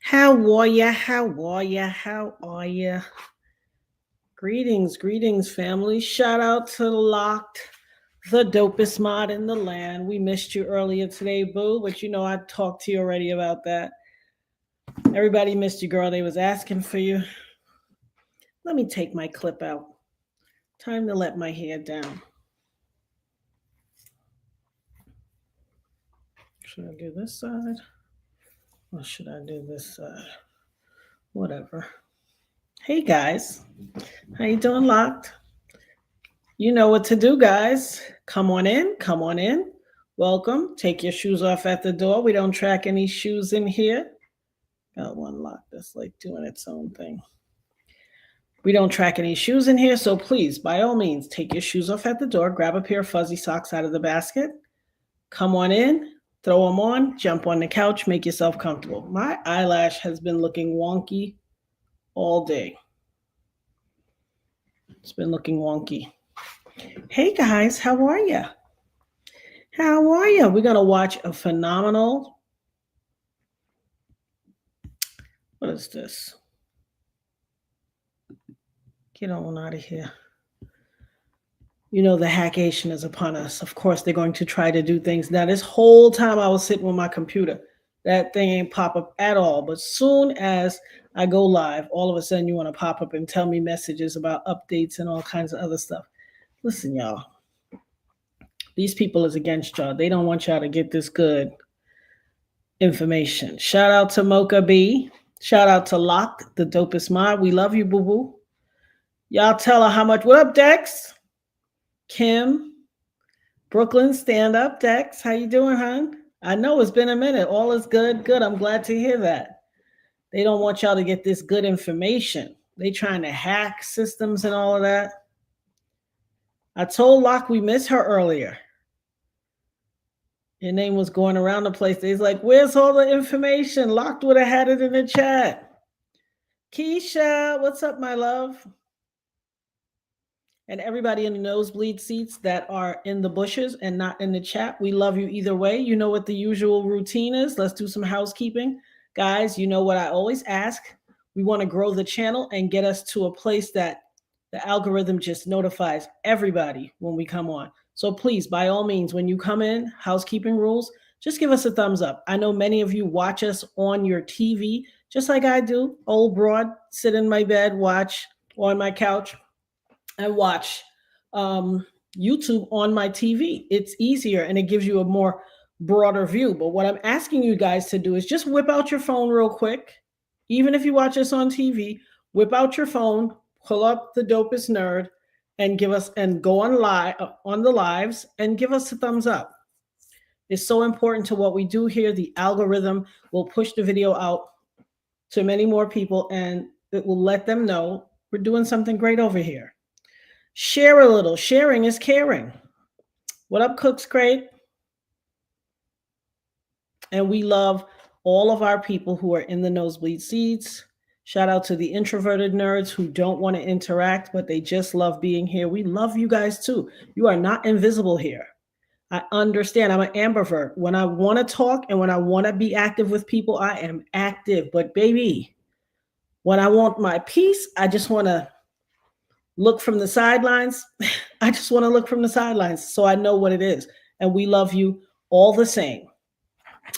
How are ya? How are ya? How are ya? Greetings, family. Shout out to Locked, the dopest mod in the land. We missed you earlier today, boo, but you know I talked to you already about that. Everybody missed you, girl. They was asking for you. Let me take my clip out. Time to let my hair down. Should I do this side? Or should I do this side? Whatever. Hey guys, how you doing, Locked? You know what to do, guys. Come on in. Come on in. Welcome. Take your shoes off at the door. We don't track any shoes in here. Got one lock that's like doing its own thing. We don't track any shoes in here, so please, by all means, take your shoes off at the door. Grab a pair of fuzzy socks out of the basket. Come on in. Throw them on. Jump on the couch. Make yourself comfortable. My eyelash has been looking wonky all day. It's been looking wonky. Hey guys, how are you? How are you? We're going to watch a phenomenal. What is this? Get on out of here. You know, the hackation is upon us. Of course, they're going to try to do things. Now, this whole time I was sitting with my computer, that thing ain't pop up at all. But soon as I go live, all of a sudden you want to pop up and tell me messages about updates and all kinds of other stuff. Listen, y'all. These people is against y'all. They don't want y'all to get this good information. Shout out to Mocha B. Shout out to Locked, the dopest mod. We love you, boo-boo. Y'all tell her how much. What up, Dex? Kim. Brooklyn, stand up. Dex, how you doing, hon? I know it's been a minute. All is good. Good. I'm glad to hear that. They don't want y'all to get this good information. They trying to hack systems and all of that. I told Locke we missed her earlier. Your name was going around the place. They's like, where's all the information? Locked would have had it in the chat. Keisha, what's up, my love? And everybody in the nosebleed seats that are in the bushes and not in the chat, we love you either way. You know what the usual routine is. Let's do some housekeeping. Guys, you know what I always ask. We want to grow the channel and get us to a place that the algorithm just notifies everybody when we come on. So please, by all means, when you come in, housekeeping rules, just give us a thumbs up. I know many of you watch us on your TV, just like I do. Old broad, sit in my bed, watch on my couch, and watch YouTube on my TV. It's easier and it gives you a more broader view. But what I'm asking you guys to do is just whip out your phone real quick. Even if you watch us on TV, whip out your phone, pull up the dopest nerd, and give us and go on live on the lives and give us a thumbs up. It's so important to what we do here. The algorithm will push the video out to many more people and it will let them know we're doing something great over here. Share a little. Sharing is caring. What up, Cooks Crate? And we love all of our people who are in the nosebleed seats. Shout out to the introverted nerds who don't want to interact, but they just love being here. We love you guys too. You are not invisible here. I understand. I'm an ambivert. When I want to talk and when I want to be active with people, I am active. But baby, when I want my peace, I just want to look from the sidelines. I just want to look from the sidelines so I know what it is. And we love you all the same.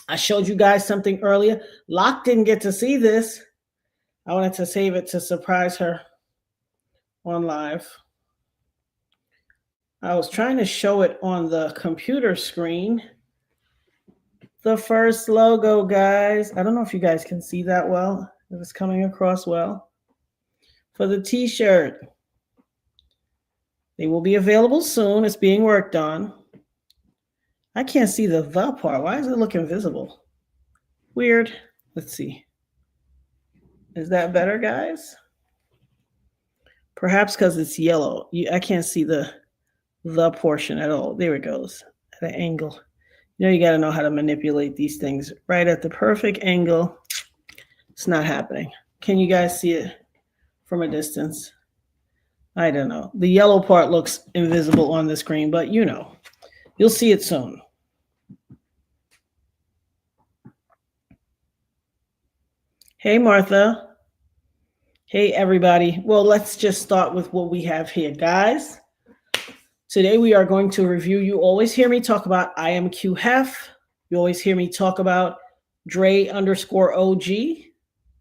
I showed you guys something earlier. Locke didn't get to see this. I wanted to save it to surprise her on live. I was trying to show it on the computer screen. The first logo, guys. I don't know if you guys can see that well, if it's coming across well. For the t-shirt. They will be available soon. It's being worked on. I can't see the part. Why does it look invisible? Weird. Let's see. Is that better, guys? Perhaps because it's yellow. I can't see the portion at all. There it goes. At an angle. You know, you got to know how to manipulate these things right at the perfect angle. It's not happening. Can you guys see it from a distance? I don't know. The yellow part looks invisible on the screen, but you know, you'll see it soon. Hey, Martha. Hey, everybody. Well, let's just start with what we have here, guys. Today we are going to review. You always hear me talk about I Am QueHeff. You always hear me talk about Dre_OG.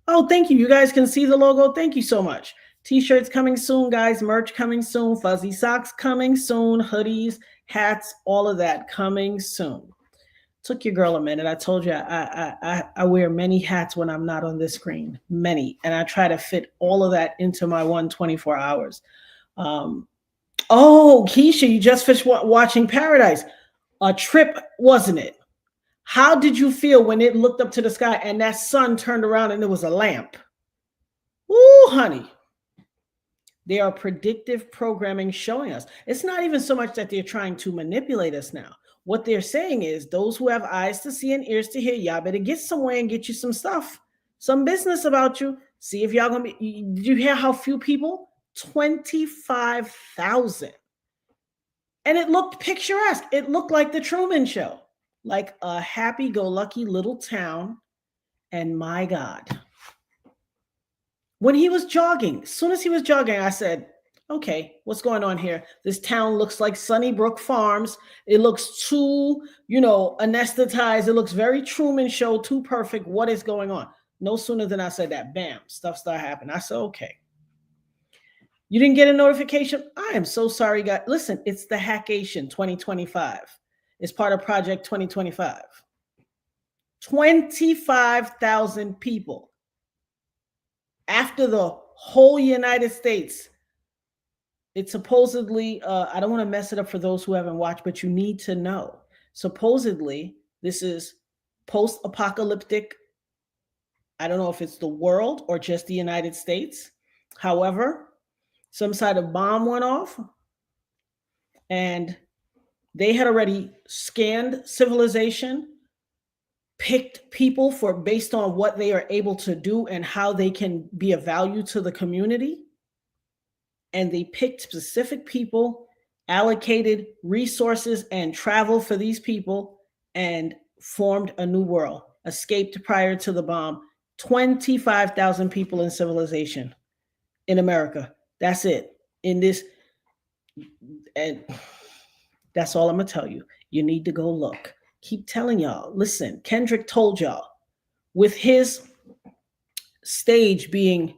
Oh, thank you. You guys can see the logo. Thank you so much. T-shirts coming soon, guys. Merch coming soon. Fuzzy socks coming soon. Hoodies, hats, all of that coming soon. Took your girl a minute. I told you I wear many hats when I'm not on this screen, many, and I try to fit all of that into my 124 hours. Oh, Keisha, you just finished watching Paradise. A trip, wasn't it? How did you feel when it looked up to the sky and that sun turned around and it was a lamp? Ooh, honey. They are predictive programming showing us. It's not even so much that they're trying to manipulate us now. What they're saying is those who have eyes to see and ears to hear, y'all better get somewhere and get you some stuff, some business about you. See if y'all gonna be. Did you hear how few people? 25,000. And it looked picturesque. It looked like the Truman Show, like a happy-go-lucky little town. And my God, when he was jogging, as soon as he was jogging, I said, okay, what's going on here? This town looks like Sunnybrook Farms. It looks too, anesthetized. It looks very Truman Show, too perfect. What is going on? No sooner than I said that, bam, stuff started happening. I said, okay. You didn't get a notification? I am so sorry, guys. Listen, it's the Hackation 2025. It's part of Project 2025. 25,000 people. After the whole United States, it's supposedly, I don't want to mess it up for those who haven't watched, but you need to know. Supposedly, this is post-apocalyptic. I don't know if it's the world or just the United States. However, some side of bomb went off, and they had already scanned civilization, picked people for based on what they are able to do and how they can be of value to the community. And they picked specific people, allocated resources and travel for these people, and formed a new world. Escaped prior to the bomb. 25,000 people in civilization in America. That's it. In this, and that's all I'm gonna tell you. You need to go look. Keep telling y'all. Listen, Kendrick told y'all, with his stage being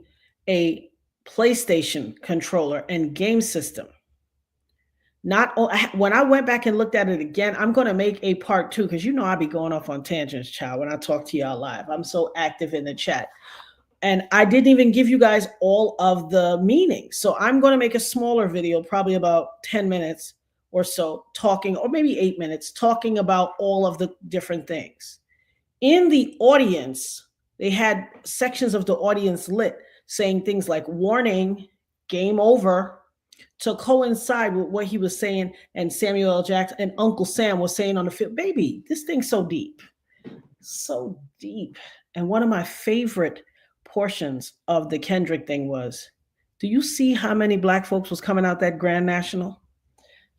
a PlayStation controller and game system. When I went back and looked at it again, I'm going to make a part 2 because I be going off on tangents, child, when I talk to y'all live. I'm so active in the chat. And I didn't even give you guys all of the meanings. So I'm going to make a smaller video, probably about 10 minutes or so, talking, or maybe 8 minutes, talking about all of the different things. In the audience, they had sections of the audience lit saying things like warning, game over, to coincide with what he was saying and Samuel L. Jackson and Uncle Sam was saying on the field. Baby, this thing's so deep. So deep. And one of my favorite portions of the Kendrick thing was, do you see how many black folks was coming out that Grand National?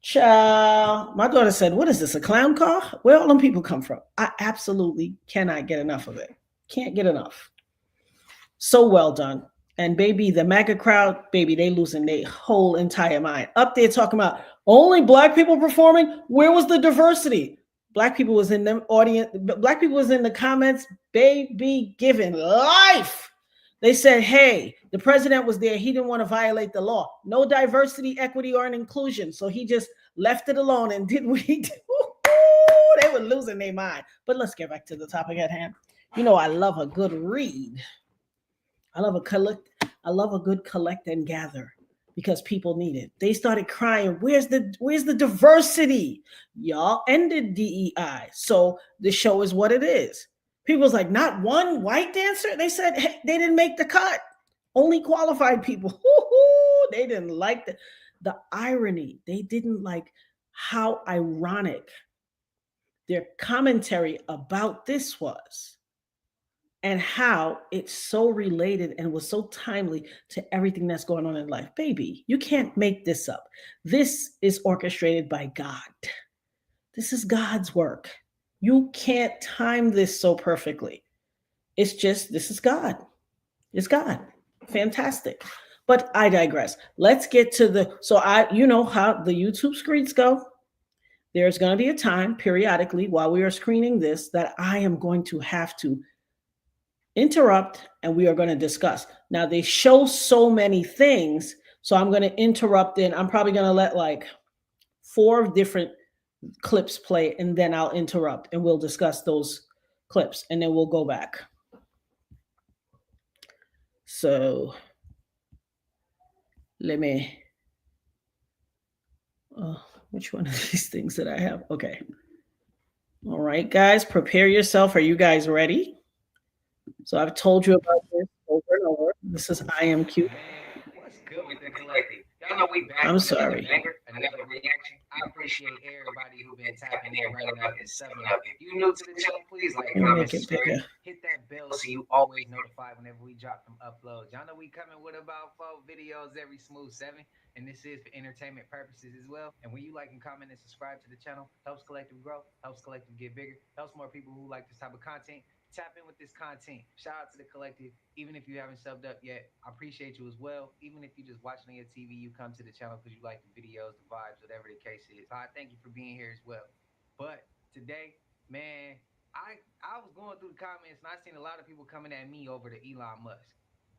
Child, my daughter said, what is this, a clown car? Where all them people come from? I absolutely cannot get enough of it. Can't get enough. So well done. And baby, the MAGA crowd, baby, they losing their whole entire mind. Up there talking about only black people performing. Where was the diversity? Black people was in the audience. Black people was in the comments, baby, giving life. They said, hey, the president was there. He didn't want to violate the law. No diversity, equity, or inclusion. So he just left it alone and did what he did. They were losing their mind. But let's get back to the topic at hand. I love a good read. I love a good collect and gather because people need it. They started crying, where's the diversity? Y'all ended DEI. So the show is what it is. People was like, not one white dancer? They said, hey, they didn't make the cut. Only qualified people. They didn't like the irony. They didn't like how ironic their commentary about this was. And how it's so related and was so timely to everything that's going on in life. Baby, you can't make this up. This is orchestrated by God. This is God's work. You can't time this so perfectly. It's just, this is God. It's God. Fantastic. But I digress. Let's get to you know how the YouTube screens go. There's going to be a time periodically while we are screening this that I am going to have to interrupt and we are going to discuss. Now, they show so many things, so I'm going to interrupt and I'm probably going to let like 4 different clips play and then I'll interrupt and we'll discuss those clips and then we'll go back. So let me, which one of these things that I have? Okay. All right, guys, prepare yourself. Are you guys ready? So I've told you about this over and over. This is I Am QueHeff. What's good with the collective? Y'all know we back. I'm sorry. Another reaction. I appreciate everybody who's been tapping in, running up, and subbing up. If you're new to the channel, please like, comment, subscribe, hit that bell so you always notified whenever we drop them uploads. Y'all know we coming with about 4 videos every smooth 7, and this is for entertainment purposes as well. And when you like and comment and subscribe to the channel, helps collective grow, helps collective get bigger, helps more people who like this type of content tap in with this content. Shout out to the collective. Even if you haven't subbed up yet, I appreciate you as well. Even if you're just watching on your TV, you come to the channel because you like the videos, the vibes, whatever the case is. I thank you for being here as well. But today, man, I was going through the comments and I seen a lot of people coming at me over the Elon Musk.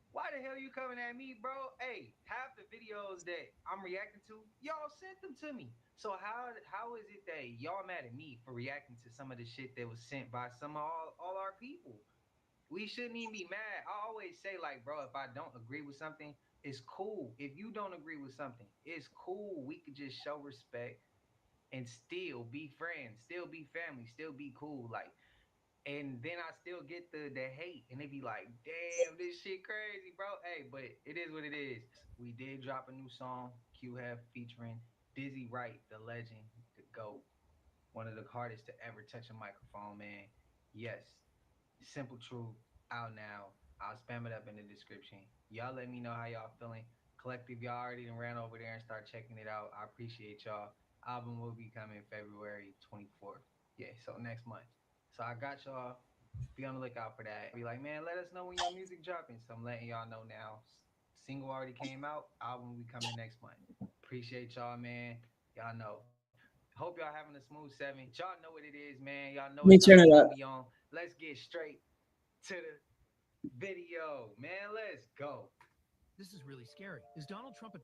Why the hell are you coming at me, bro? Hey, half the videos that I'm reacting to, y'all sent them to me. So how is it that y'all mad at me for reacting to some of the shit that was sent by some of all our people? We shouldn't even be mad. I always say, like, bro, if I don't agree with something, it's cool. If you don't agree with something, it's cool. We could just show respect and still be friends, still be family, still be cool. Like, and then I still get the hate, and they be like, damn, this shit crazy, bro. Hey, but it is what it is. We did drop a new song, QueHeff, featuring Dizzy Wright, the legend, the GOAT, one of the hardest to ever touch a microphone, man. Yes, Simple Truth, out now. I'll spam it up in the description. Y'all let me know how y'all feeling. Collective, y'all already done ran over there and start checking it out. I appreciate y'all. Album will be coming February 24th. Yeah, so next month. So I got y'all. Be on the lookout for that. Be like, man, let us know when your music dropping. So I'm letting y'all know now. Single already came out. Album will be coming next month. Appreciate y'all, man. Y'all know. Hope y'all having a smooth 7. Y'all know what it is, man. Y'all know what time we on. Let's get straight to the video, man. Let's go. This is really scary. Is Donald Trump a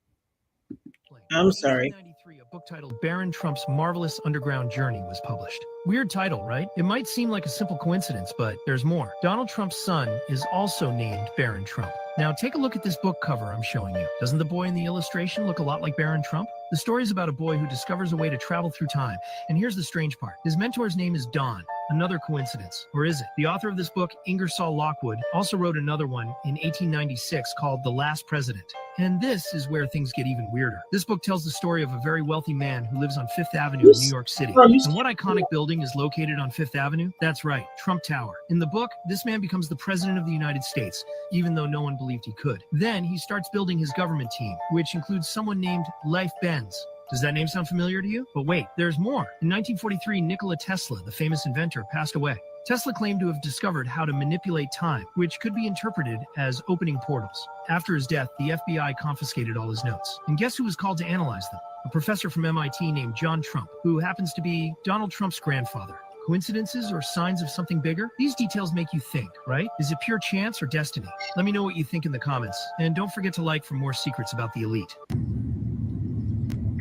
I'm sorry. In 1993, a book titled Baron Trump's Marvelous Underground Journey was published. Weird title, right? It might seem like a simple coincidence, but there's more. Donald Trump's son is also named Baron Trump. Now take a look at this book cover I'm showing you. Doesn't the boy in the illustration look a lot like Baron Trump? The story is about a boy who discovers a way to travel through time. And here's the strange part. His mentor's name is Don. Another coincidence, or is it? The author of this book, Ingersoll Lockwood, also wrote another one in 1896 called The Last President. And this is where things get even weirder. This book tells the story of a very wealthy man who lives on Fifth Avenue in New York City. And what iconic building is located on Fifth Avenue? That's right, Trump Tower. In the book, this man becomes the president of the United States, even though no one believed he could. Then he starts building his government team, which includes someone named Leif Benz. Does that name sound familiar to you? But wait, there's more. In 1943, Nikola Tesla, the famous inventor, passed away. Tesla claimed to have discovered how to manipulate time, which could be interpreted as opening portals. After his death, the FBI confiscated all his notes. And guess who was called to analyze them? A professor from MIT named John Trump, who happens to be Donald Trump's grandfather. Coincidences or signs of something bigger? These details make you think, right? Is it pure chance or destiny? Let me know what you think in the comments. And don't forget to like for more secrets about the elite.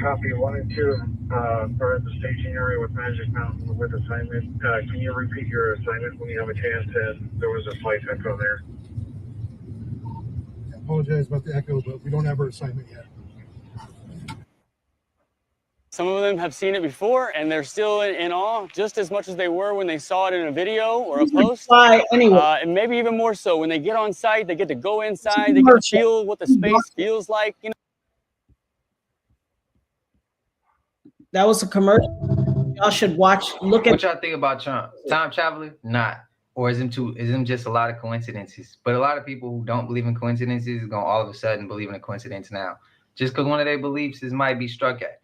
Copy 1 and 2 for the staging area with Magic Mountain with assignment. Can you repeat your assignment when you have a chance? And there was a slight echo there. I apologize about the echo, but we don't have our assignment yet. Some of them have seen it before, and they're still in awe, just as much as they were when they saw it in a video or a post. And maybe even more so when they get on site, they get to go inside, they get to feel what the space feels like. You know? That was a commercial. Y'all should watch. Look at what y'all think about Trump. Time traveler? Not. Or is him just a lot of coincidences? But a lot of people who don't believe in coincidences is gonna all of a sudden believe in a coincidence now. Just because one of their beliefs might be struck at.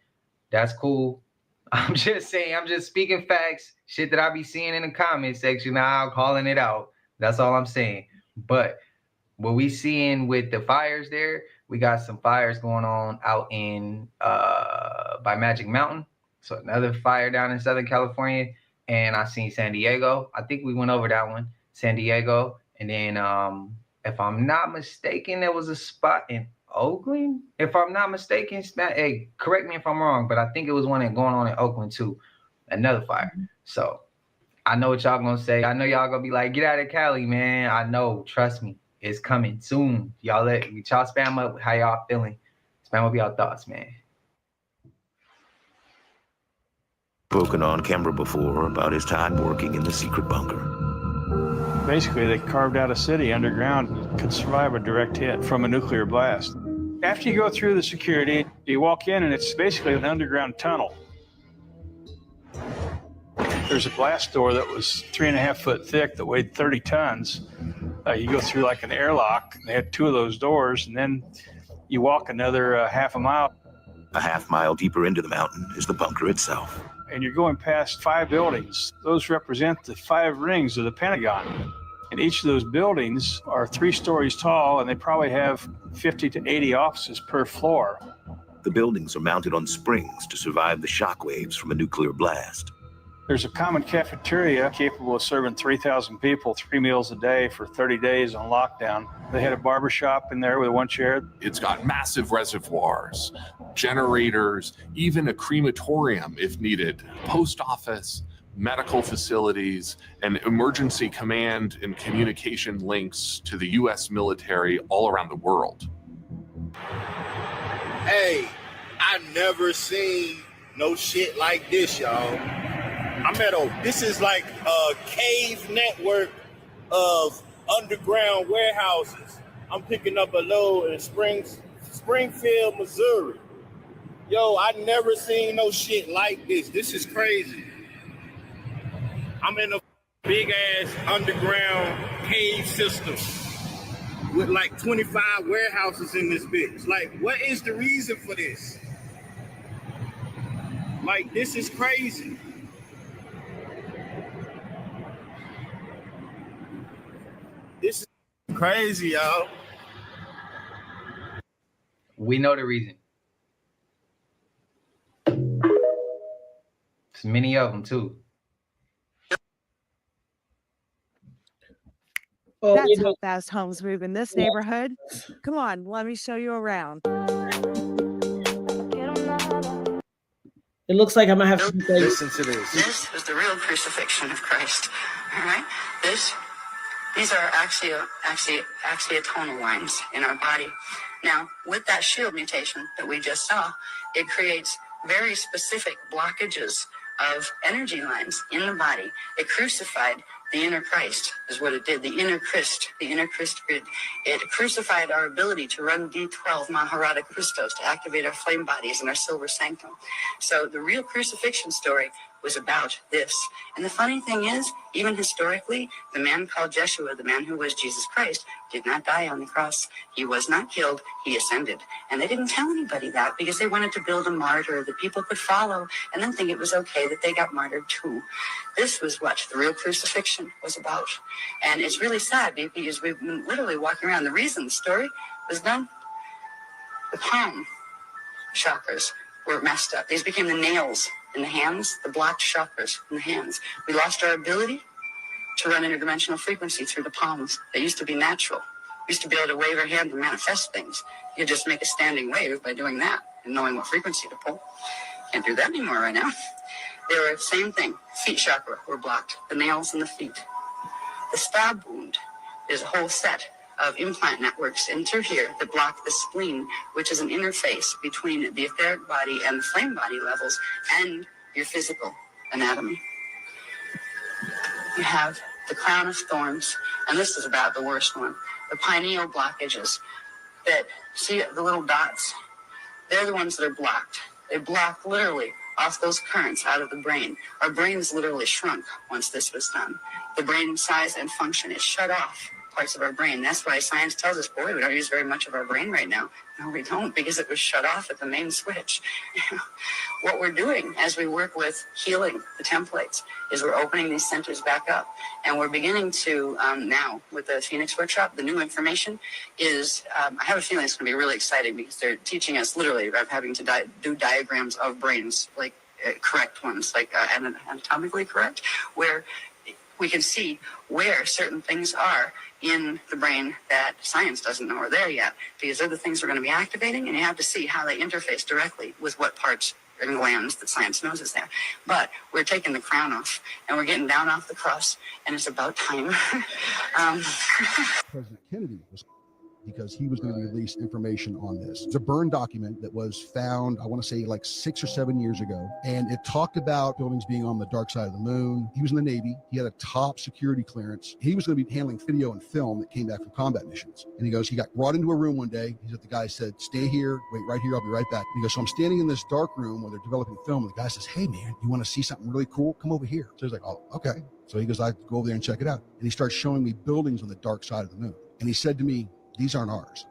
That's cool. I'm just saying, I'm just speaking facts, shit that I be seeing in the comment section now, calling it out. That's all I'm saying. But what we seeing with the fires there, we got some fires going on out in by Magic Mountain. So another fire down in Southern California. And I seen San Diego. I think we went over that one. San Diego. And then if I'm not mistaken, there was a spot in Oakland. If I'm not mistaken, hey, correct me if I'm wrong, but I think it was one going on in Oakland too. Another fire. So I know what y'all gonna say. I know y'all gonna be like, get out of Cali, man. I know, trust me, it's coming soon. Y'all spam up how y'all feeling. Spam up y'all thoughts, man. Spoken on camera before about his time working in the secret bunker. Basically, they carved out a city underground, could survive a direct hit from a nuclear blast. After you go through the security, you walk in and it's basically an underground tunnel. There's a blast door that was 3.5 foot thick that weighed 30 tons. You go through like an airlock. They had 2 of those doors, and then you walk another half a mile. A half mile deeper into the mountain is the bunker itself. And you're going past 5 buildings. Those represent the 5 rings of the Pentagon. And each of those buildings are 3 stories tall, and they probably have 50 to 80 offices per floor. The buildings are mounted on springs to survive the shock waves from a nuclear blast. There's a common cafeteria capable of serving 3,000 people 3 meals a day for 30 days on lockdown. They had a barber shop in there with 1 chair. It's got massive reservoirs, generators, even a crematorium if needed, post office, medical facilities, and emergency command and communication links to the U.S. military all around the world. Hey, I never seen no shit like this, y'all. This is like a cave network of underground warehouses. I'm picking up a load in Springfield, Missouri. Yo, I never seen no shit like this. This is crazy. I'm in a big ass underground cave system with like 25 warehouses in this bitch. Like, what is the reason for this? Like, this is crazy. This is crazy, y'all. We know the reason. There's many of them too. That's how fast homes move in this neighborhood. Come on, let me show you around. It looks like I'm gonna have to listen to this. This was the real crucifixion of Christ. All right, these are axiotonal lines in our body. Now, with that shield mutation that we just saw, it creates very specific blockages of energy lines in the body. It crucified the inner Christ, is what it did. The inner Christ grid. It crucified our ability to run D12 Maharata Christos to activate our flame bodies and our silver sanctum. So the real crucifixion story was about this. And the funny thing is, even historically, the man called Jeshua, the man who was Jesus Christ, did not die on the cross. He was not killed, he ascended. And they didn't tell anybody that because they wanted to build a martyr that people could follow and then think it was okay that they got martyred too. This was what the real crucifixion was about. And it's really sad because we've been literally walking around. The reason the story was done, the palm chakras were messed up. These became the nails in the hands, the blocked chakras in the hands. We lost our ability to run interdimensional frequency through the palms. They used to be natural. We used to be able to wave our hand and manifest things. You could just make a standing wave by doing that and knowing what frequency to pull. Can't do that anymore right now. They were the same thing. Feet chakra were blocked, the nails and the feet. The stab wound is a whole set of implant networks in through here that block the spleen, which is an interface between the etheric body and the flame body levels and your physical anatomy. You have the crown of thorns, and this is about the worst one, the pineal blockages that, see the little dots? They're the ones that are blocked. They block literally off those currents out of the brain. Our brains literally shrunk once this was done. The brain size and function is shut off parts of our brain. That's why science tells us, boy, we don't use very much of our brain right now. No, we don't, because it was shut off at the main switch. What we're doing as we work with healing the templates is we're opening these centers back up. And we're beginning to, now, with the Phoenix workshop, the new information is, I have a feeling it's going to be really exciting because they're teaching us literally of having to do diagrams of brains, like correct ones, like anatomically correct, where we can see where certain things are in the brain that science doesn't know are there yet, because they're the things we're going to be activating, and you have to see how they interface directly with what parts and glands that science knows is there. But we're taking the crown off, and we're getting down off the cross, and it's about time. President Kennedy was, because he was going to release information on this. It's a burn document that was found, I want to say like 6 or 7 years ago. And it talked about buildings being on the dark side of the moon. He was in the Navy. He had a top security clearance. He was going to be handling video and film that came back from combat missions. And he goes, he got brought into a room one day. He said, the guy said, stay here, wait right here, I'll be right back. And he goes, so I'm standing in this dark room where they're developing film. And the guy says, hey man, you want to see something really cool? Come over here. So he's like, oh, okay. So he goes, I go over there and check it out. And he starts showing me buildings on the dark side of the moon. And he said to me, these aren't ours.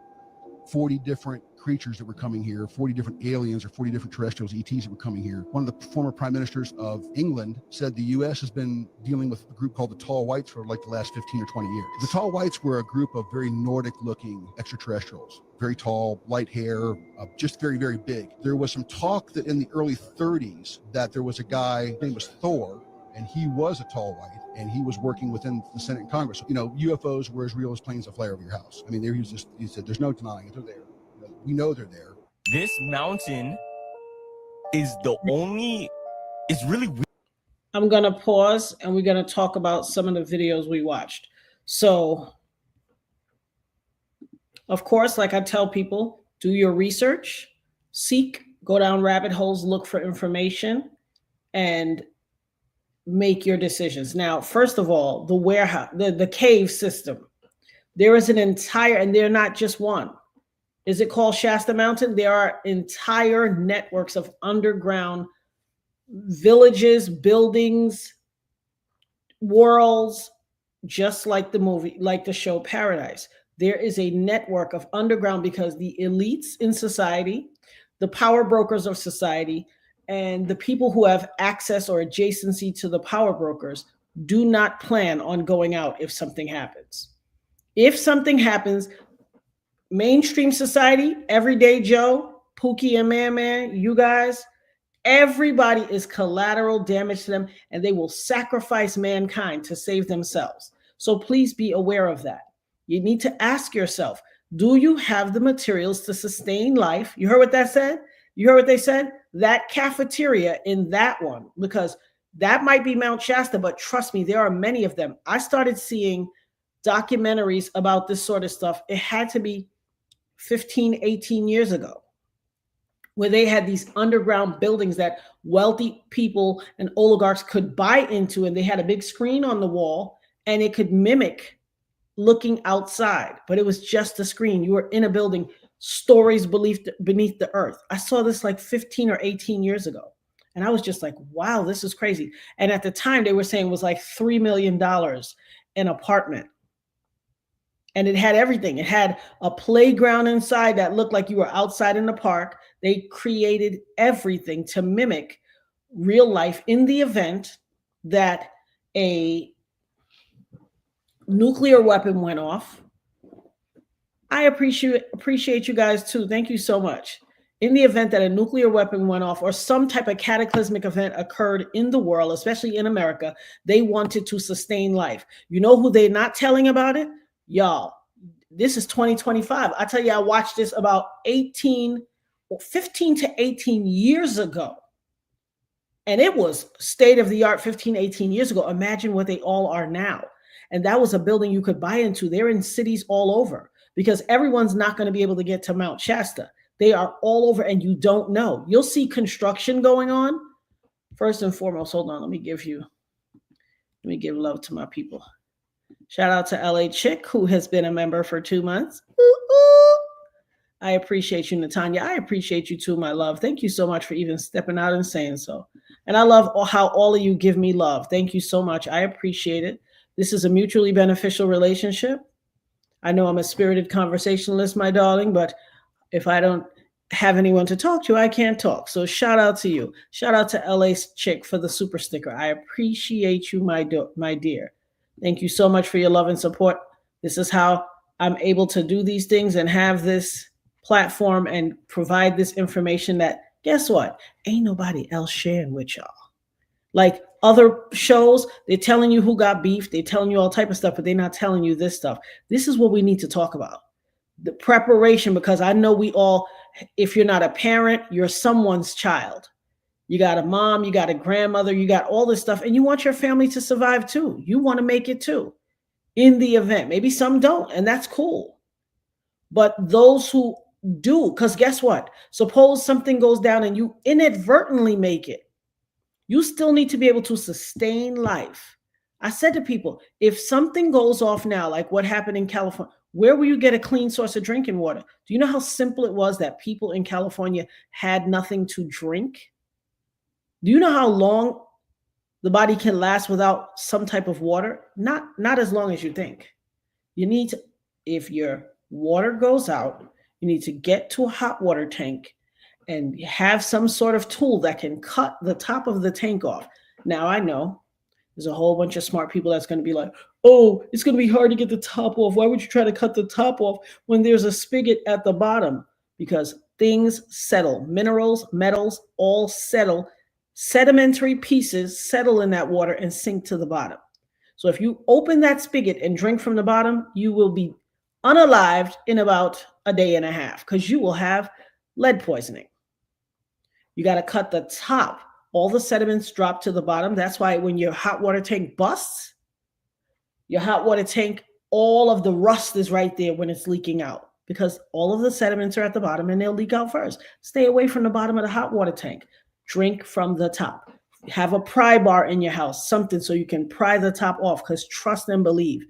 40 different creatures that were coming here, 40 different aliens or 40 different terrestrials, ETs that were coming here. One of the former prime ministers of England said the US has been dealing with a group called the Tall Whites for like the last 15 or 20 years. The Tall Whites were a group of very Nordic looking extraterrestrials, very tall, light hair, just very, very big. There was some talk that in the early 30s that there was a guy, his name was Thor, and he was a tall white, and he was working within the Senate and Congress. You know, UFOs were as real as planes that fly over your house. I mean, he said, there's no denying it, they're there. We know they're there. This mountain is the only, it's really weird. I'm going to pause and we're going to talk about some of the videos we watched. So, of course, like I tell people, do your research, seek, go down rabbit holes, look for information, and make your decisions. Now, first of all, the warehouse, the cave system, there is an entire, and they're not just one. Is it called Shasta Mountain? There are entire networks of underground villages, buildings, worlds, just like the movie, like the show Paradise. There is a network of underground because the elites in society, the power brokers of society, and the people who have access or adjacency to the power brokers do not plan on going out if something happens. If something happens, mainstream society, everyday Joe, Pookie and Man, you guys, everybody is collateral damage to them, and they will sacrifice mankind to save themselves. So please be aware of that. You need to ask yourself, do you have the materials to sustain life? You heard what that said? You heard what they said? That cafeteria in that one, because that might be Mount Shasta, but trust me, there are many of them. I started seeing documentaries about this sort of stuff. It had to be 15, 18 years ago, where they had these underground buildings that wealthy people and oligarchs could buy into, and they had a big screen on the wall, and it could mimic looking outside, but it was just a screen. You were in a building, stories beneath the earth. I saw this like 15 or 18 years ago. And I was just like, wow, this is crazy. And at the time they were saying it was like $3 million an apartment. And it had everything. It had a playground inside that looked like you were outside in the park. They created everything to mimic real life in the event that a nuclear weapon went off. I appreciate you guys too. Thank you so much. In the event that a nuclear weapon went off or some type of cataclysmic event occurred in the world, especially in America, they wanted to sustain life. You know who they're not telling about it? Y'all, this is 2025. I tell you, I watched this about 15 to 18 years ago. And it was state of the art 15, 18 years ago. Imagine what they all are now. And that was a building you could buy into. They're in cities all over, because everyone's not going to be able to get to Mount Shasta. They are all over, and you don't know. You'll see construction going on. First and foremost, hold on. Let me give love to my people. Shout out to LA Chick, who has been a member for 2 months. I appreciate you, Natanya. I appreciate you too, my love. Thank you so much for even stepping out and saying so. And I love how all of you give me love. Thank you so much. I appreciate it. This is a mutually beneficial relationship. I know I'm a spirited conversationalist, my darling, but if I don't have anyone to talk to, I can't talk. So shout out to you. Shout out to LA's chick for the super sticker. I appreciate you, my dear. Thank you so much for your love and support. This is how I'm able to do these things and have this platform and provide this information that, guess what? Ain't nobody else sharing with y'all. Like other shows, they're telling you who got beef. They're telling you all type of stuff, but they're not telling you this stuff. This is what we need to talk about. The preparation, because I know we all, if you're not a parent, you're someone's child. You got a mom, you got a grandmother, you got all this stuff, and you want your family to survive too. You want to make it too in the event. Maybe some don't, and that's cool. But those who do, because guess what? Suppose something goes down and you inadvertently make it. You still need to be able to sustain life. I said to people, if something goes off now, like what happened in California, where will you get a clean source of drinking water? Do you know how simple it was that people in California had nothing to drink? Do you know how long the body can last without some type of water? Not as long as you think. You need to, if your water goes out, you need to get to a hot water tank and have some sort of tool that can cut the top of the tank off. Now I know there's a whole bunch of smart people that's going to be like, oh, it's going to be hard to get the top off. Why would you try to cut the top off when there's a spigot at the bottom? Because things settle. Minerals, metals, all settle. Sedimentary pieces settle in that water and sink to the bottom. So if you open that spigot and drink from the bottom, you will be unalived in about a day and a half because you will have lead poisoning. You got to cut the top. All the sediments drop to the bottom. That's why when your hot water tank busts, your hot water tank, all of the rust is right there when it's leaking out because all of the sediments are at the bottom and they'll leak out first. Stay away from the bottom of the hot water tank. Drink from the top. Have a pry bar in your house, something so you can pry the top off because trust and believe.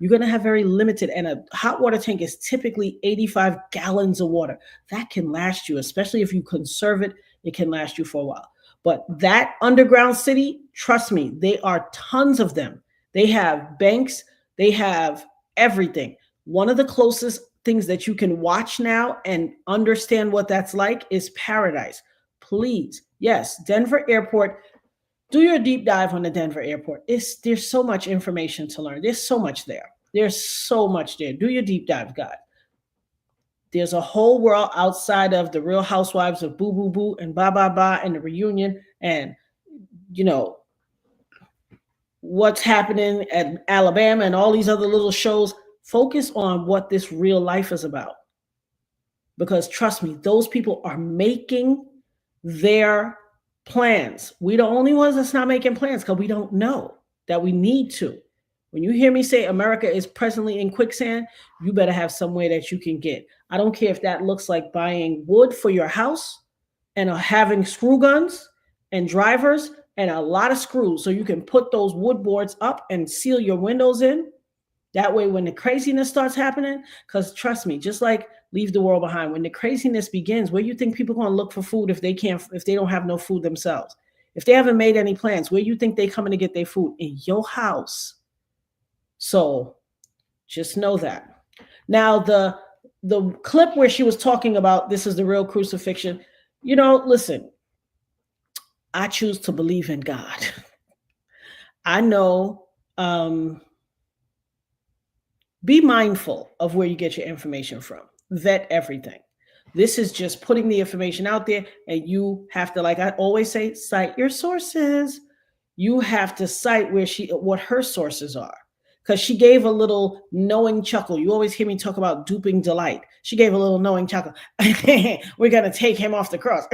You're going to have very limited, and a hot water tank is typically 85 gallons of water. That can last you, especially if you conserve it, it can last you for a while. But that underground city, trust me, they are tons of them. They have banks, they have everything. One of the closest things that you can watch now and understand what that's like is Paradise. Please, yes, Denver Airport. Do your deep dive on the Denver Airport. There's so much information to learn. There's so much there. There's so much there. Do your deep dive, guys. There's a whole world outside of the Real Housewives of Boo Boo Boo and Ba Ba Ba and the Reunion and, you know, what's happening at Alabama and all these other little shows. Focus on what this real life is about. Because trust me, those people are making their plans. We're the only ones that's not making plans because we don't know that we need to. When you hear me say America is presently in quicksand, you better have somewhere that you can get. I don't care if that looks like buying wood for your house and having screw guns and drivers and a lot of screws so you can put those wood boards up and seal your windows in. That way, when the craziness starts happening, because trust me, just like Leave the World Behind, when the craziness begins, where you think people are going to look for food if they don't have no food themselves? If they haven't made any plans, where you think they coming to get their food? In your house. So just know that. Now, the clip where she was talking about this is the real crucifixion, you know, listen, I choose to believe in God. I know, be mindful of where you get your information from. Vet everything. This is just putting the information out there, and you have to, like I always say, cite your sources. You have to cite what her sources are. Because she gave a little knowing chuckle. You always hear me talk about duping delight. She gave a little knowing chuckle. We're going to take him off the cross.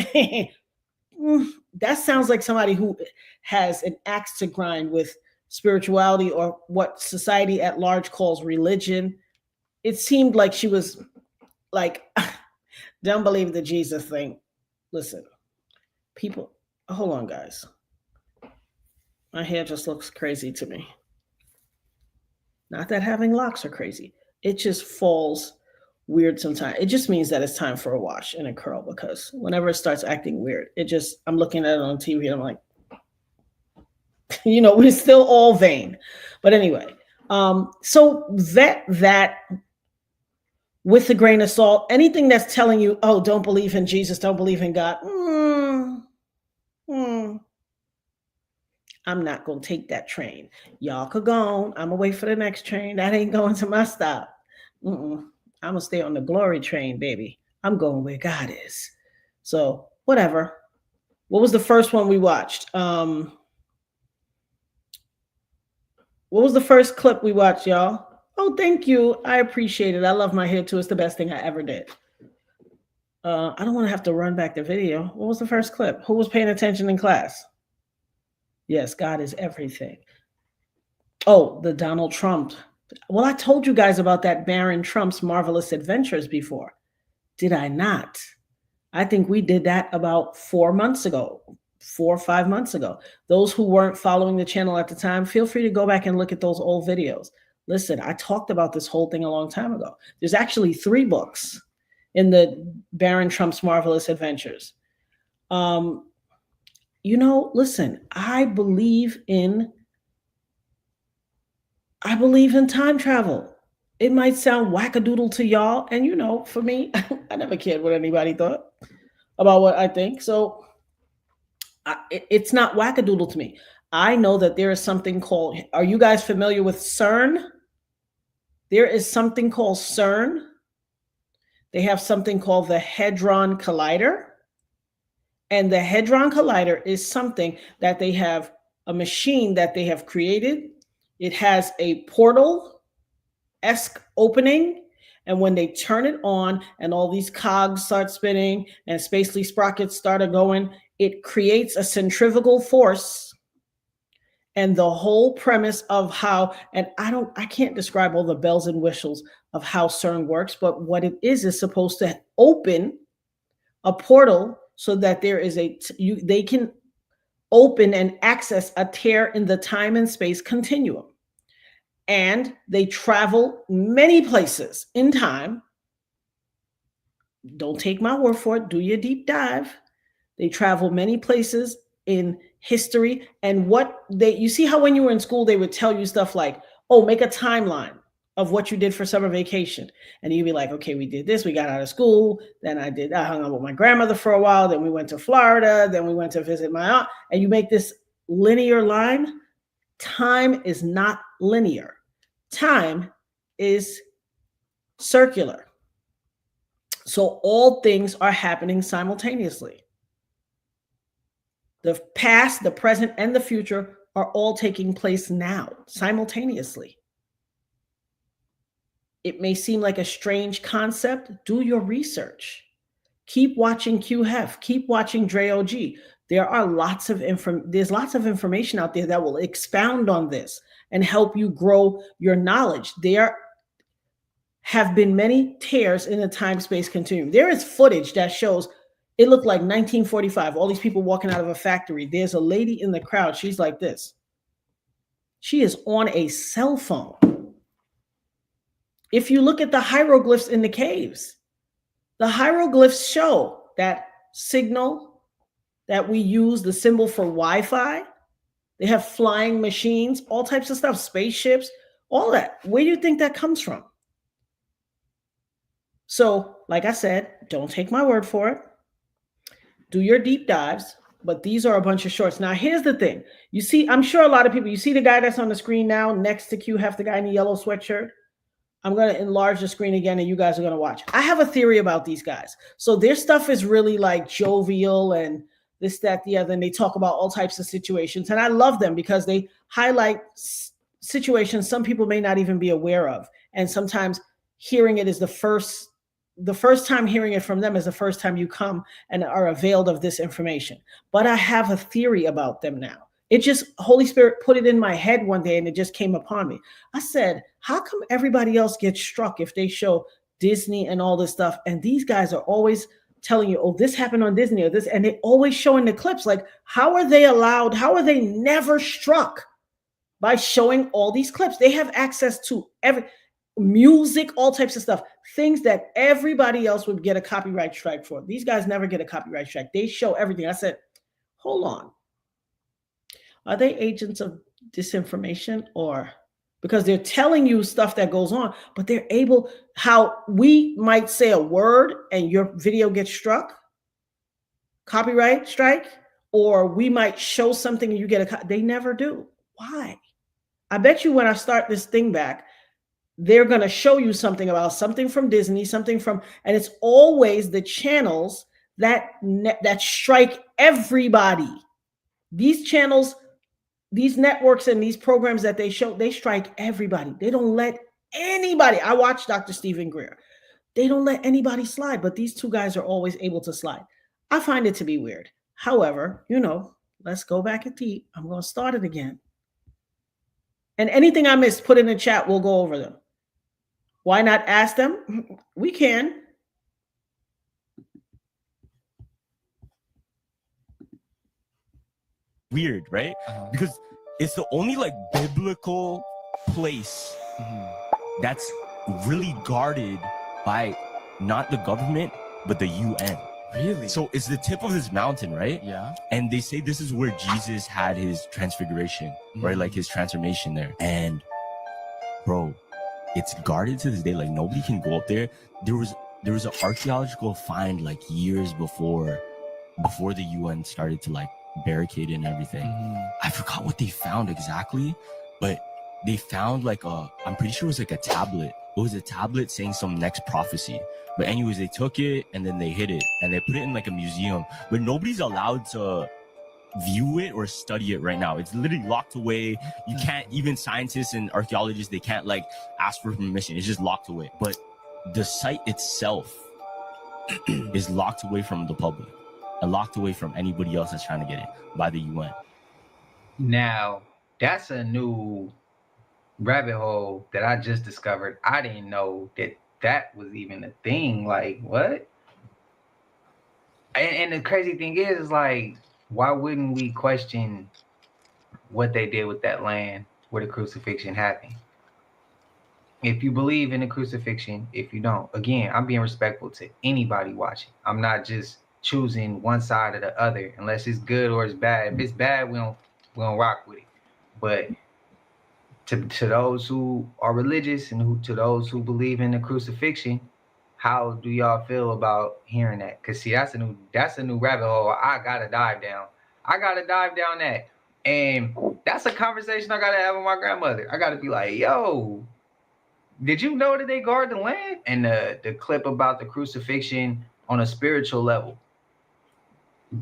That sounds like somebody who has an axe to grind with spirituality or what society at large calls religion. It seemed like she was like, don't believe the Jesus thing. Listen, people, hold on, guys. My hair just looks crazy to me. Not that having locks are crazy. It just falls weird sometimes. It just means that it's time for a wash and a curl, because whenever it starts acting weird, I'm looking at it on TV and I'm like, we're still all vain. But anyway, so that with a grain of salt. Anything that's telling you, oh, don't believe in Jesus, don't believe in God. I'm not going to take that train. Y'all could go on. I'm going to wait for the next train. That ain't going to my stop. I'm going to stay on the glory train, baby. I'm going where God is. So whatever. What was the first one we watched? What was the first clip we watched, y'all? Oh, thank you. I appreciate it. I love my hair too. It's the best thing I ever did. I don't want to have to run back the video. What was the first clip? Who was paying attention in class? Yes, God is everything. Oh, the Donald Trump. Well, I told you guys about that Baron Trump's Marvelous Adventures before. Did I not? I think we did that about 4 months ago, 4 or 5 months ago. Those who weren't following the channel at the time, feel free to go back and look at those old videos. Listen, I talked about this whole thing a long time ago. There's actually 3 books in the Baron Trump's Marvelous Adventures. You know, listen, I believe in time travel. It might sound wackadoodle to y'all. And you know, for me, I never cared what anybody thought about what I think. So it's not wackadoodle to me. I know that there is something called, are you guys familiar with CERN? There is something called CERN. They have something called the Hadron Collider. And the Hadron Collider is something that they have, a machine that they have created. It has a portal-esque opening. And when they turn it on and all these cogs start spinning and spacely sprockets start going, it creates a centrifugal force. And the whole premise of how, and I can't describe all the bells and whistles of how CERN works, but what it is supposed to open a portal so that there is they can open and access a tear in the time and space continuum. And they travel many places in time. Don't take my word for it. Do your deep dive. They travel many places in history. And you see how when you were in school, they would tell you stuff like, oh, make a timeline of what you did for summer vacation. And you'd be like, okay, we did this. We got out of school. Then I hung out with my grandmother for a while. Then we went to Florida. Then we went to visit my aunt. And you make this linear line. Time is not linear. Time is circular. So all things are happening simultaneously. The past, the present, and the future are all taking place now, simultaneously. It may seem like a strange concept. Do your research. Keep watching QueHeff. Keep watching Dre OG. There's lots of information out there that will expound on this and help you grow your knowledge. There have been many tears in the time-space continuum. There is footage that shows it looked like 1945, all these people walking out of a factory. There's a lady in the crowd. She's like this. She is on a cell phone. If you look at the hieroglyphs in the caves, the hieroglyphs show that signal that we use, the symbol for Wi-Fi. They have flying machines, all types of stuff, spaceships, all that. Where do you think that comes from? So, like I said, don't take my word for it. Do your deep dives, but these are a bunch of shorts. Now, here's the thing. You see, I'm sure a lot of people, you see the guy that's on the screen now next to QueHeff, the guy in the yellow sweatshirt? I'm going to enlarge the screen again and you guys are going to watch. I have a theory about these guys. So their stuff is really like jovial and this, that, the other, and they talk about all types of situations. And I love them because they highlight situations some people may not even be aware of. And sometimes hearing it is the first time hearing it from them is the first time you come and are availed of this information. But I have a theory about them now. It just, Holy Spirit put it in my head one day and it just came upon me. I said, how come everybody else gets struck if they show Disney and all this stuff? And these guys are always telling you, oh, this happened on Disney or this, and they always showing the clips. Like, how are they allowed? How are they never struck by showing all these clips? They have access to every music, all types of stuff, things that everybody else would get a copyright strike for. These guys never get a copyright strike. They show everything. I said, hold on. Are they agents of disinformation or because they're telling you stuff that goes on, but they're able, how we might say a word and your video gets struck, copyright strike, or we might show something and you get a, they never do. Why? I bet you when I start this thing back, they're going to show you something about something from Disney, something from, and it's always the channels that strike everybody. These channels, these networks and these programs that they show, they strike everybody. They don't let anybody. I watch Dr. Stephen Greer. They don't let anybody slide, but these two guys are always able to slide. I find it to be weird. However, you know, let's go back and deep. I'm going to start it again. And anything I missed, put in the chat. We'll go over them. Why not ask them? We can. Weird, right? Because it's the only like biblical place that's really guarded by not the government, but the UN. Really? So it's the tip of this mountain, right? Yeah. And they say this is where Jesus had his transfiguration, right? Like his transformation there. And bro, it's guarded to this day. Like nobody can go up there. There was an archaeological find like years before the UN started to like barricade and everything. I forgot what they found exactly, but they found like I'm pretty sure it was like a tablet. It was a tablet saying some next prophecy. But anyways, they took it and then they hid it and they put it in like a museum. But nobody's allowed to view it or study it right now. It's literally locked away. You can't, even scientists and archaeologists, they can't like ask for permission. It's just locked away. But the site itself is locked away from the public and locked away from anybody else that's trying to get it by the UN. Now, that's a new rabbit hole that I just discovered. I didn't know that was even a thing. Like, what? And the crazy thing is, like, why wouldn't we question what they did with that land where the crucifixion happened? If you believe in the crucifixion, if you don't, again, I'm being respectful to anybody watching. I'm not just choosing one side or the other, unless it's good or it's bad. If it's bad, we don't rock with it. But to those who are religious and to those who believe in the crucifixion, how do y'all feel about hearing that? Because see, that's a new rabbit hole I gotta dive down. I gotta dive down that. And that's a conversation I gotta have with my grandmother. I gotta be like, yo, did you know that they guard the land? And the clip about the crucifixion on a spiritual level.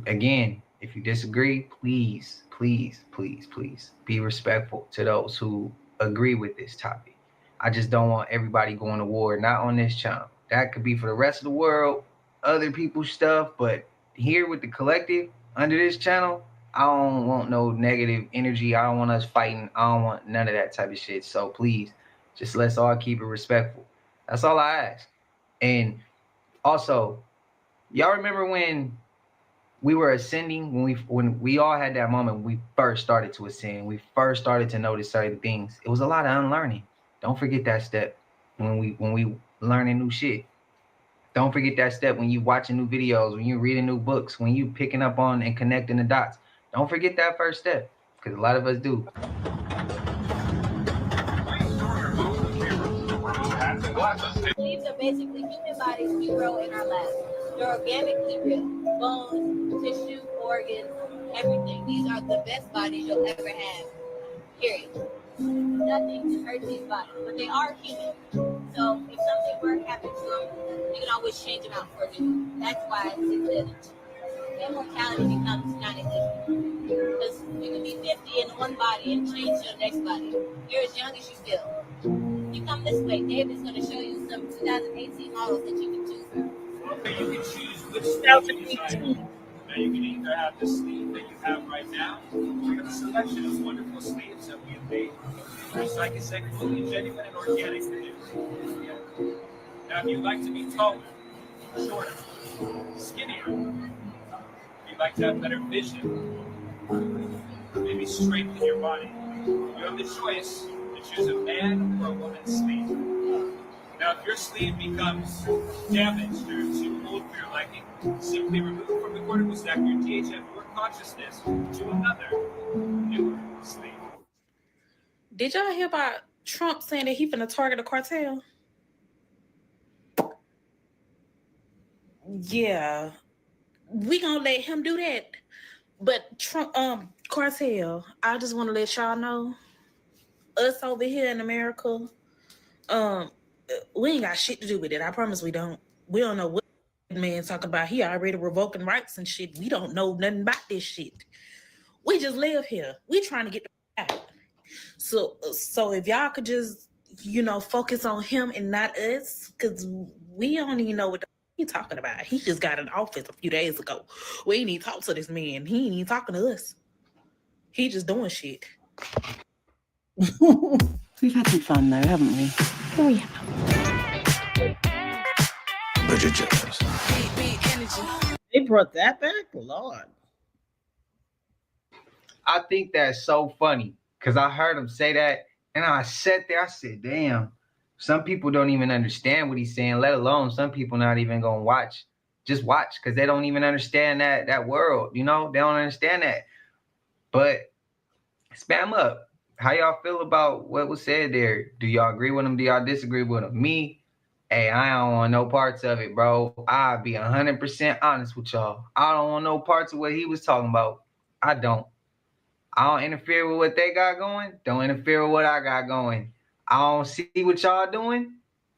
Again, if you disagree, please be respectful to those who agree with this topic. I just don't want everybody going to war, not on this channel. That could be for the rest of the world, other people's stuff, but here with the collective under this channel, I don't want no negative energy. I don't want us fighting. I don't want none of that type of shit. So please, just let's all keep it respectful. That's all I ask. And also, y'all remember when we were ascending, when we all had that moment when we first started to ascend, we first started to notice certain things. It was a lot of unlearning. Don't forget that step when we learning new shit. Don't forget that step when you watching new videos, when you reading new books, when you picking up on and connecting the dots. Don't forget that first step, because a lot of us do. Leaves are basically human bodies we grow in our labs. They're organically real. Bones, tissue, organs, everything. These are the best bodies you'll ever have. Period. Nothing to hurt these bodies, but they are human. So if something were to happen to them, you can always change them out for you. That's why it's immortality becomes non-existent. Because you can be 50 in one body and change your next body. You're as young as you feel. You come this way, David's going to show you some 2018 models that you can choose from. Okay, you can choose which sleeve you decide. Now you can either have the sleeve that you have right now, or we have a selection of wonderful sleeves that we have made. Recycled, sexually genuine, and organic for you. Now, if you'd like to be taller, shorter, skinnier, if you'd like to have better vision, maybe strengthen your body, you have the choice to choose a man or a woman's sleeve. Now, if your sleeve becomes damaged or too old for your liking, simply remove from the cortical stack your DHF or consciousness to another, newer sleeve. Did y'all hear about Trump saying that he finna target a cartel. Yeah, we gonna let him do that. But Trump, cartel, I just want to let y'all know, us over here in America, we ain't got shit to do with it. I promise we don't. We don't know what man talk about. He already revoking rights and shit. We don't know nothing about this shit. We just live here. We trying to get out. So if y'all could just, focus on him and not us, because we don't even know what he talking about. He just got in office a few days ago. We ain't even talk to this man. He ain't even talking to us. He just doing shit. We've had some fun though, haven't we? Oh yeah. They brought that back? Lord. I think that's so funny because I heard him say that and I sat there, I said, damn, some people don't even understand what he's saying, let alone some people not even gonna watch. Just watch because they don't even understand that world, they don't understand that. But spam up. How y'all feel about what was said there? Do y'all agree with him? Do y'all disagree with him? Me, hey, I don't want no parts of it, bro. I'll be 100% honest with y'all. I don't want no parts of what he was talking about. I don't interfere with what they got going. Don't interfere with what I got going. I don't see what y'all doing.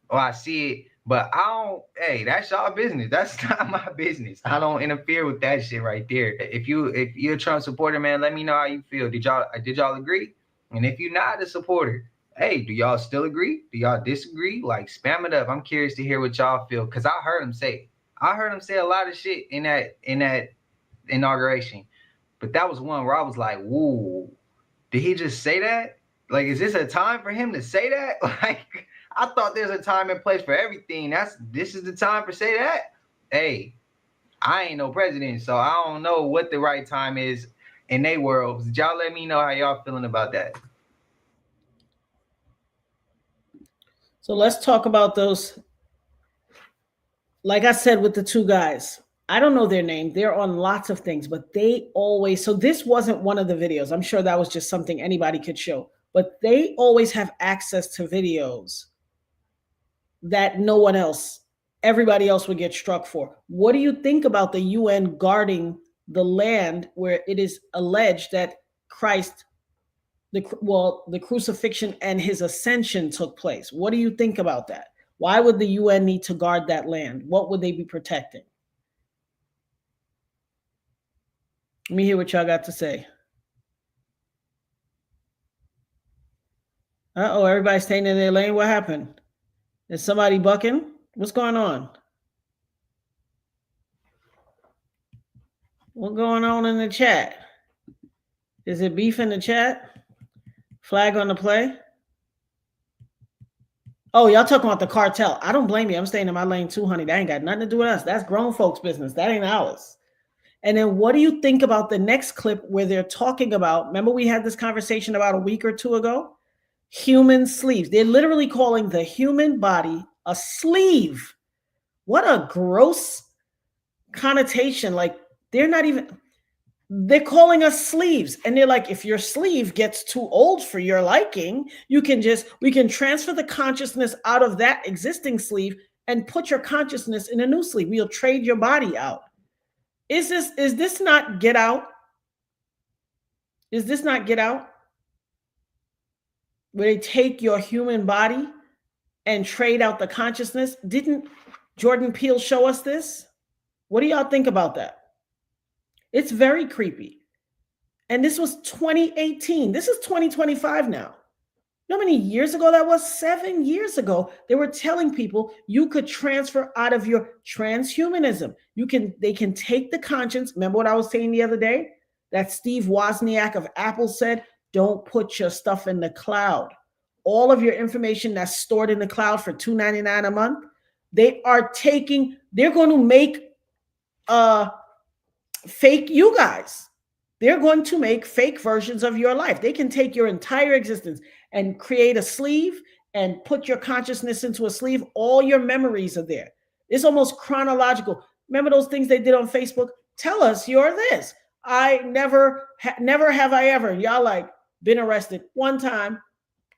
Or I see it, but I don't, hey, that's y'all business. That's not my business. I don't interfere with that shit right there. If you're a Trump supporter, man, let me know how you feel. Did y'all agree? And if you're not a supporter, hey, do y'all still agree? Do y'all disagree? Like, spam it up. I'm curious to hear what y'all feel because I heard him say a lot of shit in that inauguration. But that was one where I was like, whoa, did he just say that? Like, is this a time for him to say that? Like, I thought there's a time and place for everything. This is the time for say that? Hey, I ain't no president, so I don't know what the right time is in their world. Did y'all let me know how y'all feeling about that? So let's talk about those. Like I said, with the two guys, I don't know their name. They're on lots of things, but they always, so this wasn't one of the videos. I'm sure that was just something anybody could show, but they always have access to videos that everybody else would get struck for. What do you think about the UN guarding the land where it is alleged that Christ, the crucifixion and his ascension took place? What do you think about that? Why would the UN need to guard that land? What would they be protecting? Let me hear what y'all got to say. Uh-oh, everybody's staying in their lane. What happened? Is somebody bucking? What's going on? What's going on in the chat? Is it beef in the chat? Flag on the play? Oh, y'all talking about the cartel. I don't blame you. I'm staying in my lane too, honey. That ain't got nothing to do with us. That's grown folks' business. That ain't ours. And then what do you think about the next clip where they're talking about, remember we had this conversation about a week or two ago? Human sleeves. They're literally calling the human body a sleeve. What a gross connotation. Like, they're calling us sleeves. And they're like, if your sleeve gets too old for your liking, we can transfer the consciousness out of that existing sleeve and put your consciousness in a new sleeve. We'll trade your body out. Is this not Get Out? Is this not Get Out? Where they take your human body and trade out the consciousness? Didn't Jordan Peele show us this? What do y'all think about that? It's very creepy. And this was 2018. This is 2025 now. You know how many years ago that was? 7 years ago, they were telling people you could transfer out of your transhumanism. They can take the conscience. Remember what I was saying the other day? That Steve Wozniak of Apple said, don't put your stuff in the cloud. All of your information that's stored in the cloud for $2.99 a month, they're going to make fake you guys. They're going to make fake versions of your life. They can take your entire existence and create a sleeve and put your consciousness into a sleeve. All your memories are there. It's almost chronological. Remember those things they did on Facebook? Tell us you're this. I never have I ever. Y'all like been arrested one time.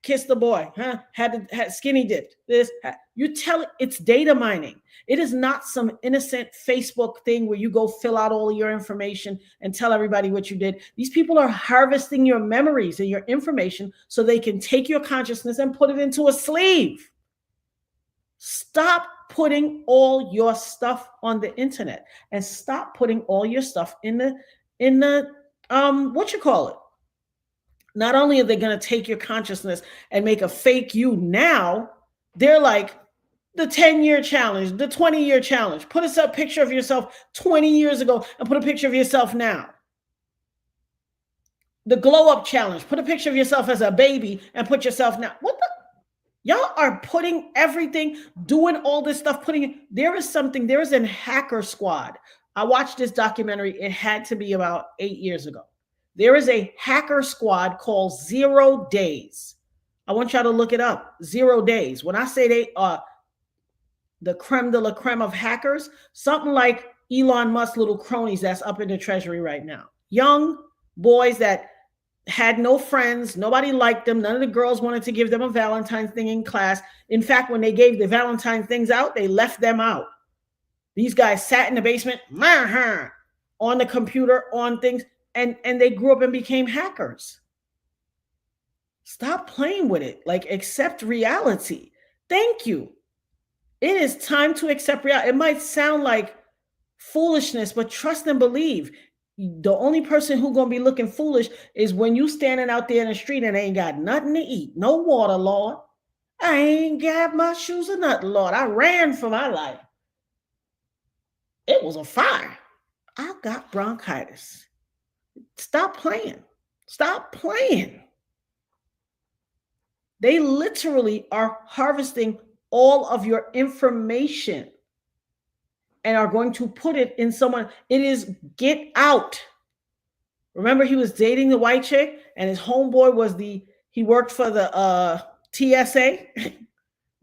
kissed the boy, huh? Had skinny dipped. This, you tell it, it's data mining. It is not some innocent Facebook thing where you go fill out all your information and tell everybody what you did. These people are harvesting your memories and your information so they can take your consciousness and put it into a sleeve. Stop putting all your stuff on the internet and stop putting all your stuff in the what you call it. Not only are they going to take your consciousness and make a fake you now, they're like the 10-year challenge, the 20-year challenge. Put us a picture of yourself 20 years ago and put a picture of yourself now. The glow up challenge. Put a picture of yourself as a baby and put yourself now. What the? Y'all are putting everything, doing all this stuff, there is a hacker squad. I watched this documentary. It had to be about 8 years ago. There is a hacker squad called 0 Days. I want y'all to look it up. 0 Days. When I say they are the creme de la creme of hackers, something like Elon Musk little cronies that's up in the treasury right now. Young boys that had no friends. Nobody liked them. None of the girls wanted to give them a Valentine's thing in class. In fact, when they gave the Valentine things out, they left them out. These guys sat in the basement on the computer, on things, and they grew up and became hackers. Stop playing with it. Like, accept reality. Thank you. It is time to accept reality. It might sound like foolishness, but trust and believe. The only person who's going to be looking foolish is when you standing out there in the street and ain't got nothing to eat. No water, Lord. I ain't got my shoes or nothing, Lord. I ran for my life. It was a fire. I got bronchitis. Stop playing. Stop playing. They literally are harvesting all of your information and are going to put it in someone. It is get out. Remember, he was dating the white chick and his homeboy was he worked for the TSA,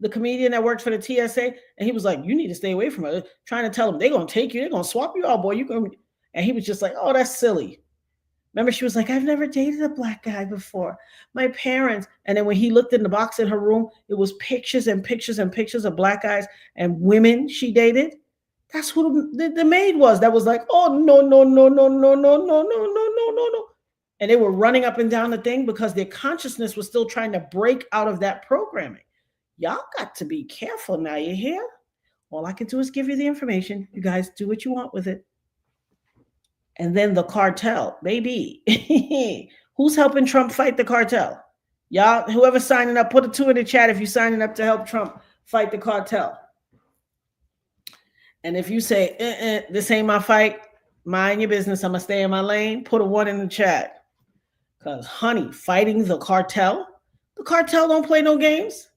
the comedian that worked for the TSA. And he was like, you need to stay away from her. Trying to tell him, they're going to take you. They're going to swap you out, boy. And he was just like, oh, that's silly. Remember, she was like, I've never dated a black guy before. My parents. And then when he looked in the box in her room, it was pictures and pictures and pictures of black guys and women she dated. That's who the maid was. That was like, oh, no, no, no, no, no, no, no, no, no, no, no, no. And they were running up and down the thing because their consciousness was still trying to break out of that programming. Y'all got to be careful now. You hear? All I can do is give you the information. You guys do what you want with it. And then the cartel, baby. Who's helping Trump fight the cartel? Y'all, whoever's signing up, put a 2 in the chat if you're signing up to help Trump fight the cartel. And if you say, this ain't my fight, mind your business, I'm going to stay in my lane, put a 1 in the chat. Because, honey, fighting the cartel don't play no games.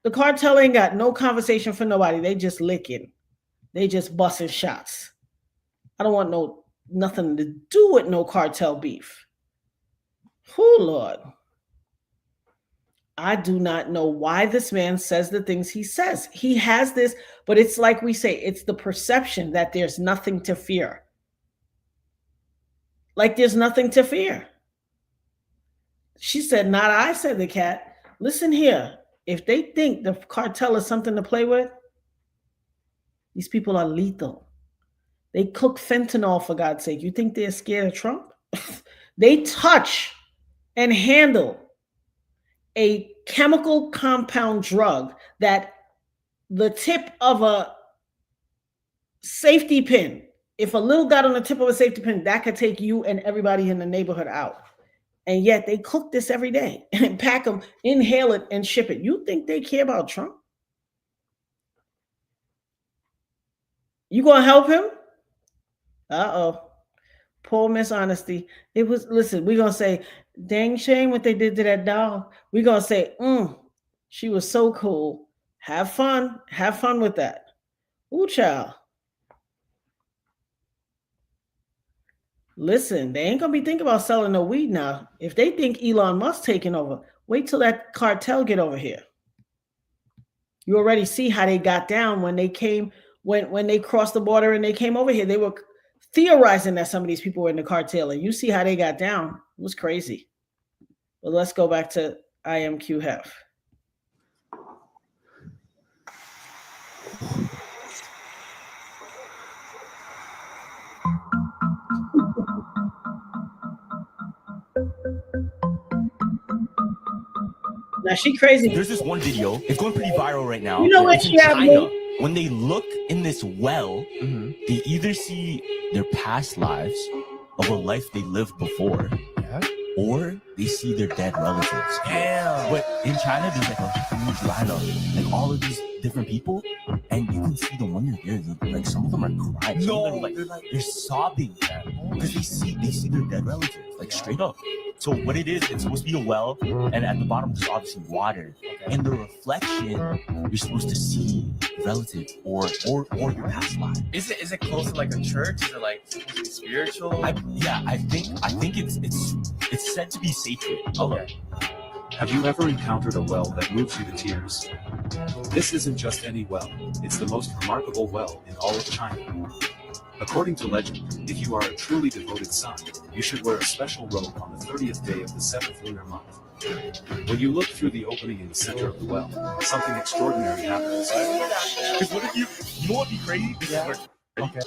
The cartel ain't got no conversation for nobody. They just licking. They just busting shots. I don't want nothing to do with no cartel beef. Oh, Lord. I do not know why this man says the things he says. He has this, but it's like we say, it's the perception that there's nothing to fear. Like there's nothing to fear. She said, not I, said the cat. Listen here. If they think the cartel is something to play with, these people are lethal. They cook fentanyl, for God's sake. You think they're scared of Trump? They touch and handle a chemical compound drug that the tip of a safety pin, if a little got on the tip of a safety pin, that could take you and everybody in the neighborhood out. And yet they cook this every day and pack them, inhale it, and ship it. You think they care about Trump? You gonna help him? Uh-oh. Poor Miss Honesty. It was, listen, we're gonna say, dang shame what they did to that dog. We're gonna say, she was so cool. Have fun. Have fun with that. Ooh, child. Listen, they ain't gonna be thinking about selling no weed now. If they think Elon Musk taking over, wait till that cartel get over here. You already see how they got down when they came, when they crossed the border and they came over here. They were theorizing that some of these people were in the cartel, and you see how they got down. It was crazy. But let's go back to I am QueHeff. Now she crazy. There's this one video. It's going pretty viral right now. You know what it's in she have China. me? When they look in this well, they either see their past lives of a life they lived before, or they see their dead relatives. Damn. But in China, there's like a huge lineup, like all of these different people, and you can see them when they're there. Like some of them are crying. Some of them they're sobbing, because they see their dead relatives, like straight up. So what it is, it's supposed to be a well, and at the bottom there's obviously water. In the reflection, you're supposed to see relatives or your past life. Is it close to like a church? Is it like spiritual? I think it's said to be sacred. Okay. Have you ever encountered a well that moves you to tears? This isn't just any well. It's the most remarkable well in all of China. According to legend, if you are a truly devoted son, you should wear a special robe on the 30th day of the 7th lunar month. When you look through the opening in the center of the well, something extraordinary happens. Because what if you know what'd be crazy? Okay.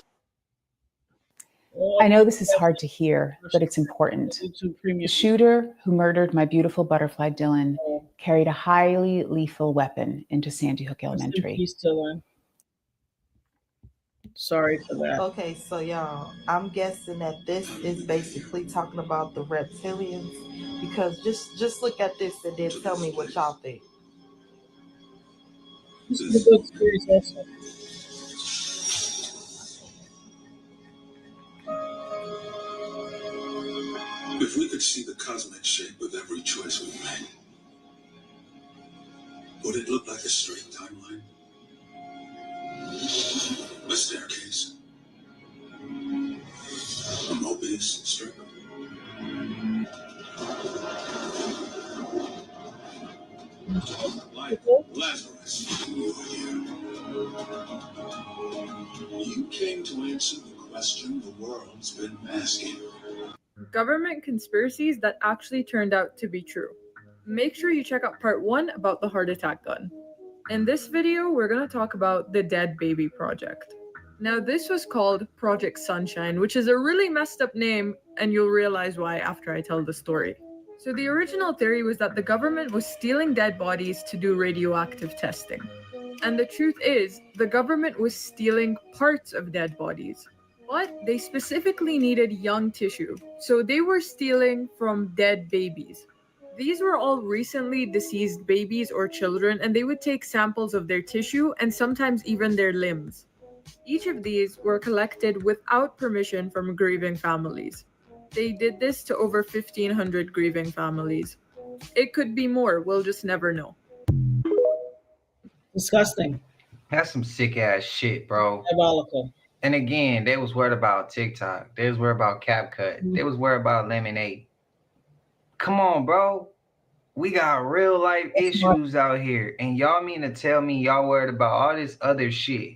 I know this is hard to hear, but it's important. The shooter who murdered my beautiful butterfly Dylan carried a highly lethal weapon into Sandy Hook Elementary. Sorry for that. Okay, so y'all, I'm guessing that this is basically talking about the reptilians, because just look at this and then tell me what y'all think. This is a good series also. If we could see the cosmic shape of every choice we've made, would it look like a straight timeline? A staircase? A Mobius strip? Like Lazarus, you were here. You came to answer the question the world's been asking. Government conspiracies that actually turned out to be true. Make sure you check out part 1 about the heart attack gun. In this video, we're going to talk about the Dead Baby Project. Now, this was called Project Sunshine, which is a really messed up name, and you'll realize why after I tell the story. So the original theory was that the government was stealing dead bodies to do radioactive testing. And the truth is, the government was stealing parts of dead bodies. But they specifically needed young tissue, so they were stealing from dead babies. These were all recently deceased babies or children, and they would take samples of their tissue and sometimes even their limbs. Each of these were collected without permission from grieving families. They did this to over 1,500 grieving families. It could be more, we'll just never know. Disgusting. That's some sick ass shit, bro. Diabolical. And again, they was worried about TikTok. They was worried about CapCut. They was worried about Lemonade. Come on, bro. We got real life issues out here. And y'all mean to tell me y'all worried about all this other shit.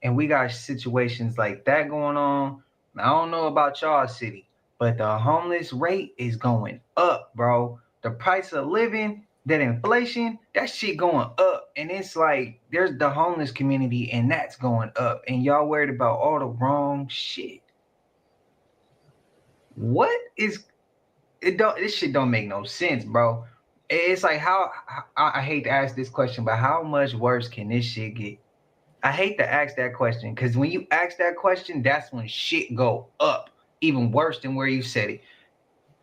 And we got situations like that going on. I don't know about y'all city, but the homeless rate is going up, bro. The price of living, that inflation, that shit going up. And it's like there's the homeless community and that's going up. And y'all worried about all the wrong shit. What is it? This shit don't make no sense, bro. It's like I hate to ask this question, but how much worse can this shit get? I hate to ask that question because when you ask that question, that's when shit go up even worse than where you said it.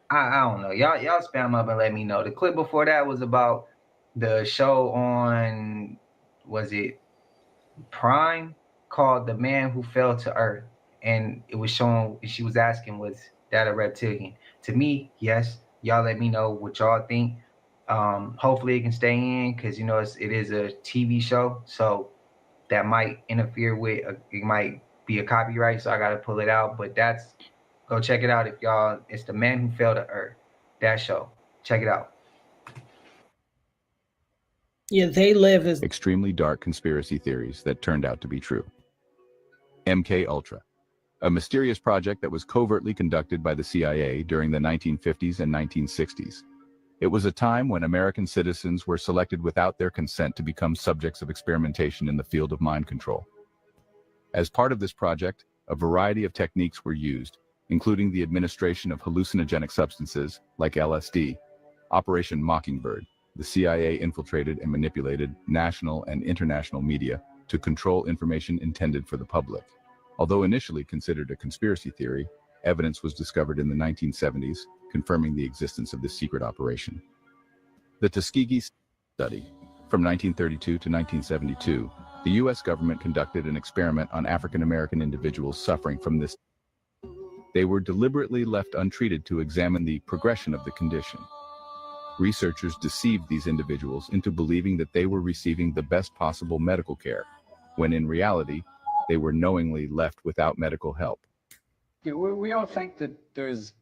I don't know. Y'all spam up and let me know. The clip before that was about the show on, was it Prime, called The Man Who Fell to Earth. And it was showing, she was asking, was that a reptilian? To me, yes. Y'all let me know what y'all think. Hopefully it can stay in because, you know, it is a TV show. So that might interfere with, it might be a copyright. So I got to pull it out. But that's, go check it out if y'all, it's The Man Who Fell to Earth. That show. Check it out. Yeah, they live as extremely dark conspiracy theories that turned out to be true. MK Ultra, a mysterious project that was covertly conducted by the CIA during the 1950s and 1960s. It was a time when American citizens were selected without their consent to become subjects of experimentation in the field of mind control. As part of this project, a variety of techniques were used, including the administration of hallucinogenic substances like LSD. Operation Mockingbird, the CIA infiltrated and manipulated national and international media to control information intended for the public. Although initially considered a conspiracy theory, evidence was discovered in the 1970s, confirming the existence of this secret operation. The Tuskegee study, from 1932 to 1972, the U.S. government conducted an experiment on African American individuals suffering from this. They were deliberately left untreated to examine the progression of the condition. Researchers deceived these individuals into believing that they were receiving the best possible medical care, when in reality, they were knowingly left without medical help. Yeah, we all think that there's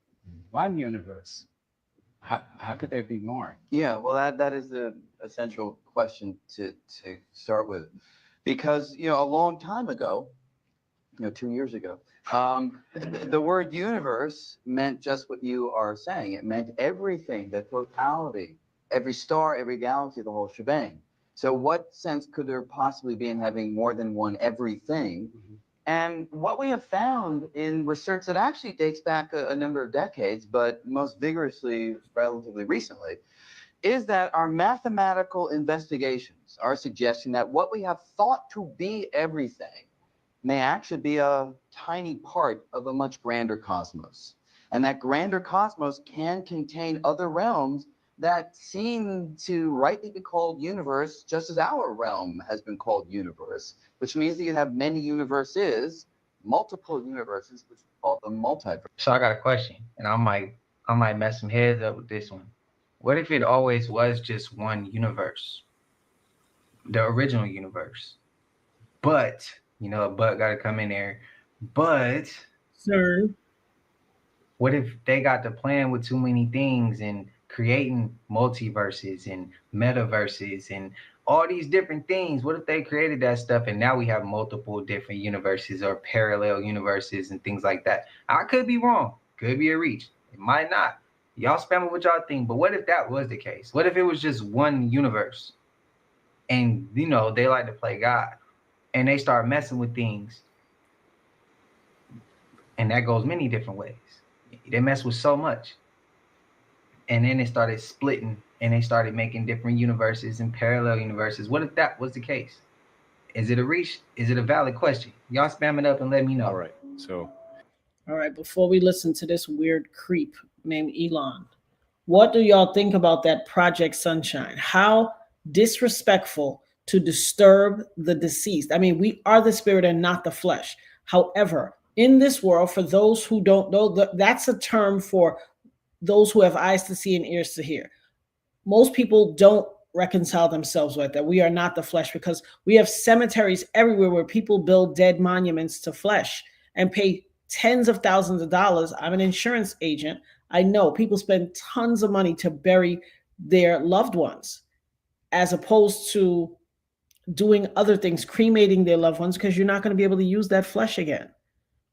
one universe. How could there be more? Yeah, well, that is the essential question to start with, because a long time ago, 2 years ago, the word universe meant just what you are saying. It meant everything, the totality, every star, every galaxy, the whole shebang. So what sense could there possibly be in having more than one everything? And what we have found in research that actually dates back a number of decades, but most vigorously relatively recently, is that our mathematical investigations are suggesting that what we have thought to be everything may actually be a tiny part of a much grander cosmos. And that grander cosmos can contain other realms that seem to rightly be called universe, just as our realm has been called universe, which means that you have many universes, multiple universes, which we call them multiverse. So I got a question, and I might mess some heads up with this one. What if it always was just one universe, the original universe? But a but got to come in there. But sir, what if they got to playing with too many things and creating multiverses and metaverses and all these different things? What if they created that stuff and now we have multiple different universes or parallel universes and things like that? I could be wrong. Could be a reach. It might not. Y'all spam it what y'all think. But what if that was the case? What if it was just one universe and, they like to play God and they start messing with things? And that goes many different ways. They mess with so much. And then they started splitting and they started making different universes and parallel universes. What if that was the case? Is it a reach? Is it a valid question? Y'all spam it up and let me know. All right, before we listen to this weird creep named Elon, what do y'all think about that Project Sunshine? How disrespectful to disturb the deceased. I mean, we are the spirit and not the flesh. However, in this world, for those who don't know, that's a term for those who have eyes to see and ears to hear. Most people don't reconcile themselves with that. We are not the flesh, because we have cemeteries everywhere where people build dead monuments to flesh and pay tens of thousands of dollars. I'm an insurance agent. I know people spend tons of money to bury their loved ones, as opposed to doing other things, cremating their loved ones, because you're not going to be able to use that flesh again.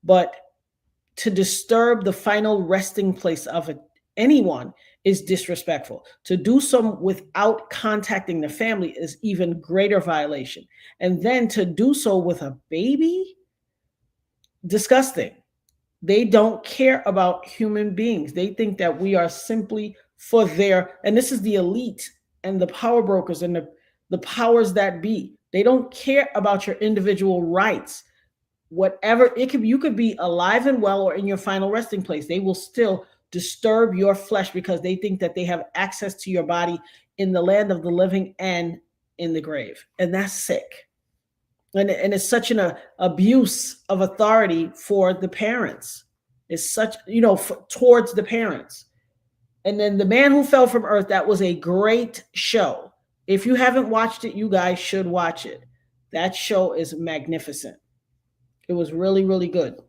But to disturb the final resting place of anyone is disrespectful. To do so without contacting the family is even greater violation. And then to do so with a baby, disgusting. They don't care about human beings. They think that we are simply for their, and this is the elite and the power brokers and the powers that be. They don't care about your individual rights. Whatever it could be, you could be alive and well or in your final resting place. They will still disturb your flesh because they think that they have access to your body in the land of the living and in the grave. And that's sick. And it's such an abuse of authority for the parents. It's such, towards the parents. And then The Man Who Fell from Earth, that was a great show. If you haven't watched it, you guys should watch it. That show is magnificent. It was really, really good.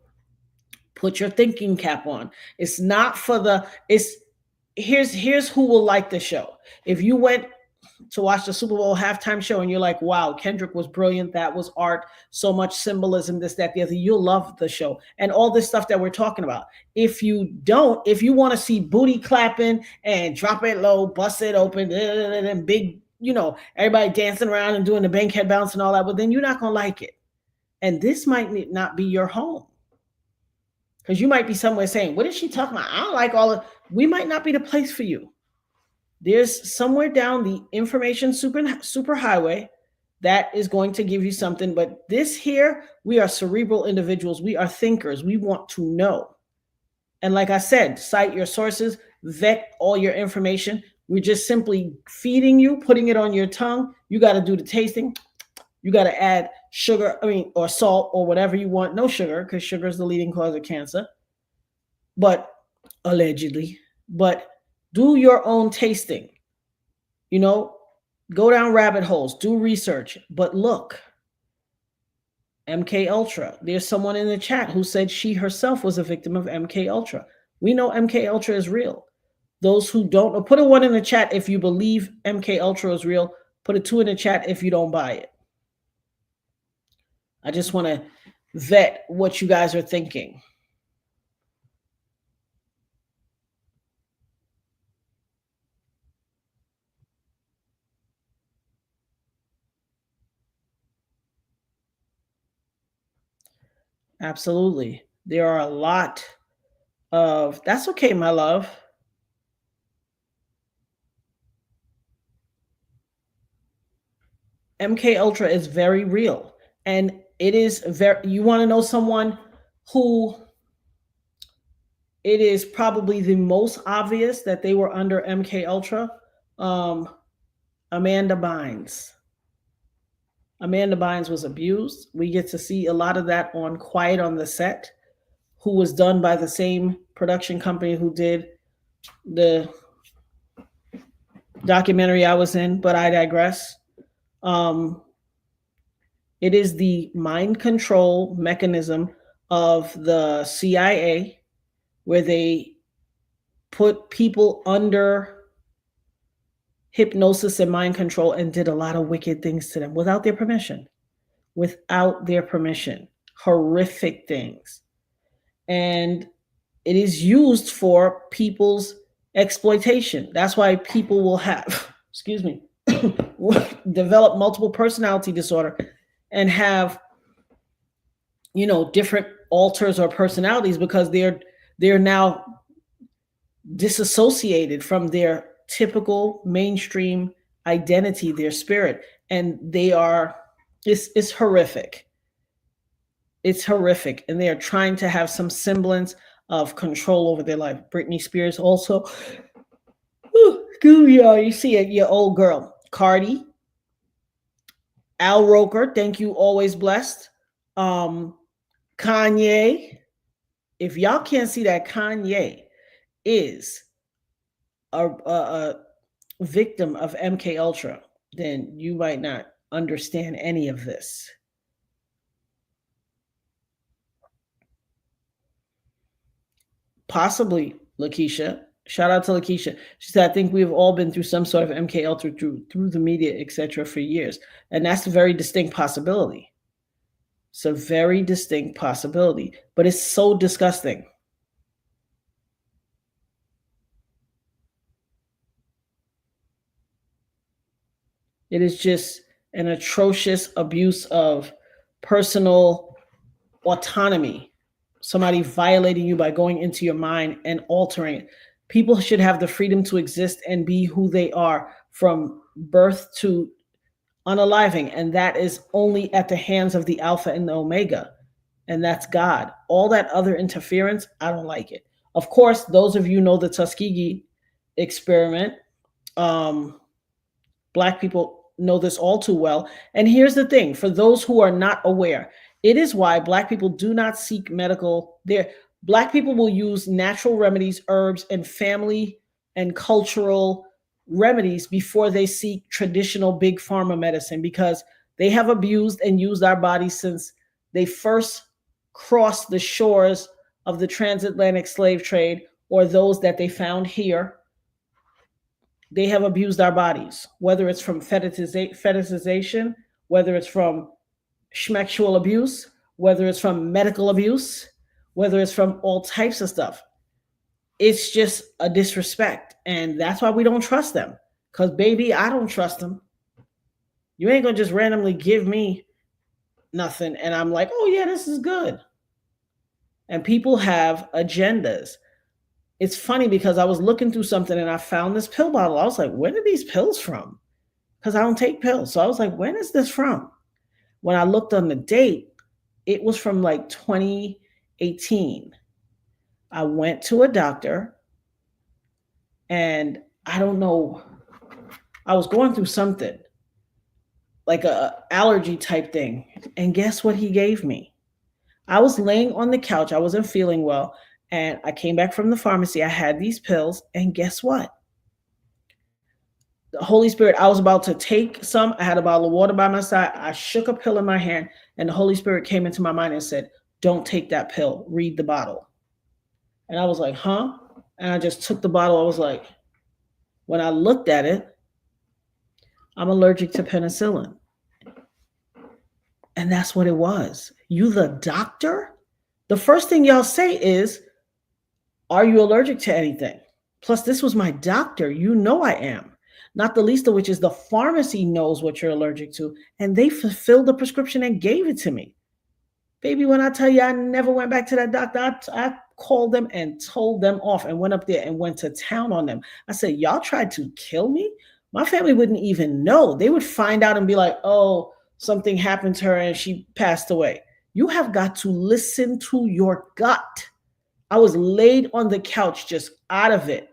Put your thinking cap on. It's not for here's who will like the show. If you went to watch the Super Bowl halftime show and you're like, wow, Kendrick was brilliant. That was art. So much symbolism, this, that, the other. You'll love the show and all this stuff that we're talking about. If you don't, if you want to see booty clapping and drop it low, bust it open, and big, you know, everybody dancing around and doing the bankhead bounce and all that, well, then you're not going to like it. And this might not be your home. Because you might be somewhere saying, what is she talking about? I don't like all of, we might not be the place for you. There's somewhere down the information super highway that is going to give you something. But this here, we are cerebral individuals. We are thinkers. We want to know. And like I said, cite your sources, vet all your information. We're just simply feeding you, putting it on your tongue. You got to do the tasting. You got to add sugar, or salt or whatever you want. No sugar, because sugar is the leading cause of cancer. But allegedly, but do your own tasting. You know, go down rabbit holes, do research, but look. MK Ultra. There's someone in the chat who said she herself was a victim of MK Ultra. We know MK Ultra is real. Those who don't, put a 1 in the chat if you believe MK Ultra is real. Put a 2 in the chat if you don't buy it. I just want to vet what you guys are thinking. Absolutely. There are a lot of, that's okay, my love. MK Ultra is very real. And it is very, you want to know someone who it is probably the most obvious that they were under MK Ultra? Amanda Bynes. Amanda Bynes was abused. We get to see a lot of that on Quiet on the Set, who was done by the same production company who did the documentary I was in, but I digress. It is the mind control mechanism of the CIA where they put people under hypnosis and mind control and did a lot of wicked things to them without their permission. Without their permission. Horrific things. And it is used for people's exploitation. That's why people will have, excuse me, develop multiple personality disorder and have, you know, different alters or personalities because they're now disassociated from their typical mainstream identity, their spirit, and they are, it's horrific. It's horrific, and they are trying to have some semblance of control over their life. Britney Spears also, you see it, your old girl. Cardi, Al Roker, thank you, always blessed. Kanye, if y'all can't see that Kanye is a victim of MK Ultra, then you might not understand any of this. Possibly, Lakeisha. Shout out to Lakeisha. She said, I think we've all been through some sort of MK Ultra through the media, etc., for years. And that's a very distinct possibility. It's a very distinct possibility. But it's so disgusting. It is just an atrocious abuse of personal autonomy. Somebody violating you by going into your mind and altering it. People should have the freedom to exist and be who they are from birth to unaliving. And that is only at the hands of the Alpha and the Omega. And that's God. All that other interference, I don't like it. Of course, those of you know the Tuskegee experiment. Black people know this all too well. And here's the thing, for those who are not aware, it is why Black people do not seek medical. Black people will use natural remedies, herbs, and family and cultural remedies before they seek traditional big pharma medicine, because they have abused and used our bodies since they first crossed the shores of the transatlantic slave trade, or those that they found here. they have abused our bodies, whether it's from fetishization, whether it's from schmexual abuse, whether it's from medical abuse, whether it's from all types of stuff. It's just a disrespect. And that's why we don't trust them. Because, baby, I don't trust them. You ain't going to just randomly give me nothing. And I'm like, oh, yeah, this is good. And people have agendas. It's funny because I was looking through something and I found this pill bottle. I was like, where are these pills from? Because I don't take pills. So I was like, when is this from? When I looked on the date, it was from like 2018. I went to a doctor and I don't know, I was going through something like a allergy type thing. And guess what he gave me? I was laying on the couch. I wasn't feeling well. And I came back from the pharmacy. I had these pills. And guess what? The Holy Spirit, I was about to take some. I had a bottle of water by my side. I shook a pill in my hand. And the Holy Spirit came into my mind and said, don't take that pill. Read the bottle. And I was like, huh? And I just took the bottle. I was like, when I looked at it, I'm allergic to penicillin. And that's what it was. You the doctor? The first thing y'all say is, are you allergic to anything? Plus, this was my doctor. You know I am. Not the least of which is the pharmacy knows what you're allergic to. And they fulfilled the prescription and gave it to me. Baby, when I tell you I never went back to that doctor, I called them and told them off and went up there and went to town on them. I said, y'all tried to kill me? My family wouldn't even know. They would find out and be like, oh, something happened to her and she passed away. You have got to listen to your gut. I was laid on the couch, just out of it,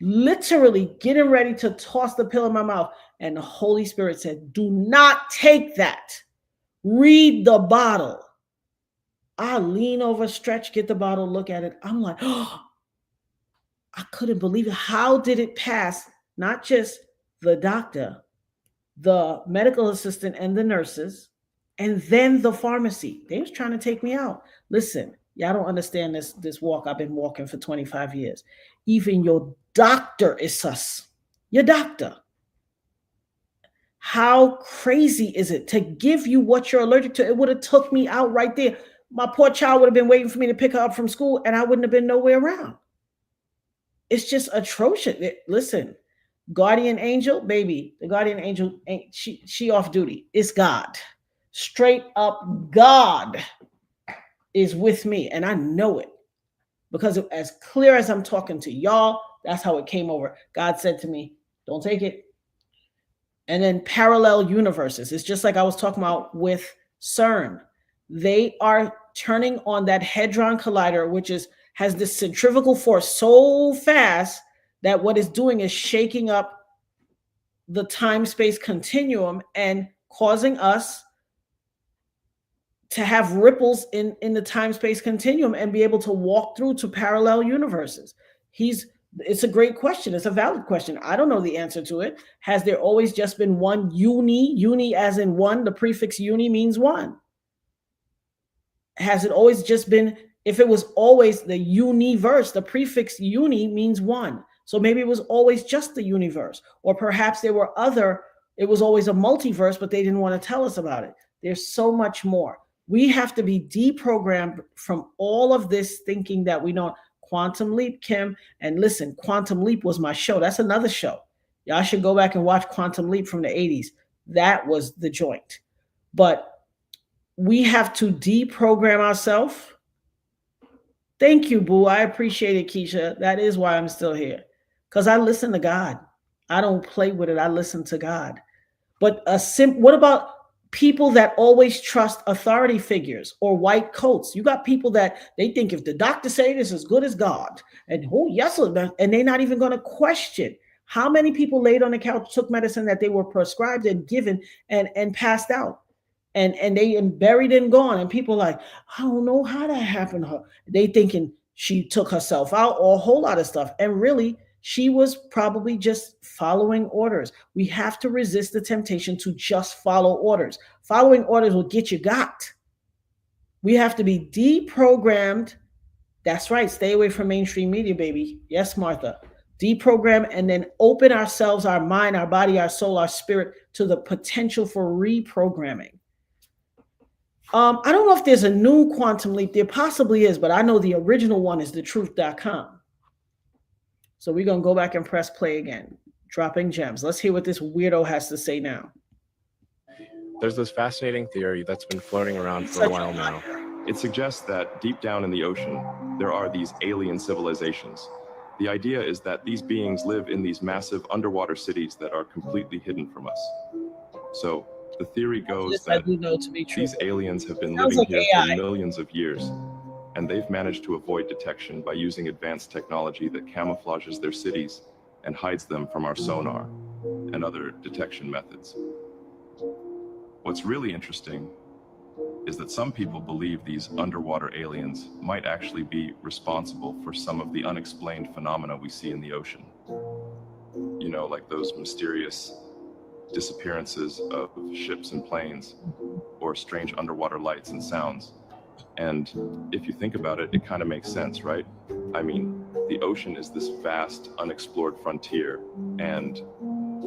literally getting ready to toss the pill in my mouth. And the Holy Spirit said, do not take that. Read the bottle. I lean over, stretch, get the bottle, look at it. I'm like, oh, I couldn't believe it. How did it pass? Not just the doctor, the medical assistant and the nurses, and then the pharmacy. They was trying to take me out. Listen, y'all don't understand this walk. I've been walking for 25 years. Even your doctor is sus. Your doctor. How crazy is it to give you what you're allergic to? It would have took me out right there. My poor child would have been waiting for me to pick her up from school and I wouldn't have been nowhere around. It's just atrocious. Listen, guardian angel, baby, the guardian angel, she off duty. It's God. Straight up God is with me. And I know it because as clear as I'm talking to y'all, that's how it came over. God said to me, don't take it. And then parallel universes. It's just like I was talking about with CERN. They are turning on that Hadron Collider, which has this centrifugal force so fast that what it's doing is shaking up the time-space continuum and causing us to have ripples in the time-space continuum and be able to walk through to parallel universes. It's a great question. It's a valid question. I don't know the answer to it. Has there always just been one uni as in one? The prefix uni means one. Has it always just been, if it was always the universe, the prefix uni means one. So maybe it was always just the universe, or perhaps there were it was always a multiverse, but they didn't want to tell us about it. There's so much more. We have to be deprogrammed from all of this thinking that we don't. Quantum Leap, Kim, and listen, Quantum Leap was my show. That's another show. Y'all should go back and watch Quantum Leap from the 80s. That was the joint. But we have to deprogram ourselves. Thank you, boo. I appreciate it, Keisha. That is why I'm still here. Because I listen to God. I don't play with it. I listen to God. But what about people that always trust authority figures or white coats? You got people that they think if the doctor say this is as good as God, and oh yes, and they're not even going to question. How many people laid on the couch, took medicine that they were prescribed and given and passed out, and they buried and gone, and people like, I don't know how that happened to her. They thinking she took herself out or a whole lot of stuff, and really she was probably just following orders. We have to resist the temptation to just follow orders. Following orders will get you got. We have to be deprogrammed. That's right. Stay away from mainstream media, baby. Yes, Martha. deprogram, and then open ourselves, our mind, our body, our soul, our spirit to the potential for reprogramming. I don't know if there's a new quantum leap. There possibly is, but I know the original one is thetruth.com. So we're going to go back and press play again. Dropping gems. Let's hear what this weirdo has to say now. There's this fascinating theory that's been floating around for a while now. It suggests that deep down in the ocean, there are these alien civilizations. The idea is that these beings live in these massive underwater cities that are completely hidden from us. So the theory goes that these aliens have been living here for millions of years, and they've managed to avoid detection by using advanced technology that camouflages their cities and hides them from our sonar and other detection methods. What's really interesting is that some people believe these underwater aliens might actually be responsible for some of the unexplained phenomena we see in the ocean. You know, like those mysterious disappearances of ships and planes, or strange underwater lights and sounds. And if you think about it, it kind of makes sense, right? I mean, the ocean is this vast, unexplored frontier, and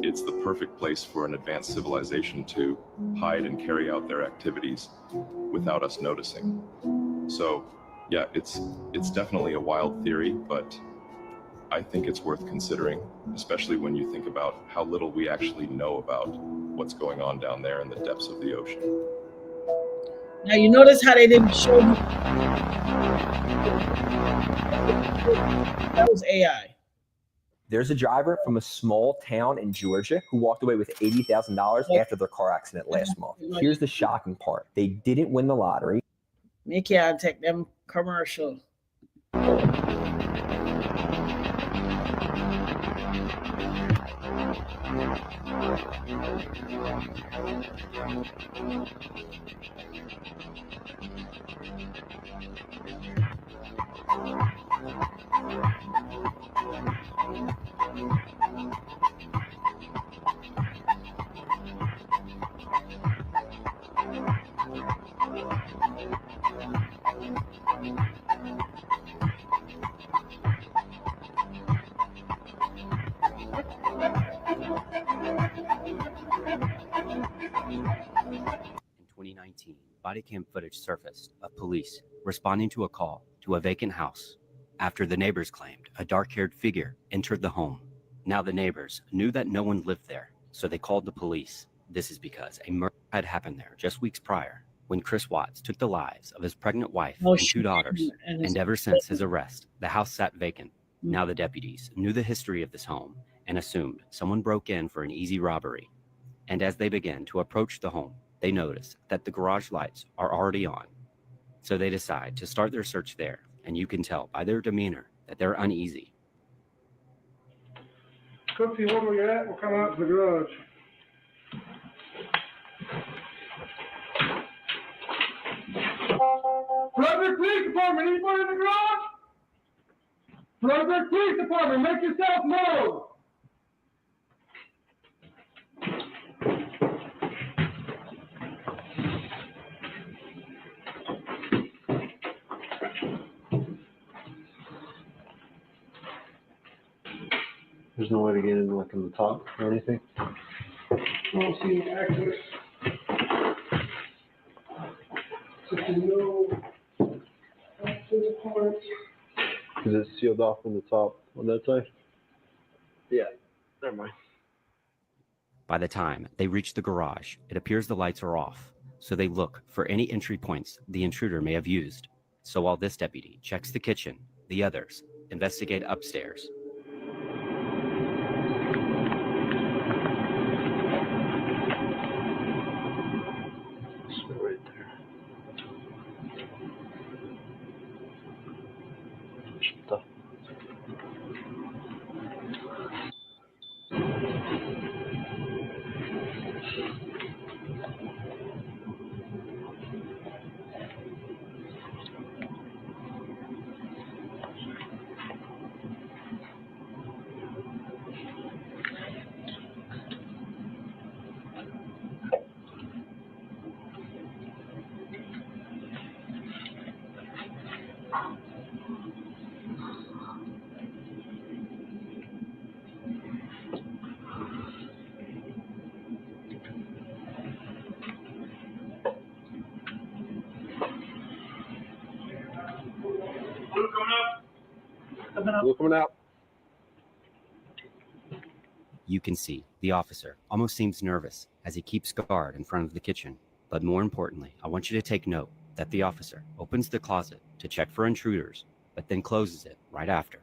it's the perfect place for an advanced civilization to hide and carry out their activities without us noticing. So, yeah, it's definitely a wild theory, but I think it's worth considering, especially when you think about how little we actually know about what's going on down there in the depths of the ocean. Now, you notice how they didn't show you. That was AI. There's a driver from a small town in Georgia who walked away with $80,000 after their car accident last month. Here's the shocking part. They didn't win the lottery. Make y'all take them commercial. In 2019, body cam footage surfaced of police responding to a call to a vacant house after the neighbors claimed a dark-haired figure entered the home. Now the neighbors knew that no one lived there, so they called the police. This is because a murder had happened there just weeks prior when Chris Watts took the lives of his pregnant wife and 2 daughters, and ever since his arrest, the house sat vacant. Now the deputies knew the history of this home and assumed someone broke in for an easy robbery. And as they began to approach the home, they noticed that the garage lights are already on. So they decide to start their search there, and you can tell by their demeanor that they're uneasy. Come see where you're at. We'll come out to the garage. Frederick Police Department, anybody in the garage? Frederick Police Department, make yourself known. There's no way to get in, like, in the top or anything? I don't see any access. Just a no access point. Is it sealed off on the top on that side? Yeah, never mind. By the time they reach the garage, it appears the lights are off, so they look for any entry points the intruder may have used. So while this deputy checks the kitchen, the others investigate upstairs. Right there. Stuff. We're coming out. You can see the officer almost seems nervous as he keeps guard in front of the kitchen. But more importantly, I want you to take note that the officer opens the closet to check for intruders, but then closes it right after,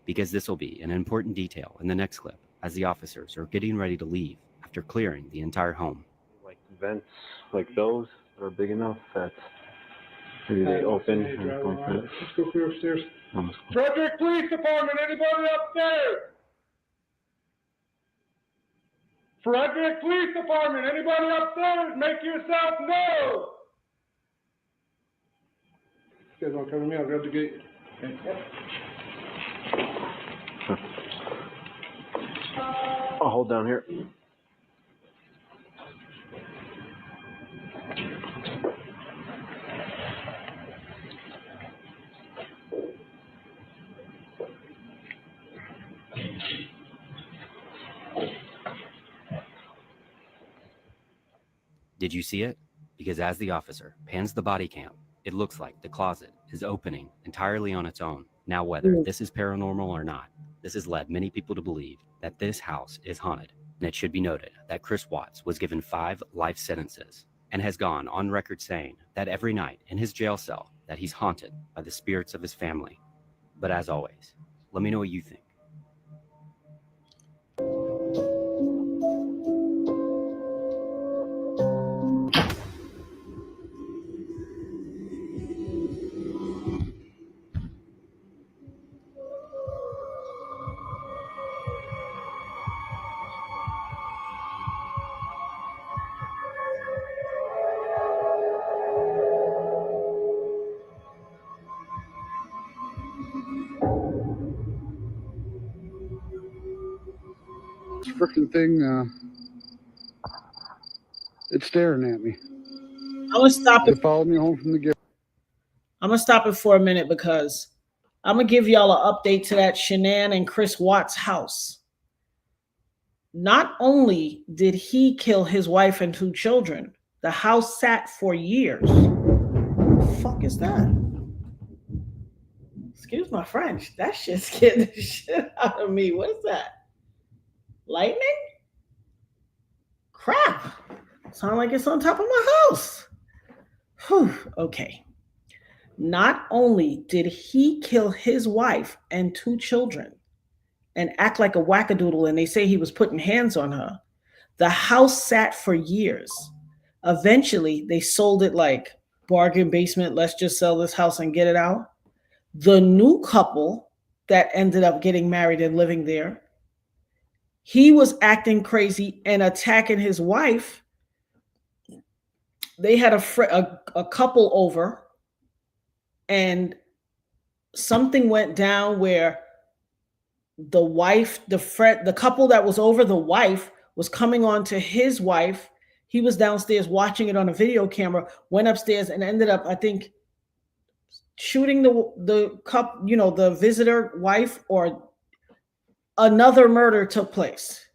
because this will be an important detail in the next clip as the officers are getting ready to leave after clearing the entire home. Like vents like those that are big enough that maybe they open and go through. Let's go clear upstairs. Frederick Police Department, anybody upstairs? Frederick Police Department, anybody upstairs? Make yourself known. You guys want to cover me? I'll grab the gate. Okay. I'll hold down here. Did you see it? Because as the officer pans the body cam, it looks like the closet is opening entirely on its own. Now, whether this is paranormal or not, this has led many people to believe that this house is haunted. And it should be noted that Chris Watts was given 5 life sentences and has gone on record saying that every night in his jail cell that he's haunted by the spirits of his family. But as always, let me know what you think. Freaking thing, it's staring at me. I'm gonna stop it. It followed me home from the gate. I'm gonna stop it for a minute because I'm gonna give y'all an update to that Shanann and Chris Watts house. Not only did he kill his wife and 2 children, the house sat for years. What the fuck is that? Excuse my French. That shit scared the shit out of me. What is that? Lightning? Crap. Sound like it's on top of my house. Whew. Okay. Not only did he kill his wife and 2 children and act like a wackadoodle, and they say he was putting hands on her, the house sat for years. Eventually, they sold it like bargain basement. Let's just sell this house and get it out. The new couple that ended up getting married and living there, he was acting crazy and attacking his wife. They had a couple over, and something went down where the wife, the couple that was over, the wife was coming on to his wife. He was downstairs watching it on a video camera, went upstairs and ended up, I think, shooting the couple, the visitor wife, or another murder took place.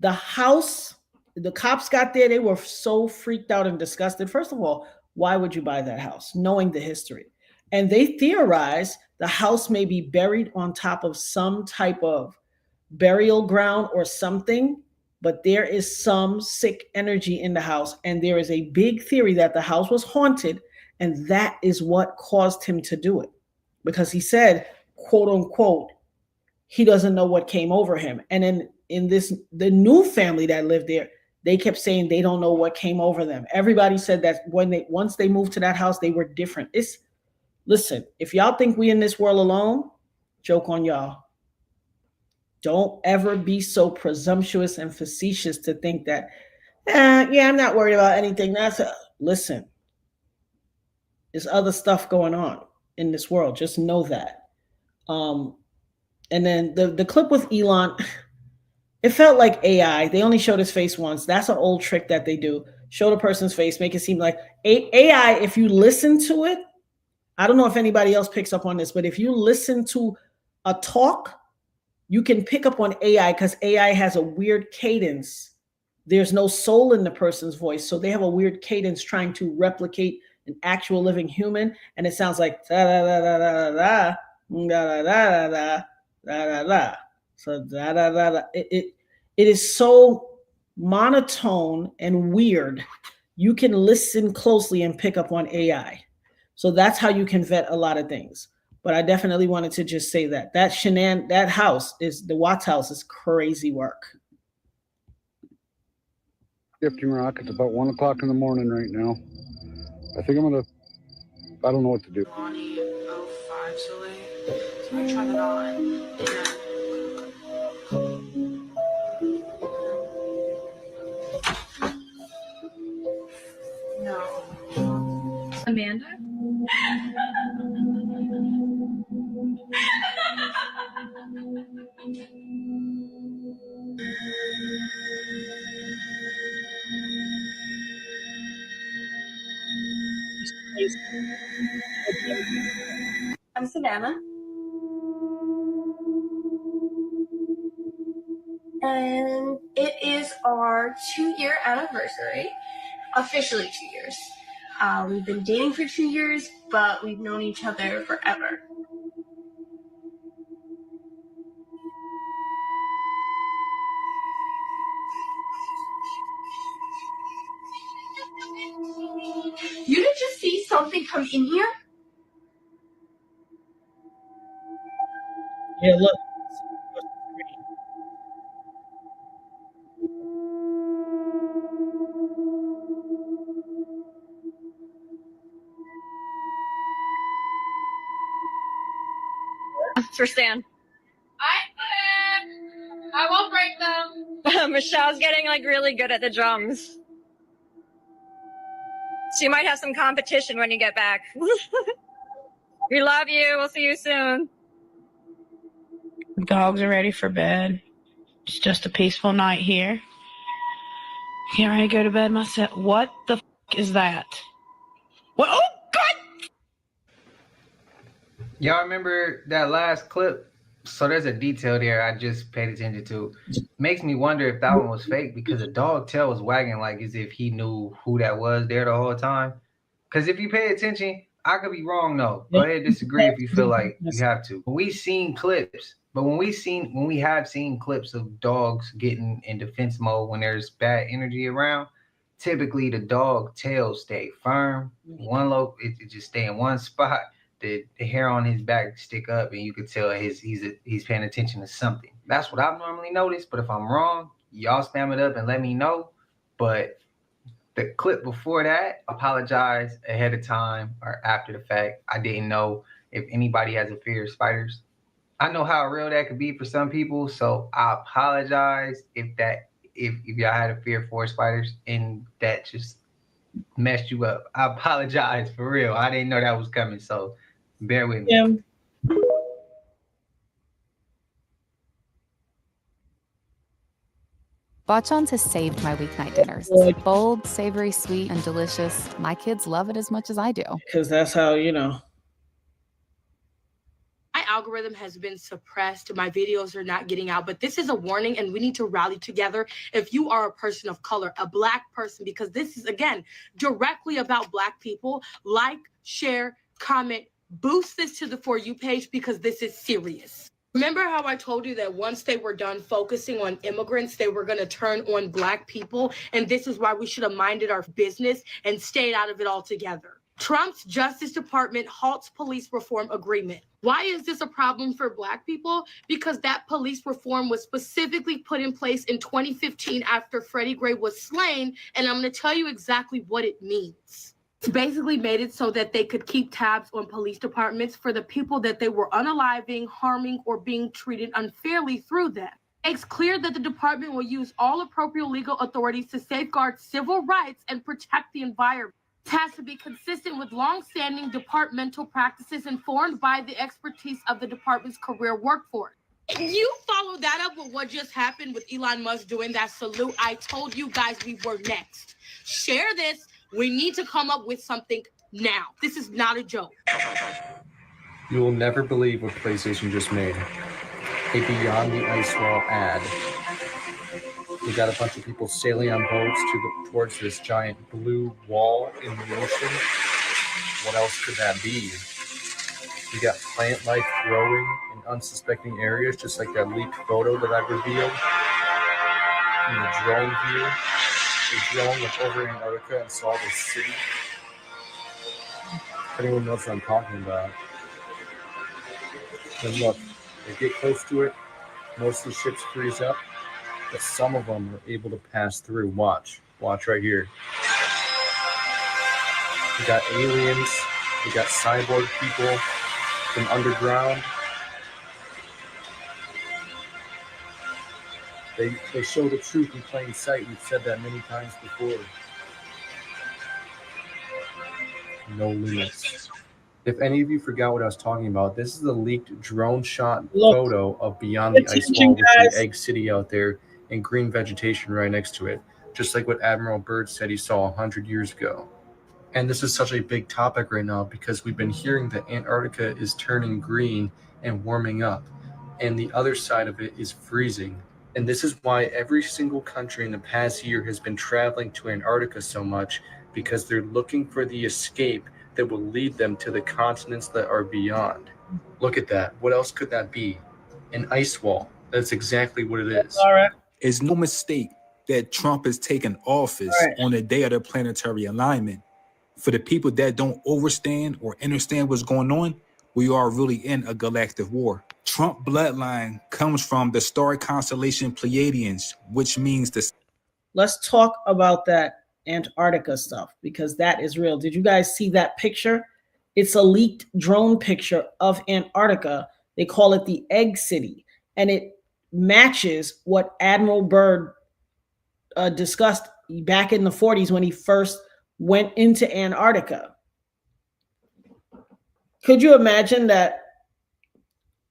The house, the cops got there. They were so freaked out and disgusted. First of all, why would you buy that house, knowing the history? And they theorized the house may be buried on top of some type of burial ground or something, but there is some sick energy in the house. And there is a big theory that the house was haunted, and that is what caused him to do it. Because he said, quote unquote, he doesn't know what came over him. And in the new family that lived there, they kept saying they don't know what came over them. Everybody said that once they moved to that house, they were different. Listen, if y'all think we in this world alone, joke on y'all. Don't ever be so presumptuous and facetious to think that, yeah, I'm not worried about anything. Listen, there's other stuff going on in this world. Just know that. And then the clip with Elon, it felt like AI. They only showed his face once. That's an old trick that they do. Show the person's face, make it seem like AI. If you listen to it, I don't know if anybody else picks up on this, but if you listen to a talk, you can pick up on AI because AI has a weird cadence. There's no soul in the person's voice. So they have a weird cadence trying to replicate an actual living human. And it sounds like da da da da da da. Da da da da da da da. So da da da da. It is so monotone and weird. You can listen closely and pick up on AI. So that's how you can vet a lot of things. But I definitely wanted to just say that that house is the Watts house is crazy work. Gifting rock. It's about 1 o'clock in the morning right now. I think I'm gonna. I don't know what to do. Lonnie 05 so late. So I try that on. No. Amanda? I'm Savannah. And it is our 2-year anniversary. Officially 2 years. We've been dating for 2 years, but we've known each other forever. You didn't just see something come in here? Yeah, look. For Stan. I won't break them. Michelle's getting like really good at the drums. So you might have some competition when you get back. We love you. We'll see you soon. The dogs are ready for bed. It's just a peaceful night here. Can't ready to go to bed myself. What the f is that? What? Oh, God! Y'all remember that last clip? So there's a detail there I just paid attention to. Makes me wonder if that one was fake because the dog tail was wagging like as if he knew who that was there the whole time. Because if you pay attention, I could be wrong though. Go ahead and disagree if you feel like you have to. We've seen clips, but when we have seen clips of dogs getting in defense mode when there's bad energy around, typically the dog tail stay firm. It just stay in one spot. The hair on his back stick up, and you could tell he's paying attention to something. That's what I've normally noticed. But if I'm wrong, y'all spam it up and let me know. But the clip before that, apologize ahead of time or after the fact. I didn't know if anybody has a fear of spiders. I know how real that could be for some people, so I apologize if y'all had a fear for spiders and that just messed you up. I apologize for real. I didn't know that was coming, so bear with me. Yeah. Bachans has saved my weeknight dinners. Bold, savory, sweet, and delicious. My kids love it as much as I do. Because that's how, you know. My algorithm has been suppressed. My videos are not getting out, but this is a warning and we need to rally together. If you are a person of color, a Black person, because this is, again, directly about Black people, like, share, comment, boost this to the For You page because this is serious. Remember how I told you that once they were done focusing on immigrants, they were going to turn on Black people? And this is why we should have minded our business and stayed out of it altogether. Trump's Justice Department halts police reform agreement. Why is this a problem for Black people? Because that police reform was specifically put in place in 2015 after Freddie Gray was slain, and I'm going to tell you exactly what it means. It's basically made it so that they could keep tabs on police departments for the people that they were unaliving, harming, or being treated unfairly through them. It's clear that the department will use all appropriate legal authorities to safeguard civil rights and protect the environment. It has to be consistent with long-standing departmental practices informed by the expertise of the department's career workforce. You follow that up with what just happened with Elon Musk doing that salute. I told you guys we were next. Share this. We need to come up with something now. This is not a joke. You will never believe what PlayStation just made. A Beyond the Ice Wall ad. We got a bunch of people sailing on boats towards this giant blue wall in the ocean. What else could that be? You got plant life growing in unsuspecting areas, just like that leaked photo that I revealed in the drone view. The drone went over Antarctica and saw this city. If anyone knows what I'm talking about. And look, they get close to it, most of the ships freeze up, but some of them are able to pass through. Watch right here. We got aliens, we got cyborg people from underground. They show the truth in plain sight. We've said that many times before. No limits. If any of you forgot what I was talking about, this is a leaked drone shot photo of beyond the ice wall with the egg city out there and green vegetation right next to it, just like what Admiral Byrd said he saw 100 years ago. And this is such a big topic right now because we've been hearing that Antarctica is turning green and warming up, and the other side of it is freezing. And this is why every single country in the past year has been traveling to Antarctica so much, because they're looking for the escape that will lead them to the continents that are beyond. Look at that. What else could that be? An ice wall. That's exactly what it is. All right. It's no mistake that Trump is taking office on the day of the planetary alignment. For the people that don't understand or understand what's going on, we are really in a galactic war. Trump bloodline comes from the star constellation Pleiadians, which means the... Let's talk about that Antarctica stuff, because that is real. Did you guys see that picture? It's a leaked drone picture of Antarctica. They call it the Egg City, and it matches what Admiral Byrd discussed back in the 40s when he first went into Antarctica. Could you imagine that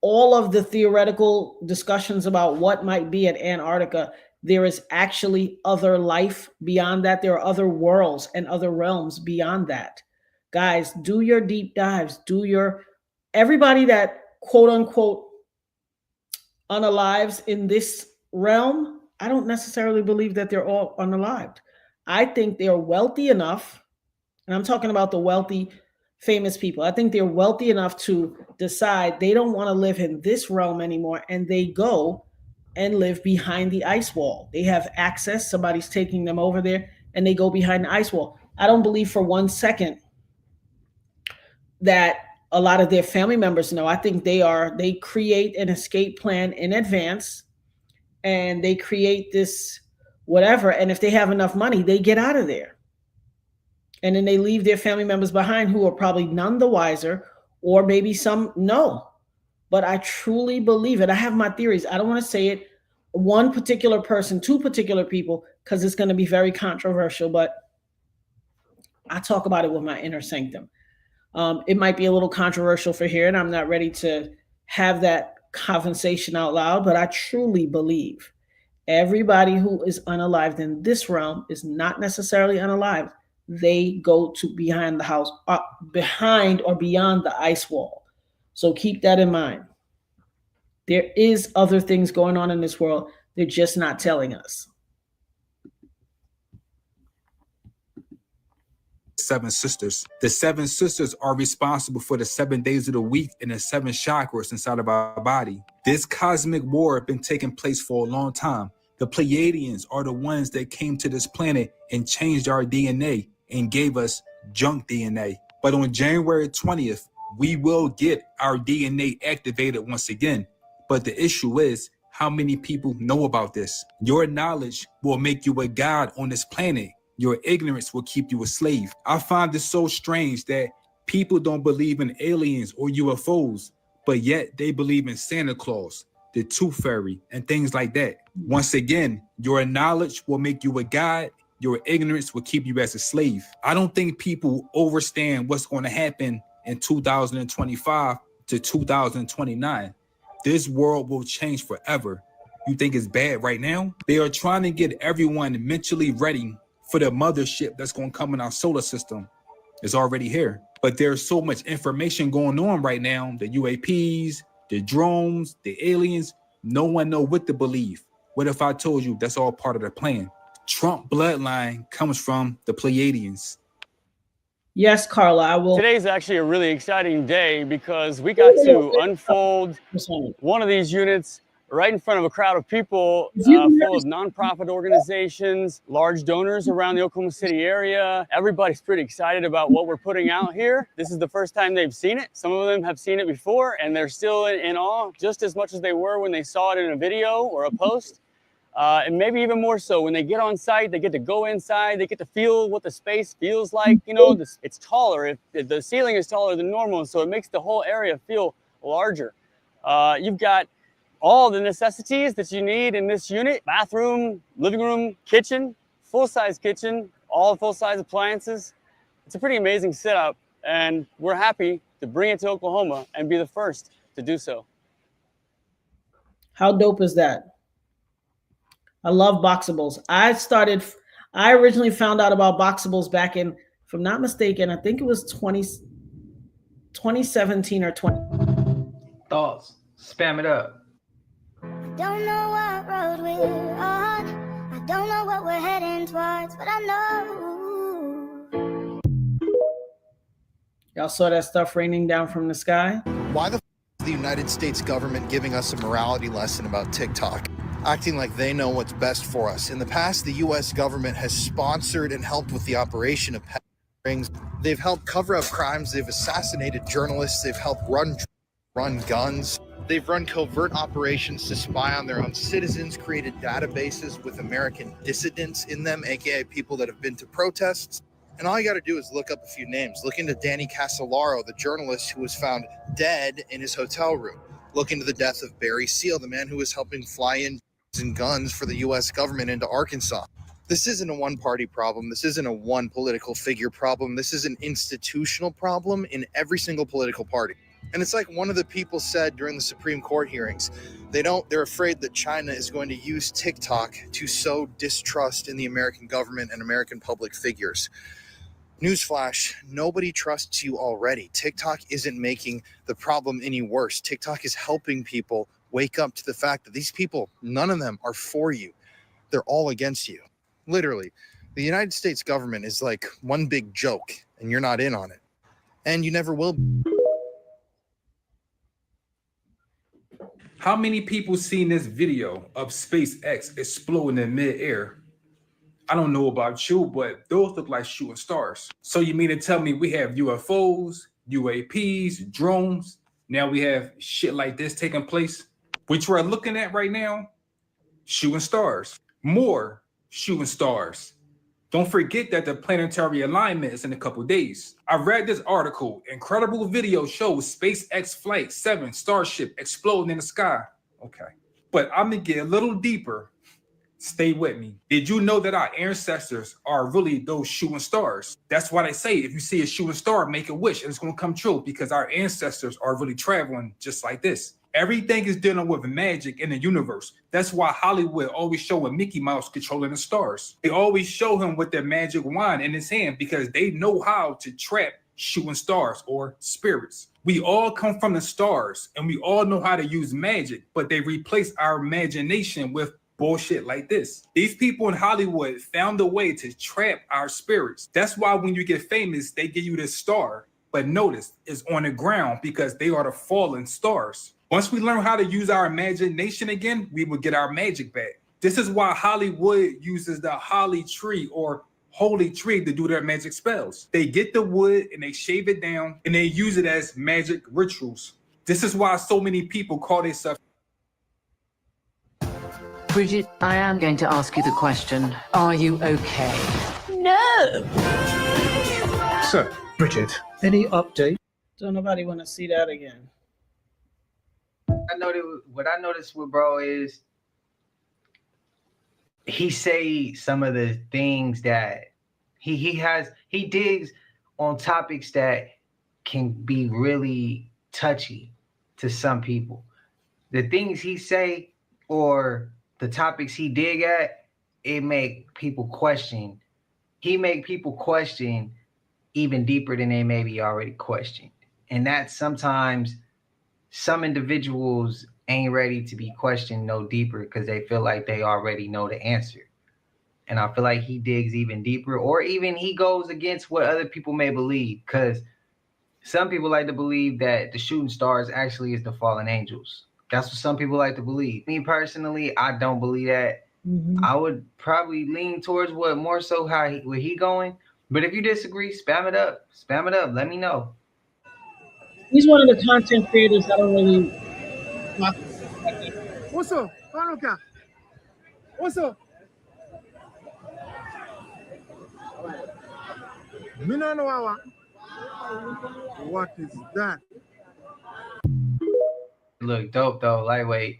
all of the theoretical discussions about what might be at Antarctica, there is actually other life beyond that? There are other worlds and other realms beyond that. Guys, do your deep dives. Everybody that quote unquote unalives in this realm, I don't necessarily believe that they're all unalived. I think they're wealthy enough, and I'm talking about the wealthy, famous people. I think they're wealthy enough to decide they don't want to live in this realm anymore, and they go and live behind the ice wall. They have access. Somebody's taking them over there, and they go behind the ice wall. I don't believe for 1 second that a lot of their family members know. I think they create an escape plan in advance, and they create this whatever. And if they have enough money, they get out of there. And then they leave their family members behind who are probably none the wiser, or maybe some no. But I truly believe it. I have my theories. I don't want to say it one particular person, two particular people, because it's going to be very controversial, but I talk about it with my inner sanctum. It might be a little controversial for here, and I'm not ready to have that conversation out loud, but I truly believe everybody who is unalived in this realm is not necessarily unalived. They go to behind the house, behind or beyond the ice wall. So keep that in mind. There is other things going on in this world. They're just not telling us. Seven sisters. The seven sisters are responsible for the 7 days of the week and the 7 chakras inside of our body. This cosmic war has been taking place for a long time. The Pleiadians are the ones that came to this planet and changed our DNA and gave us junk DNA. But on January 20th, we will get our DNA activated once again. But the issue is, how many people know about this? Your knowledge will make you a god on this planet. Your ignorance will keep you a slave. I find this so strange that people don't believe in aliens or UFOs, but yet they believe in Santa Claus, the Tooth Fairy, and things like that. Once again, your knowledge will make you a god. Your ignorance will keep you as a slave. I don't think people understand what's going to happen in 2025 to 2029. This world will change forever. You think it's bad right now? They are trying to get everyone mentally ready for the mothership that's going to come in our solar system. It's already here. But there's so much information going on right now. The UAPs, the drones, the aliens, no one knows what to believe. What if I told you that's all part of the plan? Trump bloodline comes from the Pleiadians. Yes, Carla, I will. Today's actually a really exciting day because we got to unfold one of these units right in front of a crowd of people full of nonprofit organizations, large donors around the Oklahoma City area. Everybody's pretty excited about what we're putting out here. This is the first time they've seen it. Some of them have seen it before, and they're still in awe just as much as they were when they saw it in a video or a post. And maybe even more so when they get on site, they get to go inside, they get to feel what the space feels like. You know, it's taller. The ceiling is taller than normal, so it makes the whole area feel larger. You've got all the necessities that you need in this unit: bathroom, living room, kitchen, full-size kitchen, all full-size appliances. It's a pretty amazing setup, and we're happy to bring it to Oklahoma and be the first to do so. How dope is that? I love Boxables. I originally found out about Boxables back in, if I'm not mistaken, I think it was 2017 or 20. Thoughts? Spam it up. Don't know what road we're on. I don't know what we're heading towards, but I know. Y'all saw that stuff raining down from the sky? Why the f is the United States government giving us a morality lesson about TikTok? Acting like they know what's best for us. In the past, the U.S. government has sponsored and helped with the operation of pet rings. They've helped cover up crimes. They've assassinated journalists. They've helped run guns. They've run covert operations to spy on their own citizens, created databases with American dissidents in them, aka people that have been to protests. And all you got to do is look up a few names. Look into Danny Casolaro, the journalist who was found dead in his hotel room. Look into the death of Barry Seal, the man who was helping fly in and guns for the U.S. government into Arkansas. This isn't a one-party problem. This isn't a one political figure problem. This is an institutional problem in every single political party. And it's like one of the people said during the Supreme Court hearings, they're afraid that China is going to use TikTok to sow distrust in the American government and American public figures. Newsflash, nobody trusts you already. TikTok isn't making the problem any worse. TikTok is helping people wake up to the fact that these people, none of them are for you. They're all against you. Literally, the United States government is like one big joke, and you're not in on it. And you never will be. How many people seen this video of SpaceX exploding in midair? I don't know about you, but those look like shooting stars. So you mean to tell me we have UFOs, UAPs, drones? Now we have shit like this taking place, which we're looking at right now? Shooting stars. More shooting stars. Don't forget that the planetary alignment is in a couple days. I read this article. Incredible video shows SpaceX Flight 7 Starship exploding in the sky. Okay. But I'm going to get a little deeper. Stay with me. Did you know that our ancestors are really those shooting stars? That's why they say if you see a shooting star, make a wish and it's going to come true, because our ancestors are really traveling just like this. Everything is dealing with magic in the universe. That's why Hollywood always showing Mickey Mouse controlling the stars. They always show him with their magic wand in his hand because they know how to trap shooting stars or spirits. We all come from the stars and we all know how to use magic, but they replace our imagination with bullshit like this. These people in Hollywood found a way to trap our spirits. That's why when you get famous, they give you this star. But notice, it's on the ground because they are the fallen stars. Once we learn how to use our imagination again, we will get our magic back. This is why Hollywood uses the holly tree or holy tree to do their magic spells. They get the wood and they shave it down and they use it as magic rituals. This is why so many people call themselves. Bridget, I am going to ask you the question. Are you okay? No. So, Bridget, any update? Don't nobody want to see that again. What I noticed with bro is he say some of the things that he digs on topics that can be really touchy to some people. The things he say or the topics he dig at, it make people question. He make people question even deeper than they maybe already questioned. And that sometimes some individuals ain't ready to be questioned no deeper because they feel like they already know the answer. And I feel like he digs even deeper, or even he goes against what other people may believe. Because some people like to believe that the shooting stars actually is the fallen angels. That's what some people like to believe. Me personally, I don't believe that. I would probably lean towards what more so where he going. But if you disagree, spam it up. Spam it up. Let me know. He's one of the content creators I don't really watch. What's up? Hanukkah. What's up? Me no know what is that? Look dope though, lightweight.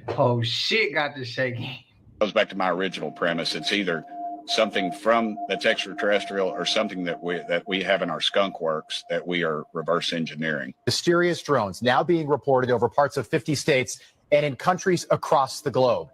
Oh shit, got this shaking. Goes back to my original premise. It's either something from that's extraterrestrial or something that we have in our skunk works that we are reverse engineering. Mysterious drones now being reported over parts of 50 states and in countries across the globe.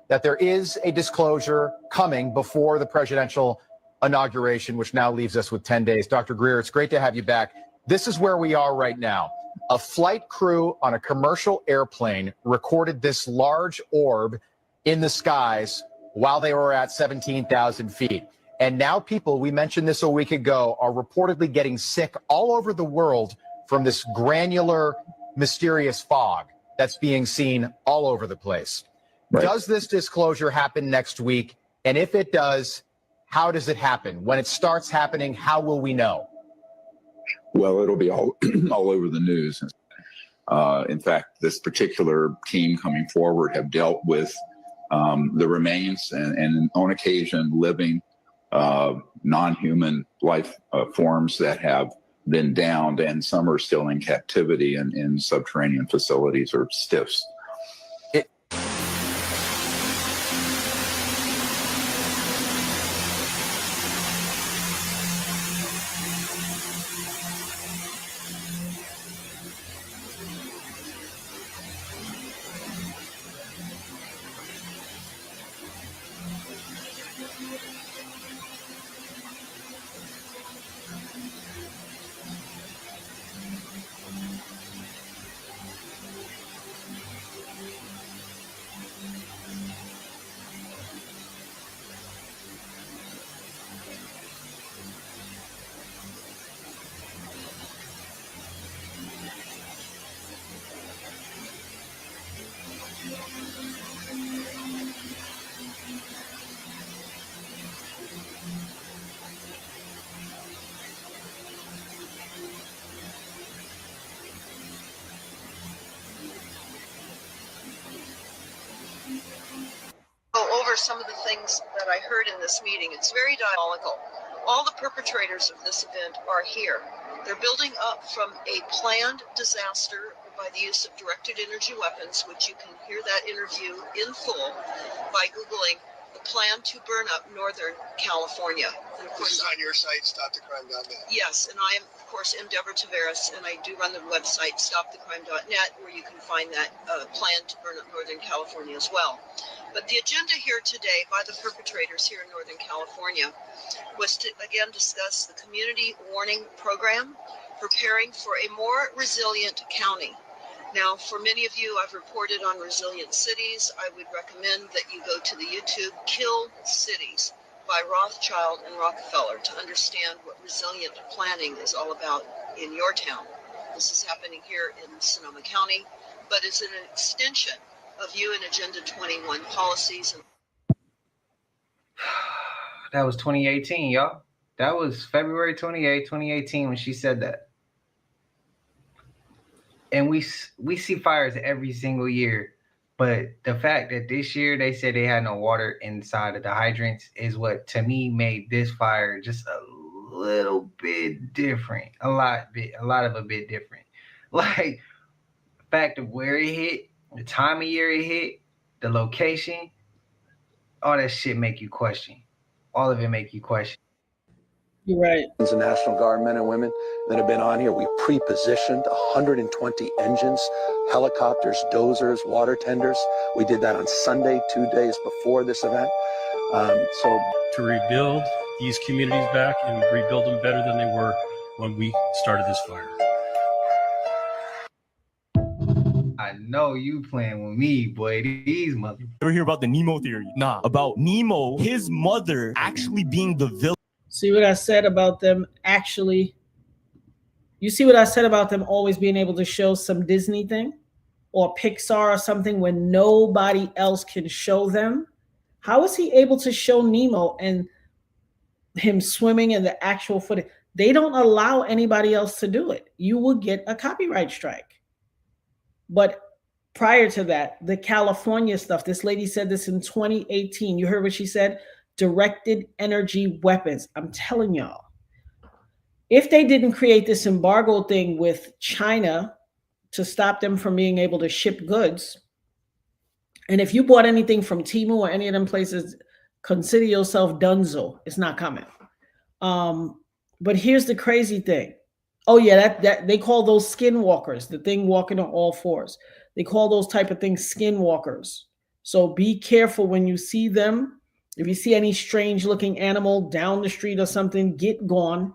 That there is a disclosure coming before the presidential inauguration, which now leaves us with 10 days. Dr. Greer, it's great to have you back. This is where we are right now. A flight crew on a commercial airplane recorded this large orb in the skies while they were at 17,000 feet. And now people, we mentioned this a week ago, are reportedly getting sick all over the world from this granular, mysterious fog that's being seen all over the place. Right. Does this disclosure happen next week? And if it does, how does it happen? When it starts happening, how will we know? Well, it'll be all over the news. In fact, this particular team coming forward have dealt with the remains and on occasion living non-human life forms that have been downed, and some are still in captivity in subterranean facilities or STIFs. Go over some of the things that I heard in this meeting. It's very diabolical. All the perpetrators of this event are here. They're building up from a planned disaster by the use of directed energy weapons, which you can hear that interview in full by Googling the plan to burn up Northern California. And of course, this is on your site, stopthecrime.net. Yes, and I am, of course, M. Deborah Taveras, and I do run the website stopthecrime.net, where you can find that plan to burn up Northern California as well. But the agenda here today by the perpetrators here in Northern California was to, again, discuss the community warning program, preparing for a more resilient county. Now, for many of you, I've reported on resilient cities. I would recommend that you go to the YouTube Kill Cities by Rothschild and Rockefeller to understand what resilient planning is all about in your town. This is happening here in Sonoma County, but it's an extension of UN Agenda 21 policies. That was 2018, y'all. That was February 28, 2018 when she said that. And we see fires every single year. But the fact that this year they said they had no water inside of the hydrants is what, to me, made this fire just a little bit different. A lot of a bit different. Like, the fact of where it hit, the time of year it hit, the location, all that shit make you question. All of it make you question. You're right. The National Guard men and women that have been on here, we pre-positioned 120 engines, helicopters, dozers, water tenders. We did that on Sunday, 2 days before this event. To rebuild these communities back and rebuild them better than they were when we started this fire. know you playing with me, boy. These mother. Ever hear about the Nemo theory? Nah, about Nemo, his mother actually being the villain. See what I said about them actually? You see what I said about them always being able to show some Disney thing or Pixar or something when nobody else can show them? How is he able to show Nemo and him swimming in the actual footage? They don't allow anybody else to do it. You will get a copyright strike. But prior to that, the California stuff, this lady said this in 2018. You heard what she said? Directed energy weapons. I'm telling y'all, if they didn't create this embargo thing with China to stop them from being able to ship goods, and if you bought anything from Temu or any of them places, consider yourself donezo. It's not coming. But here's the crazy thing. Oh yeah, that they call those skinwalkers, the thing walking on all fours. They call those type of things skinwalkers. So be careful when you see them. If you see any strange looking animal down the street or something, get gone.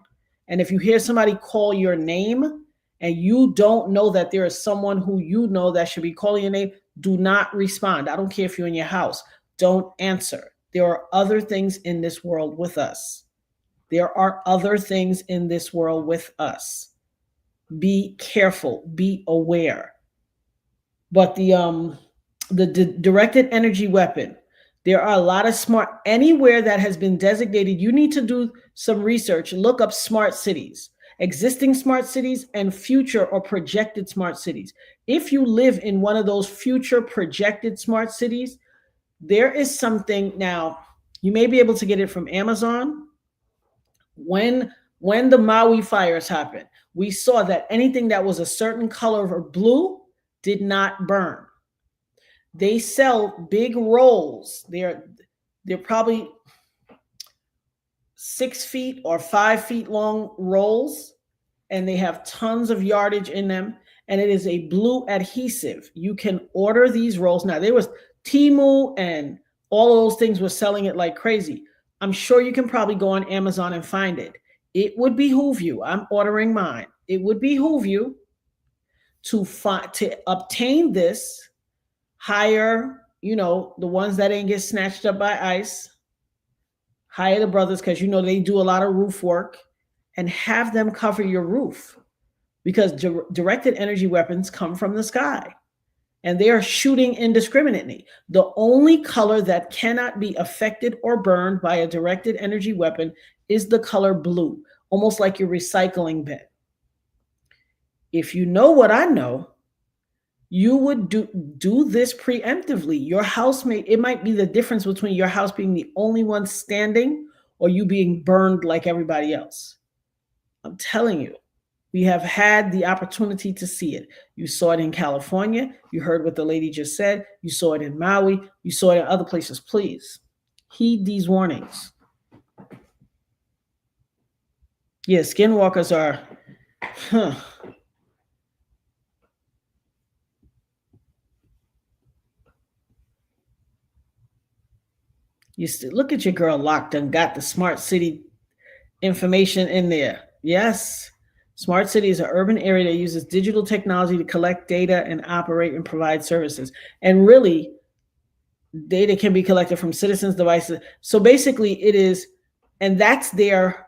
And if you hear somebody call your name and you don't know that there is someone who you know that should be calling your name, do not respond. I don't care if you're in your house. Don't answer. There are other things in this world with us. There are other things in this world with us. Be careful. Be aware. But the directed energy weapon, there are a lot of smart, anywhere that has been designated, you need to do some research. Look up smart cities, existing smart cities and future or projected smart cities. If you live in one of those future projected smart cities, there is something now, you may be able to get it from Amazon. When the Maui fires happened, we saw that anything that was a certain color or blue did not burn. They sell big rolls. They're probably 6 feet or 5 feet long rolls, and they have tons of yardage in them. And it is a blue adhesive. You can order these rolls. Now, there was Temu and all of those things were selling it like crazy. I'm sure you can probably go on Amazon and find it. It would behoove you. I'm ordering mine. It would behoove you to obtain this, hire, the ones that ain't get snatched up by ICE, hire the brothers, because they do a lot of roof work, and have them cover your roof, because directed energy weapons come from the sky and they are shooting indiscriminately. The only color that cannot be affected or burned by a directed energy weapon is the color blue, almost like your recycling bin. If you know what I know, you would do this preemptively. Your housemate, it might be the difference between your house being the only one standing or you being burned like everybody else. I'm telling you, we have had the opportunity to see it. You saw it in California. You heard what the lady just said. You saw it in Maui. You saw it in other places. Please heed these warnings. Yeah, skinwalkers are, You still look at your girl locked and got the smart city information in there. Yes. Smart city is an urban area that uses digital technology to collect data and operate and provide services. And really, data can be collected from citizens' devices. So basically it is, and that's their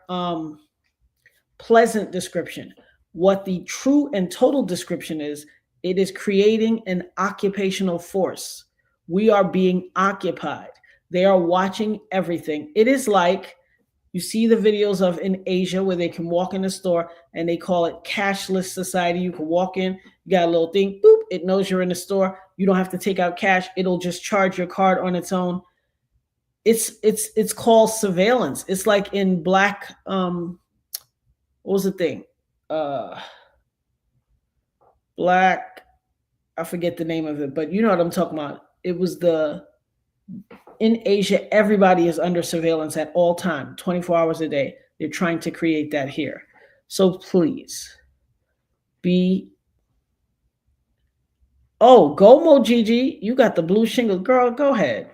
pleasant description. What the true and total description is, it is creating an occupational force. We are being occupied. They are watching everything. It is like, you see the videos of in Asia where they can walk in the store and they call it cashless society. You can walk in, you got a little thing, boop, it knows you're in the store. You don't have to take out cash. It'll just charge your card on its own. It's called surveillance. It's like in Black, what was the thing? Black, I forget the name of it, but you know what I'm talking about. It was in Asia, everybody is under surveillance at all time, 24 hours a day. They're trying to create that here. So please go Mojiji, you got the blue shingle. Girl, go ahead.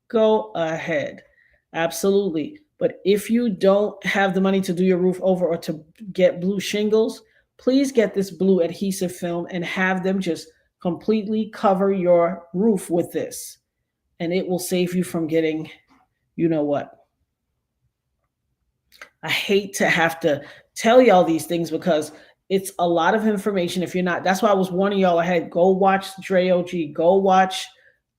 Go ahead. Absolutely. But if you don't have the money to do your roof over or to get blue shingles, please get this blue adhesive film and have them just Completely cover your roof with this, and it will save you from getting, you know what. I hate to have to tell y'all these things because it's a lot of information. If you're not, that's why I was warning y'all ahead. Go watch Dre OG. Go watch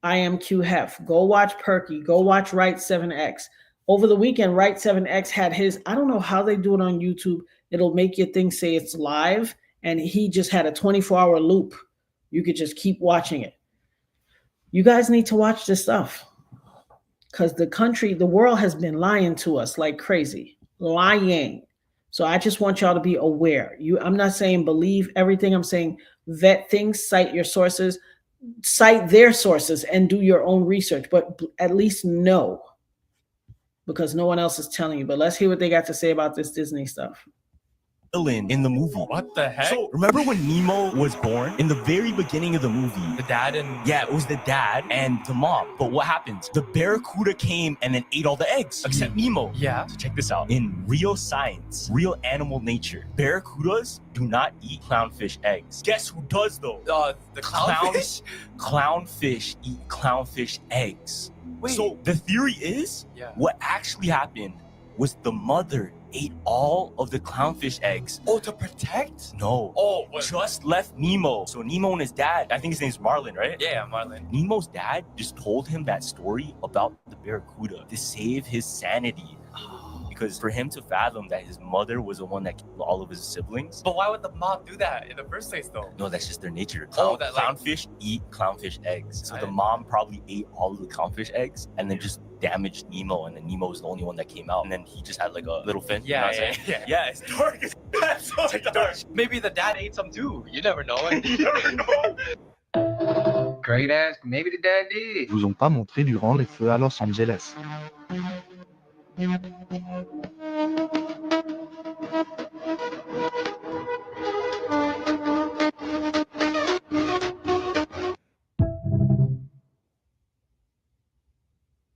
I Am QueHeff. Go watch Perky. Go watch Right 7X. Over the weekend, Right 7X had his, I don't know how they do it on YouTube. It'll make your thing say it's live, and he just had a 24-hour loop. You could just keep watching it. You guys need to watch this stuff because the world has been lying to us like crazy. Lying. So I just want y'all to be aware. I'm not saying believe everything. I'm saying vet things, cite your sources, cite their sources, and do your own research. But at least know, because no one else is telling you. But let's hear what they got to say about this Disney stuff. Villain in the movie. What the heck? So remember when Nemo was born? In the very beginning of the movie, the dad and it was the dad and the mom. But what happens? The barracuda came and then ate all the eggs, except Nemo. Yeah. So check this out. In real science, real animal nature, barracudas do not eat clownfish eggs. Guess who does though? The clownfish. Clownfish eat clownfish eggs. Wait. So the theory is, what actually happened was the mother ate all of the clownfish eggs. Oh, to protect? No. Oh, what? Just left Nemo. So Nemo and his dad, I think his name's Marlin, right? Yeah, Marlin. Nemo's dad just told him that story about the barracuda to save his sanity. Because for him to fathom that his mother was the one that killed all of his siblings. But why would the mom do that in the first place, though? No, that's just their nature. Clownfish eat clownfish eggs. So the mom probably ate all of the clownfish eggs and then just damaged Nemo, and then Nemo was the only one that came out, and then he just had like a little fin. Yeah, it's dark. It's so dark. Maybe the dad ate some too. You never know. You never know. Great ass. Maybe the dad did. Vous ont pas montré durant les feux à Los Angeles.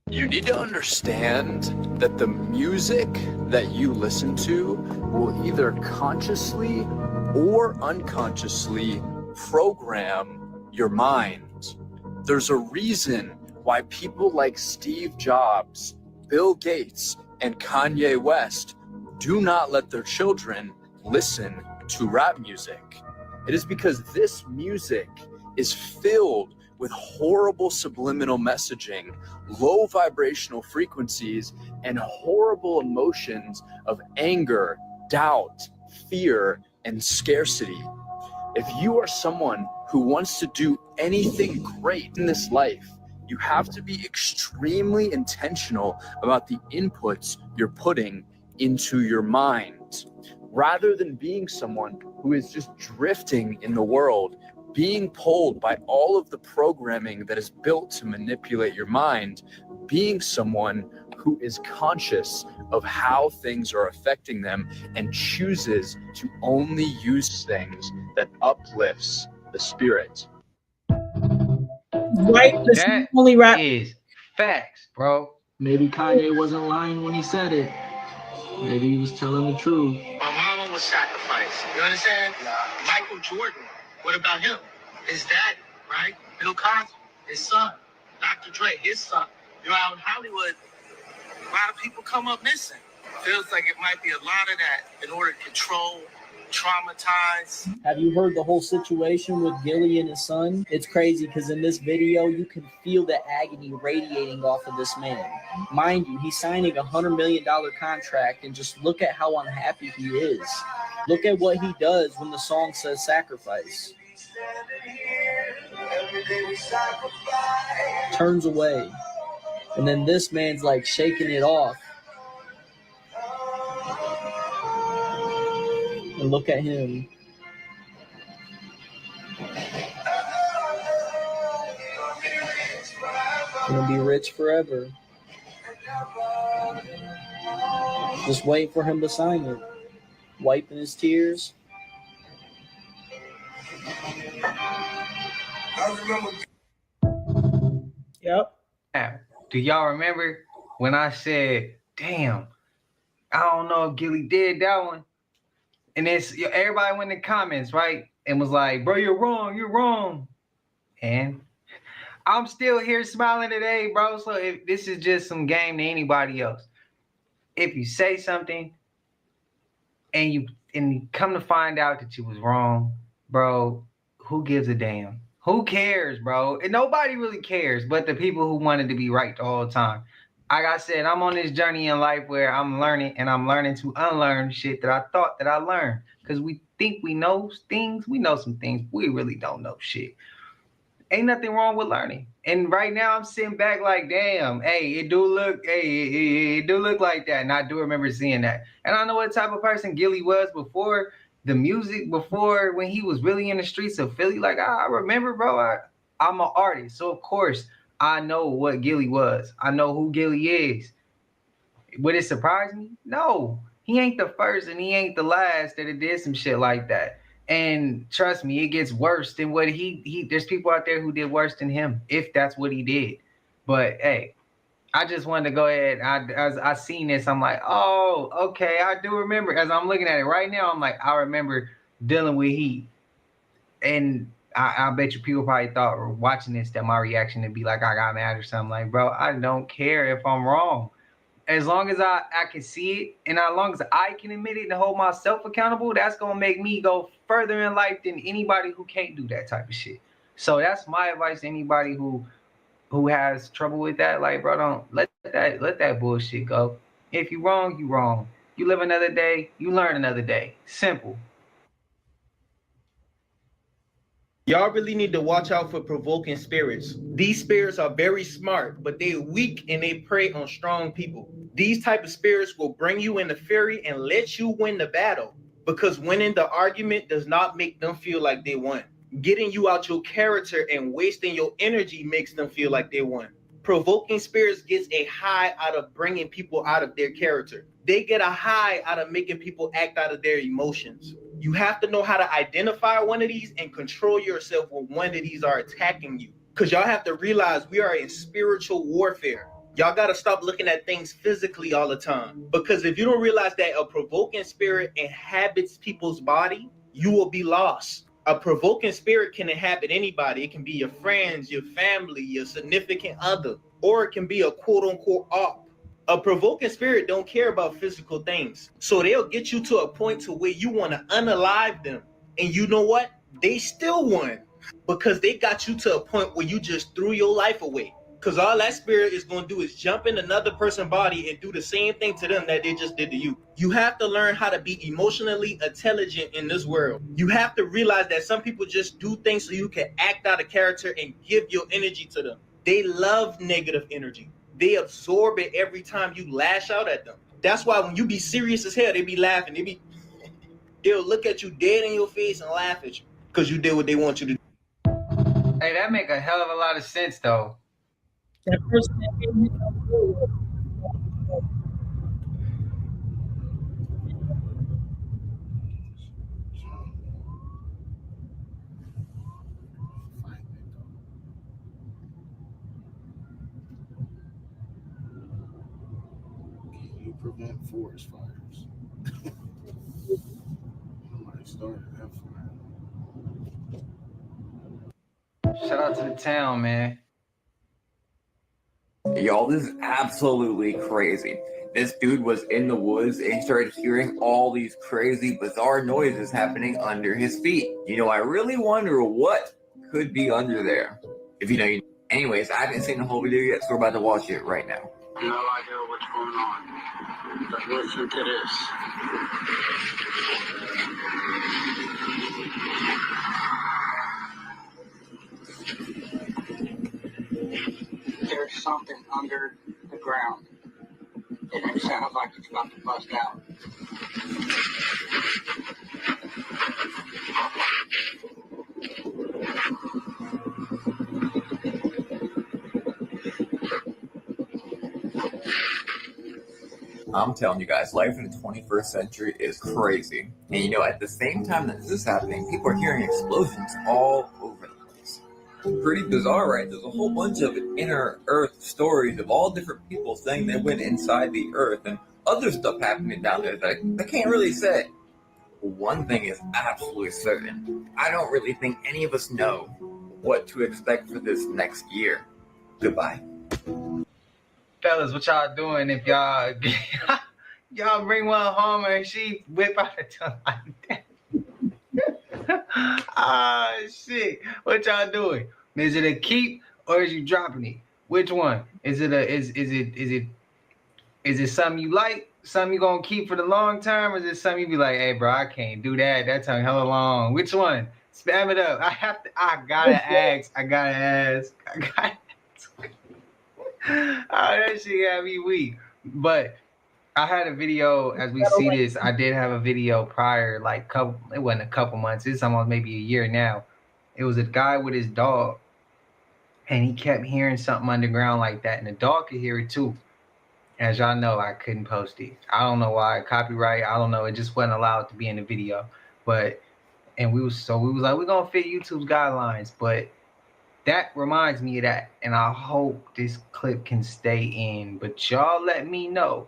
You need to understand that the music that you listen to will either consciously or unconsciously program your mind. There's a reason why people like Steve Jobs, Bill Gates, and Kanye West do not let their children listen to rap music. It is because this music is filled with horrible subliminal messaging, low vibrational frequencies, and horrible emotions of anger, doubt, fear, and scarcity. If you are someone who wants to do anything great in this life, you have to be extremely intentional about the inputs you're putting into your mind. Rather than being someone who is just drifting in the world, being pulled by all of the programming that is built to manipulate your mind, being someone who is conscious of how things are affecting them and chooses to only use things that uplifts the spirit. Right, that only rap is facts, bro. Maybe Kanye wasn't lying when he said it. Maybe he was telling the truth. My mama was sacrificed. You understand? Michael Jordan. What about him? His dad, right? Bill Cosby, his son. Dr. Dre, his son. You know, out in Hollywood, a lot of people come up missing. Feels like it might be a lot of that in order to control, traumatize. Have you heard the whole situation with Gilly and his son? It's crazy because in this video, you can feel the agony radiating off of this man. Mind you, he's signing a $100 million contract, and just look at how unhappy he is. Look at what he does when the song says sacrifice. Turns away. And then this man's like shaking it off. And look at him. Gonna be rich forever. Just wait for him to sign it. Wiping his tears. Yep. Do y'all remember when I said, damn, I don't know if Gilly did that one? And it's everybody went in the comments, right? And was like, bro, you're wrong, you're wrong. And I'm still here smiling today, bro. So if this is just some game to anybody else, if you say something and you come to find out that you was wrong, bro, who gives a damn? Who cares, bro? And nobody really cares but the people who wanted to be right the whole time. Like I said, I'm on this journey in life where I'm learning, and I'm learning to unlearn shit that I thought that I learned. Because we think we know things. We know some things. We really don't know shit. Ain't nothing wrong with learning. And right now I'm sitting back like, damn, it do look like that. And I do remember seeing that. And I know what type of person Gilly was before the music, before when he was really in the streets of Philly. Like, I remember, bro, I'm an artist. So of course I know what Gilly was. I know who Gilly is. Would it surprise me? No. He ain't the first and he ain't the last that did some shit like that. And trust me, it gets worse than what he there's people out there who did worse than him, if that's what he did. But hey, I just wanted to go ahead. As I seen this, I'm like, oh, okay, I do remember. As I'm looking at it right now, I'm like, I remember dealing with heat. And I bet you people probably thought, or watching this, that my reaction would be like I got mad or something. Like, bro, I don't care if I'm wrong. As long as I can see it, and as long as I can admit it and hold myself accountable, that's going to make me go further in life than anybody who can't do that type of shit. So that's my advice to anybody who has trouble with that. Like, bro, don't let that bullshit go. If you wrong, you wrong. You live another day, you learn another day. Simple. Y'all really need to watch out for provoking spirits. These spirits are very smart, but they're weak and they prey on strong people. These type of spirits will bring you into fury and let you win the battle, because winning the argument does not make them feel like they won. Getting you out your character and wasting your energy makes them feel like they won. Provoking spirits gets a high out of bringing people out of their character. They get a high out of making people act out of their emotions. You have to know how to identify one of these and control yourself when one of these are attacking you. Because y'all have to realize we are in spiritual warfare. Y'all got to stop looking at things physically all the time. Because if you don't realize that a provoking spirit inhabits people's body, you will be lost. A provoking spirit can inhabit anybody. It can be your friends, your family, your significant other, or it can be a quote-unquote op. A provoking spirit don't care about physical things. So they'll get you to a point to where you want to unalive them. And you know what? They still won, because they got you to a point where you just threw your life away. Because all that spirit is going to do is jump in another person's body and do the same thing to them that they just did to you. You have to learn how to be emotionally intelligent in this world. You have to realize that some people just do things so you can act out of character and give your energy to them. They love negative energy. They absorb it every time you lash out at them. That's why when you be serious as hell, they be laughing. They'll look at you dead in your face and laugh at you because you did what they want you to do. Hey, that make a hell of a lot of sense, though. That person that gave you that food. Prevent forest fires. Somebody started that fire. Shout out to the town, man. Y'all, this is absolutely crazy. This dude was in the woods and started hearing all these crazy, bizarre noises happening under his feet. You know, I really wonder what could be under there. If you know, you know. Anyways, I haven't seen the whole video yet, so we're about to watch it right now. No idea what's going on. But listen to this. There's something under the ground. And it sounds like it's about to bust out. I'm telling you guys, life in the 21st century is crazy. And you know, at the same time that this is happening, people are hearing explosions all over the place. Pretty bizarre, right? There's a whole bunch of inner Earth stories of all different people saying they went inside the Earth and other stuff happening down there that I can't really say. One thing is absolutely certain. I don't really think any of us know what to expect for this next year. Goodbye. Fellas, what y'all doing if y'all y'all bring one home and she whip out a tongue like that? Ah, shit. What y'all doing? Is it a keep or is you dropping it? Which one? Is it something you like? Something you gonna keep for the long term? Or is it something you be like, hey bro, I can't do that. That tongue hella long. Which one? Spam it up. I gotta ask. Oh, that shit got me weak. But I had a video as we see this. I did have a video prior, like it wasn't a couple months. It's almost maybe a year now. It was a guy with his dog, and he kept hearing something underground like that, and the dog could hear it too. As y'all know, I couldn't post it. I don't know why, copyright. I don't know. It just wasn't allowed to be in the video. And we was like, we're gonna fit YouTube's guidelines, but that reminds me of that, and I hope this clip can stay in. But y'all let me know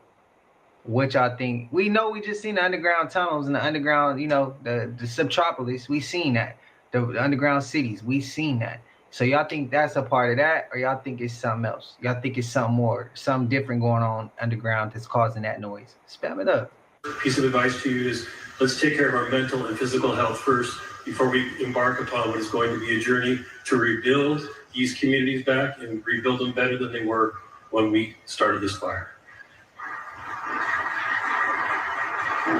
what y'all think. We know we just seen the underground tunnels and the underground, the subtropolis. We seen that. The underground cities, we seen that. So y'all think that's a part of that, or y'all think it's something else? Y'all think it's something more, something different going on underground that's causing that noise? Spam it up. Piece of advice to you is let's take care of our mental and physical health first before we embark upon what is going to be a journey to rebuild these communities back and rebuild them better than they were when we started this fire.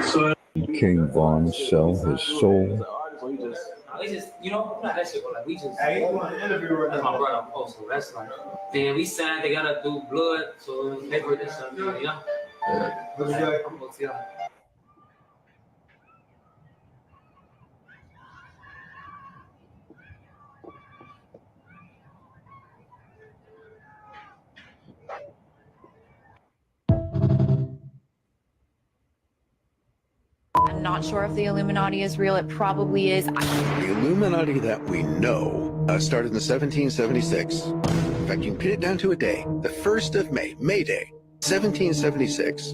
So King Von sell his soul. We just, not that shit, but like we just. Hey, that's my brother. Also, that's like. Then we signed. They gotta do blood, so paper this something, I'm gonna see y'all. I'm not sure if the Illuminati is real. It probably is. The Illuminati that we know started in 1776. In fact, you can pin it down to a day, the 1st of May, May Day, 1776,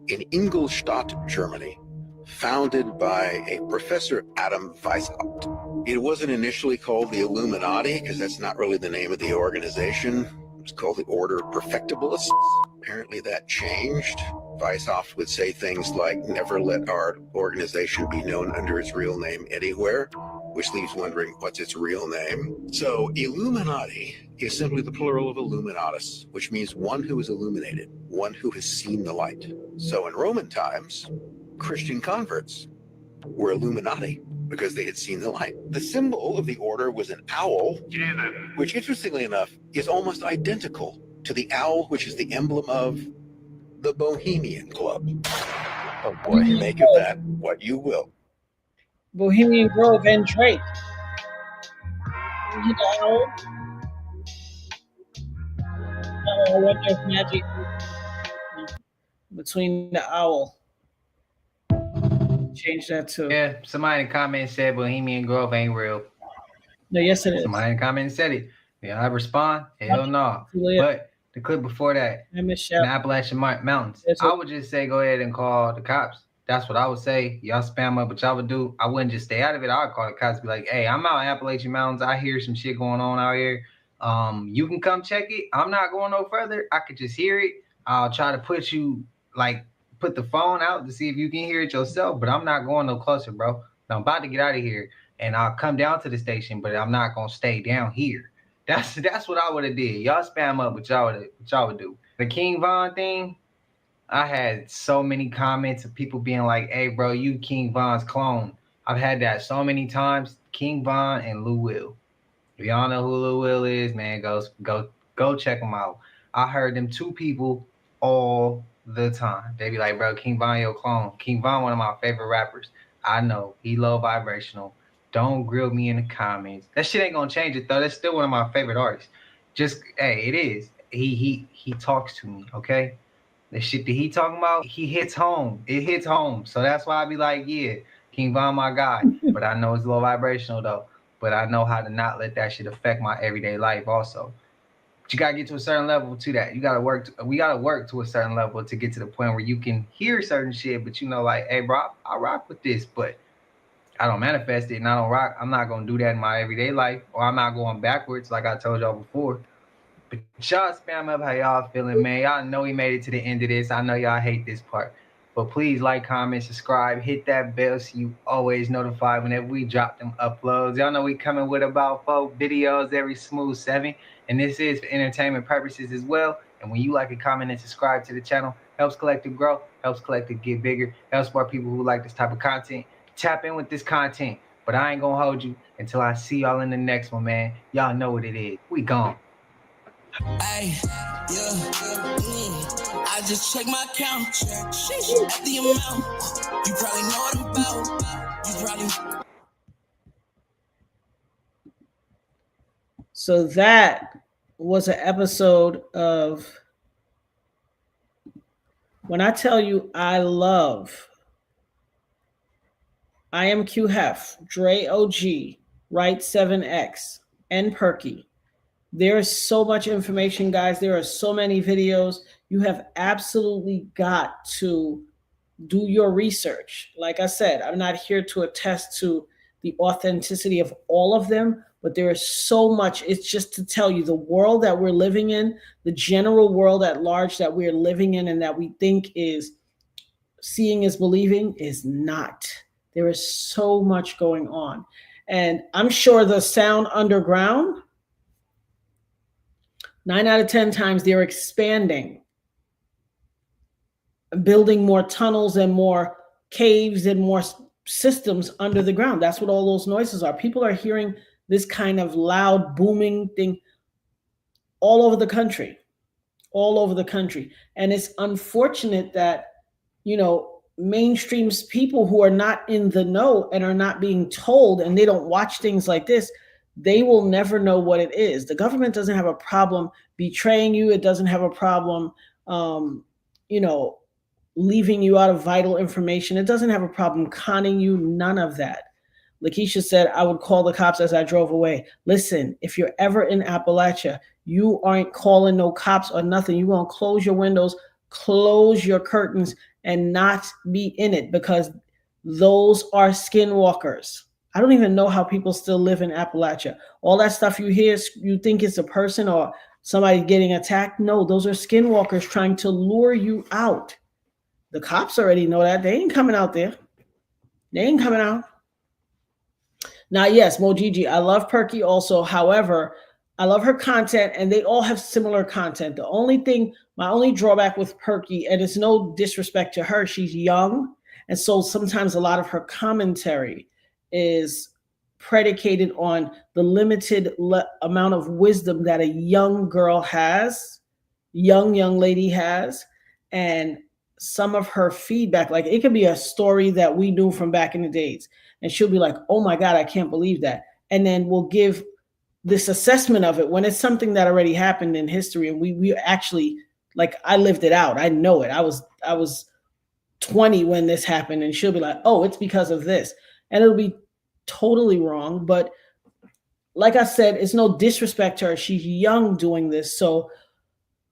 in Ingolstadt, Germany, founded by a Professor Adam Weishaupt. It wasn't initially called the Illuminati because that's not really the name of the organization. It was called the Order of Perfectibilists. Apparently that changed. Weishaupt would say things like, never let our organization be known under its real name anywhere, which leaves wondering what's its real name. So Illuminati is simply the plural of Illuminatus, which means one who is illuminated, one who has seen the light. So in Roman times, Christian converts were Illuminati because they had seen the light. The symbol of the order was an owl, which interestingly enough is almost identical to the owl, which is the emblem of the Bohemian Club. Oh boy, make of that what you will. Bohemian Grove and Drake. I wonder if magic between the owl. Change that too. Yeah, somebody in the comments said Bohemian Grove ain't real. No, yes it is. Somebody in the comments said it. Yeah, I respond. Hell no. But the clip before that, in the Appalachian Mountains, I would just say go ahead and call the cops. That's what I would say. Y'all spam up what y'all would do. I wouldn't just stay out of it. I would call the cops, be like, hey, I'm out in Appalachian Mountains. I hear some shit going on out here. You can come check it. I'm not going no further. I could just hear it. I'll try to put the phone out to see if you can hear it yourself, but I'm not going no closer, bro. I'm about to get out of here and I'll come down to the station, but I'm not gonna stay down here. That's what I would have did. Y'all spam up what y'all would do. The King Von thing, I had so many comments of people being like, hey bro, you King Von's clone. I've had that so many times. King Von and Lou Will. If y'all know who Lou Will is, man, go check them out. I heard them two people all the time. They be like, bro, King Von your clone. King Von, one of my favorite rappers. I know he low vibrational. Don't grill me in the comments. That shit ain't gonna change it though. That's still one of my favorite artists. Just hey, it is. He talks to me, okay? The shit that he talking about, he hits home. It hits home. So that's why I be like, yeah, King Von my guy. But I know it's low vibrational though. But I know how to not let that shit affect my everyday life also. But you gotta get to a certain level to that. We gotta work to a certain level to get to the point where you can hear certain shit, but like, hey bro, I rock with this, but I don't manifest it and I don't rock, I'm not gonna do that in my everyday life, or I'm not going backwards like I told y'all before. But y'all spam up how y'all feeling, man. Y'all know we made it to the end of this. I know y'all hate this part. But please like, comment, subscribe, hit that bell so you always notified whenever we drop them uploads. Y'all know we coming with about 4 videos every smooth 7. And this is for entertainment purposes as well. And when you like and comment and subscribe to the channel, helps Collective grow, helps Collective get bigger, helps more people who like this type of content tap in with this content. But I ain't gonna hold you until I see y'all in the next one, man. Y'all know what it is. We gone. Ay, yeah, I just check my account, at the amount. You probably know what I'm about. You probably. So that was an episode of, when I tell you I love I Am QueHeff, Dre OG, Right 7X, and Perky. There is so much information, guys. There are so many videos. You have absolutely got to do your research. Like I said, I'm not here to attest to the authenticity of all of them, but there is so much. It's just to tell you the world that we're living in, the general world at large that we're living in and that we think is seeing is believing is not. There is so much going on. And I'm sure the sound underground, 9 out of 10 times they're expanding, building more tunnels and more caves and more systems under the ground. That's what all those noises are. People are hearing this kind of loud booming thing all over the country, all over the country. And it's unfortunate that, you know, mainstream people who are not in the know and are not being told, and they don't watch things like this, they will never know what it is. The government doesn't have a problem betraying you. It doesn't have a problem, you know, leaving you out of vital information. It doesn't have a problem conning you. None of that. Lakeisha said, I would call the cops as I drove away. Listen, if you're ever in Appalachia, you aren't calling no cops or nothing. You're going to close your windows, close your curtains, and not be in it, because those are skinwalkers. I don't even know how people still live in Appalachia. All that stuff you hear, you think it's a person or somebody getting attacked. No, those are skinwalkers trying to lure you out. The cops already know that. They ain't coming out there. They ain't coming out. Now, yes, Mojiji, I love Perky also. However, I love her content, and they all have similar content. The only thing, my only drawback with Perky, and it's no disrespect to her, she's young, and so sometimes a lot of her commentary is predicated on the limited amount of wisdom that a young girl has, young lady has, and some of her feedback, like it could be a story that we knew from back in the days, and she'll be like, oh my God, I can't believe that. And then we'll give this assessment of it when it's something that already happened in history. And we actually, like, I lived it out. I know it. I was 20 when this happened, and she'll be like, oh, it's because of this. And it'll be totally wrong. But like I said, it's no disrespect to her. She's young doing this. So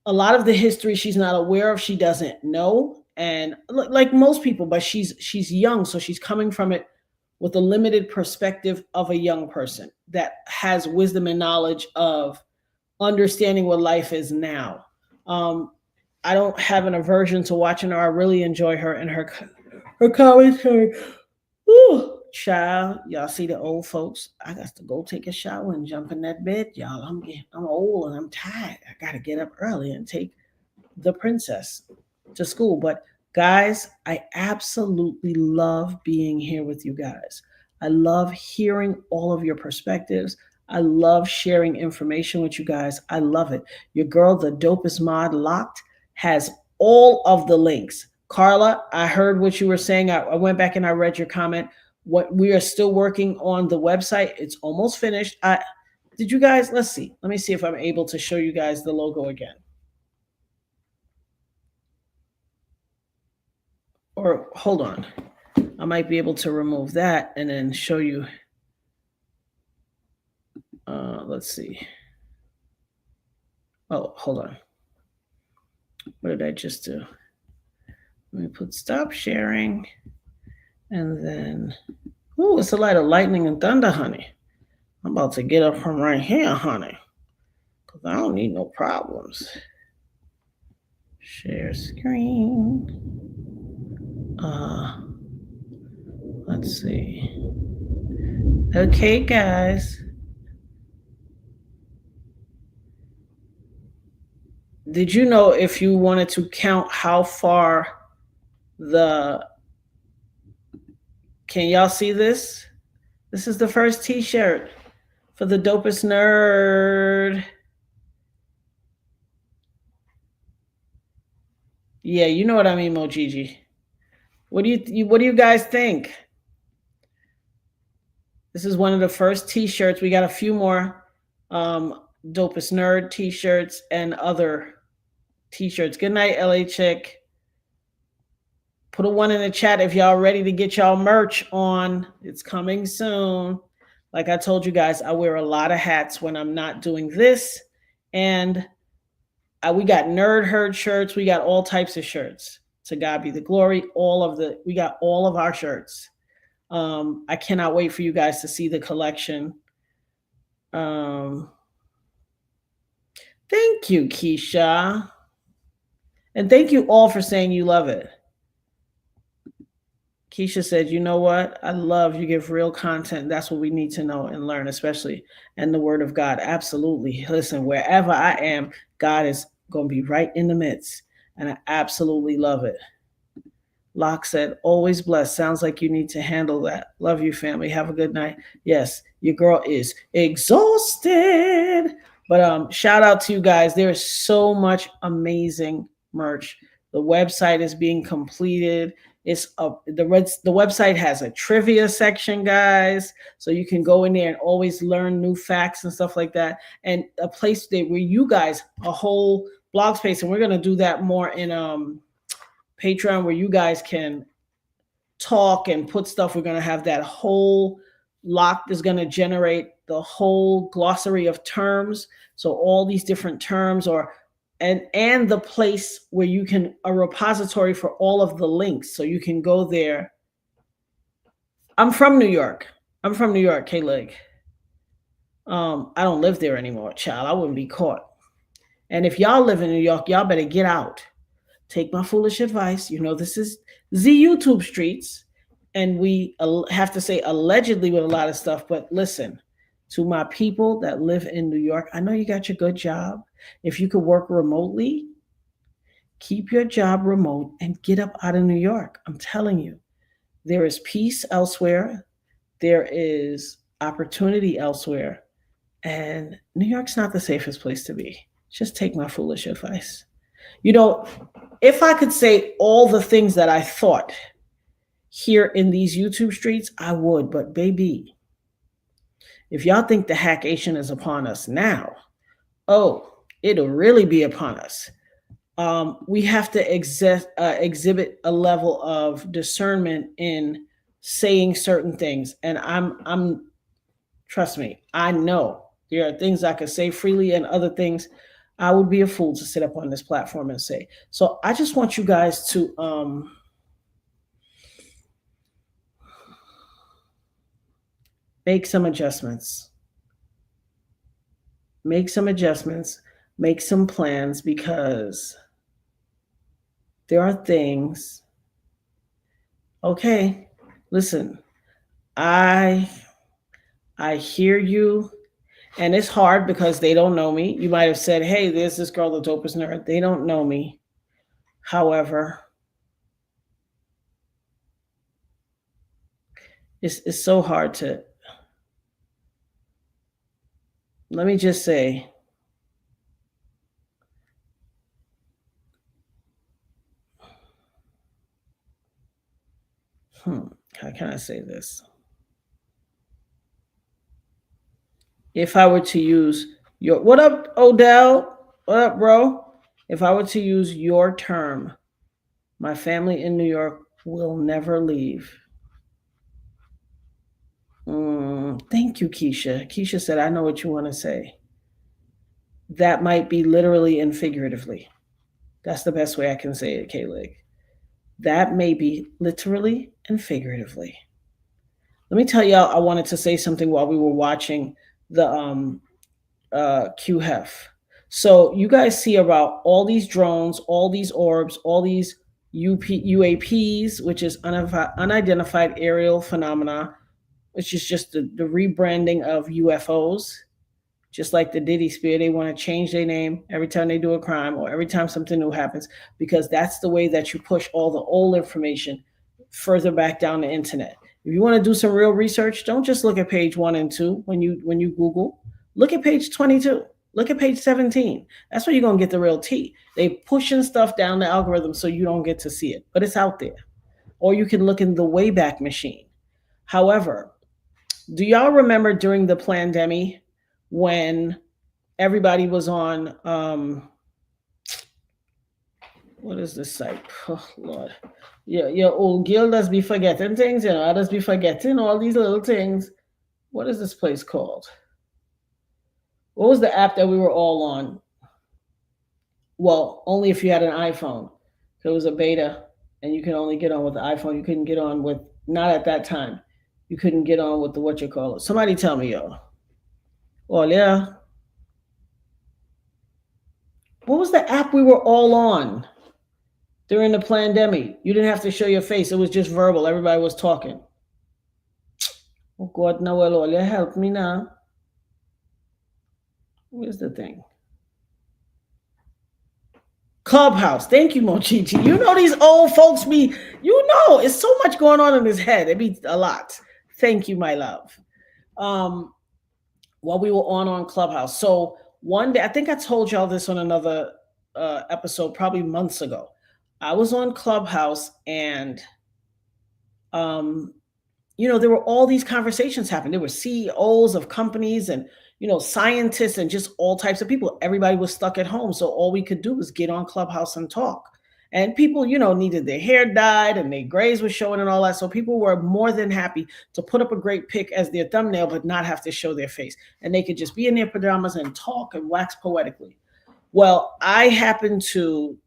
a lot of the history she's not aware of, she doesn't know. And like most people, but she's young. So she's coming from it with a limited perspective of a young person that has wisdom and knowledge of understanding what life is now. I don't have an aversion to watching her. I really enjoy her and her commentary. Ooh, child, y'all see the old folks? I got to go take a shower and jump in that bed, y'all. I'm old and I'm tired. I got to get up early and take the princess to school. But guys, I absolutely love being here with you guys. I love hearing all of your perspectives. I love sharing information with you guys. I love it. Your girl, the dopest mod locked, has all of the links. Carla, I heard what you were saying. I went back and I read your comment. What we are still working on the website. It's almost finished. Did you guys, let's see. Let me see if I'm able to show you guys the logo again. Or hold on. I might be able to remove that and then show you. Let's see. Oh, hold on. What did I just do? Let me put stop sharing and then Ooh, it's a light of lightning and thunder, honey. I'm about to get up from right here, honey. Because I don't need no problems. Share screen. Let's see. Okay, guys. Did you know if you wanted to count how far can y'all see this? This is the first t-shirt for the dopest nerd. Yeah, you know what I mean, Mojiji. What do you guys think? This is one of the first t-shirts. We got a few more dopest nerd t-shirts and other t-shirts. Good night, LA Chick. Put a 1 in the chat if y'all ready to get y'all merch on. It's coming soon. Like I told you guys, I wear a lot of hats when I'm not doing this. And we got nerd herd shirts. We got all types of shirts. To God be the glory. We got all of our shirts. I cannot wait for you guys to see the collection. Thank you, Keisha. And thank you all for saying you love it. Keisha said, you know what? I love you give real content. That's what we need to know and learn, especially in the word of God. Absolutely. Listen, wherever I am, God is going to be right in the midst. And I absolutely love it. Locke said, always blessed. Sounds like you need to handle that. Love you, family. Have a good night. Yes, your girl is exhausted. But shout out to you guys. There is so much amazing merch. The website is being completed. The website has a trivia section, guys, so you can go in there and always learn new facts and stuff like that, and a place where you guys, a whole blog space, and we're going to do that more in Patreon, where you guys can talk and put stuff. We're going to have that whole Lock is going to generate the whole glossary of terms, so all these different terms and the place where you can, a repository for all of the links. So you can go there. I'm from New York, K-Leg. I don't live there anymore, child. I wouldn't be caught. And if y'all live in New York, y'all better get out. Take my foolish advice. You know, this is the YouTube streets. And we have to say allegedly with a lot of stuff. But listen, to my people that live in New York, I know you got your good job. If you could work remotely, keep your job remote and get up out of New York. I'm telling you, there is peace elsewhere. There is opportunity elsewhere. And New York's not the safest place to be. Just take my foolish advice. You know, if I could say all the things that I thought here in these YouTube streets, I would. But baby, if y'all think the hackation is upon us now, oh, it'll really be upon us. We have to exhibit a level of discernment in saying certain things. And I'm trust me, I know there are things I could say freely and other things I would be a fool to sit up on this platform and say. So I just want you guys to make some adjustments. Make some plans, because there are things. Okay, listen, I hear you, and it's hard because they don't know me. You might have said, hey, there's this girl, the dopest nerd. They don't know me. However, it's so hard to, let me just say, how can I say this? If I were to use your, what up, Odell? What up, bro? If I were to use your term, my family in New York will never leave. Thank you, Keisha. Keisha said, I know what you want to say. That might be literally and figuratively. That's the best way I can say it, K-Leg. That may be literally and figuratively. Let me tell y'all, I wanted to say something while we were watching the QueHeff. So you guys see about all these drones, all these orbs, all these UAPs, which is unidentified aerial phenomena, which is just the rebranding of UFOs. Just like the Diddy Spear, they want to change their name every time they do a crime or every time something new happens, because that's the way that you push all the old information further back down the internet. If you want to do some real research, don't just look at page 1 and 2 when you Google. Look at page 22. Look at page 17. That's where you're going to get the real tea. They pushing stuff down the algorithm so you don't get to see it, but it's out there. Or you can look in the Wayback Machine. However, do y'all remember during the pandemic when everybody was on, what is this site? Oh, Lord. Your old girl does be forgetting things, I does be forgetting all these little things. What is this place called? What was the app that we were all on? Well, only if you had an iPhone. It was a beta, and you could only get on with the iPhone. You couldn't get on with, not at that time. You couldn't get on with the whatchamacallit. Somebody tell me, y'all. Oh, yeah. What was the app we were all on during the pandemic? You didn't have to show your face. It was just verbal. Everybody was talking. Oh, God, now, well, help me now. Where's the thing? Clubhouse. Thank you, Mochichi. You know these old folks be, it's so much going on in his head. It be a lot. Thank you, my love. While we were on Clubhouse. So one day, I think I told y'all this on another episode, probably months ago. I was on Clubhouse and, there were all these conversations happening. There were CEOs of companies and, scientists and just all types of people. Everybody was stuck at home. So all we could do was get on Clubhouse and talk. And people, needed their hair dyed and their grays were showing and all that. So people were more than happy to put up a great pic as their thumbnail, but not have to show their face. And they could just be in their pajamas and talk and wax poetically. Well, I happened to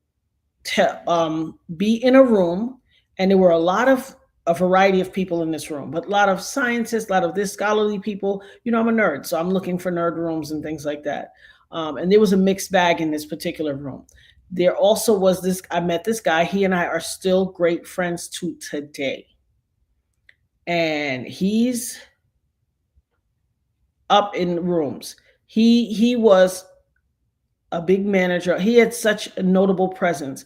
be in a room, and there were a variety of people in this room, but a lot of scientists, a lot of this scholarly people. I'm a nerd, so I'm looking for nerd rooms and things like that. And there was a mixed bag in this particular room. There also was I met this guy. He and I are still great friends to today. And he's up in rooms. He was a big manager. He had such a notable presence.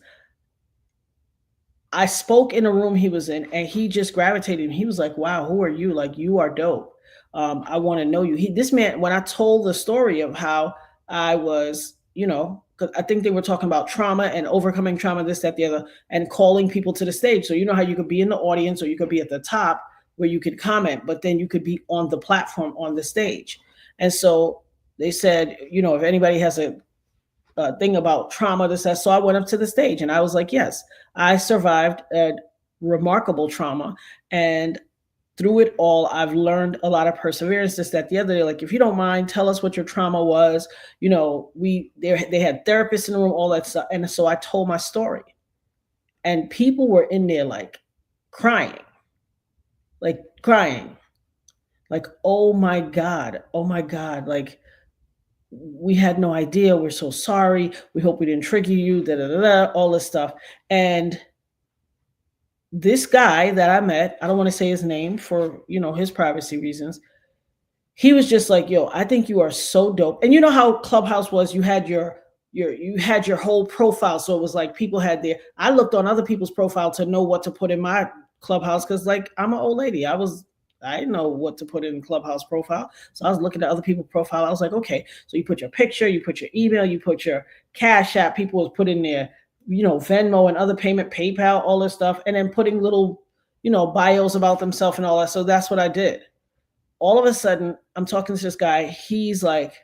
I spoke in a room he was in, and he just gravitated. He was like, wow, who are you? Like, you are dope. I want to know you. This man, when I told the story of how I was, because I think they were talking about trauma and overcoming trauma, this, that, the other, and calling people to the stage. So how you could be in the audience or you could be at the top where you could comment, but then you could be on the platform on the stage. And so they said, if anybody has a thing about trauma, this, that. So I went up to the stage and I was like, yes, I survived a remarkable trauma. And through it all, I've learned a lot of perseverance, this, that, the other. They're like, if you don't mind, tell us what your trauma was. They had therapists in the room, all that stuff. And so I told my story, and people were in there like crying, like, oh my God. Like, we had no idea. We're so sorry. We hope we didn't trigger you, all this stuff. And this guy that I met, I don't want to say his name for, his privacy reasons. He was just like, yo, I think you are so dope. And you know how Clubhouse was, you had your whole profile. So it was like people had I looked on other people's profile to know what to put in my Clubhouse. Cause like, I'm an old lady. I didn't know what to put in Clubhouse profile. So I was looking at other people's profile. I was like, okay, so you put your picture, you put your email, you put your Cash App. People was putting their, Venmo and other payment, PayPal, all this stuff. And then putting little, bios about themselves and all that. So that's what I did. All of a sudden, I'm talking to this guy. He's like,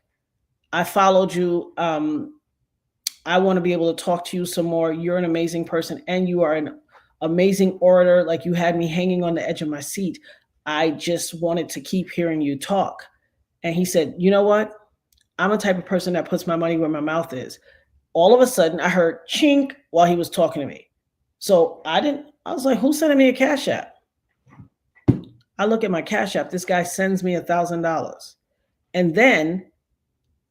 I followed you. I want to be able to talk to you some more. You're an amazing person. And you are an amazing orator. Like, you had me hanging on the edge of my seat. I just wanted to keep hearing you talk. And he said, you know what? I'm a type of person that puts my money where my mouth is. All of a sudden, I heard chink while he was talking to me. So I was like, who's sending me a Cash App? I look at my Cash App, this guy sends me $1,000. And then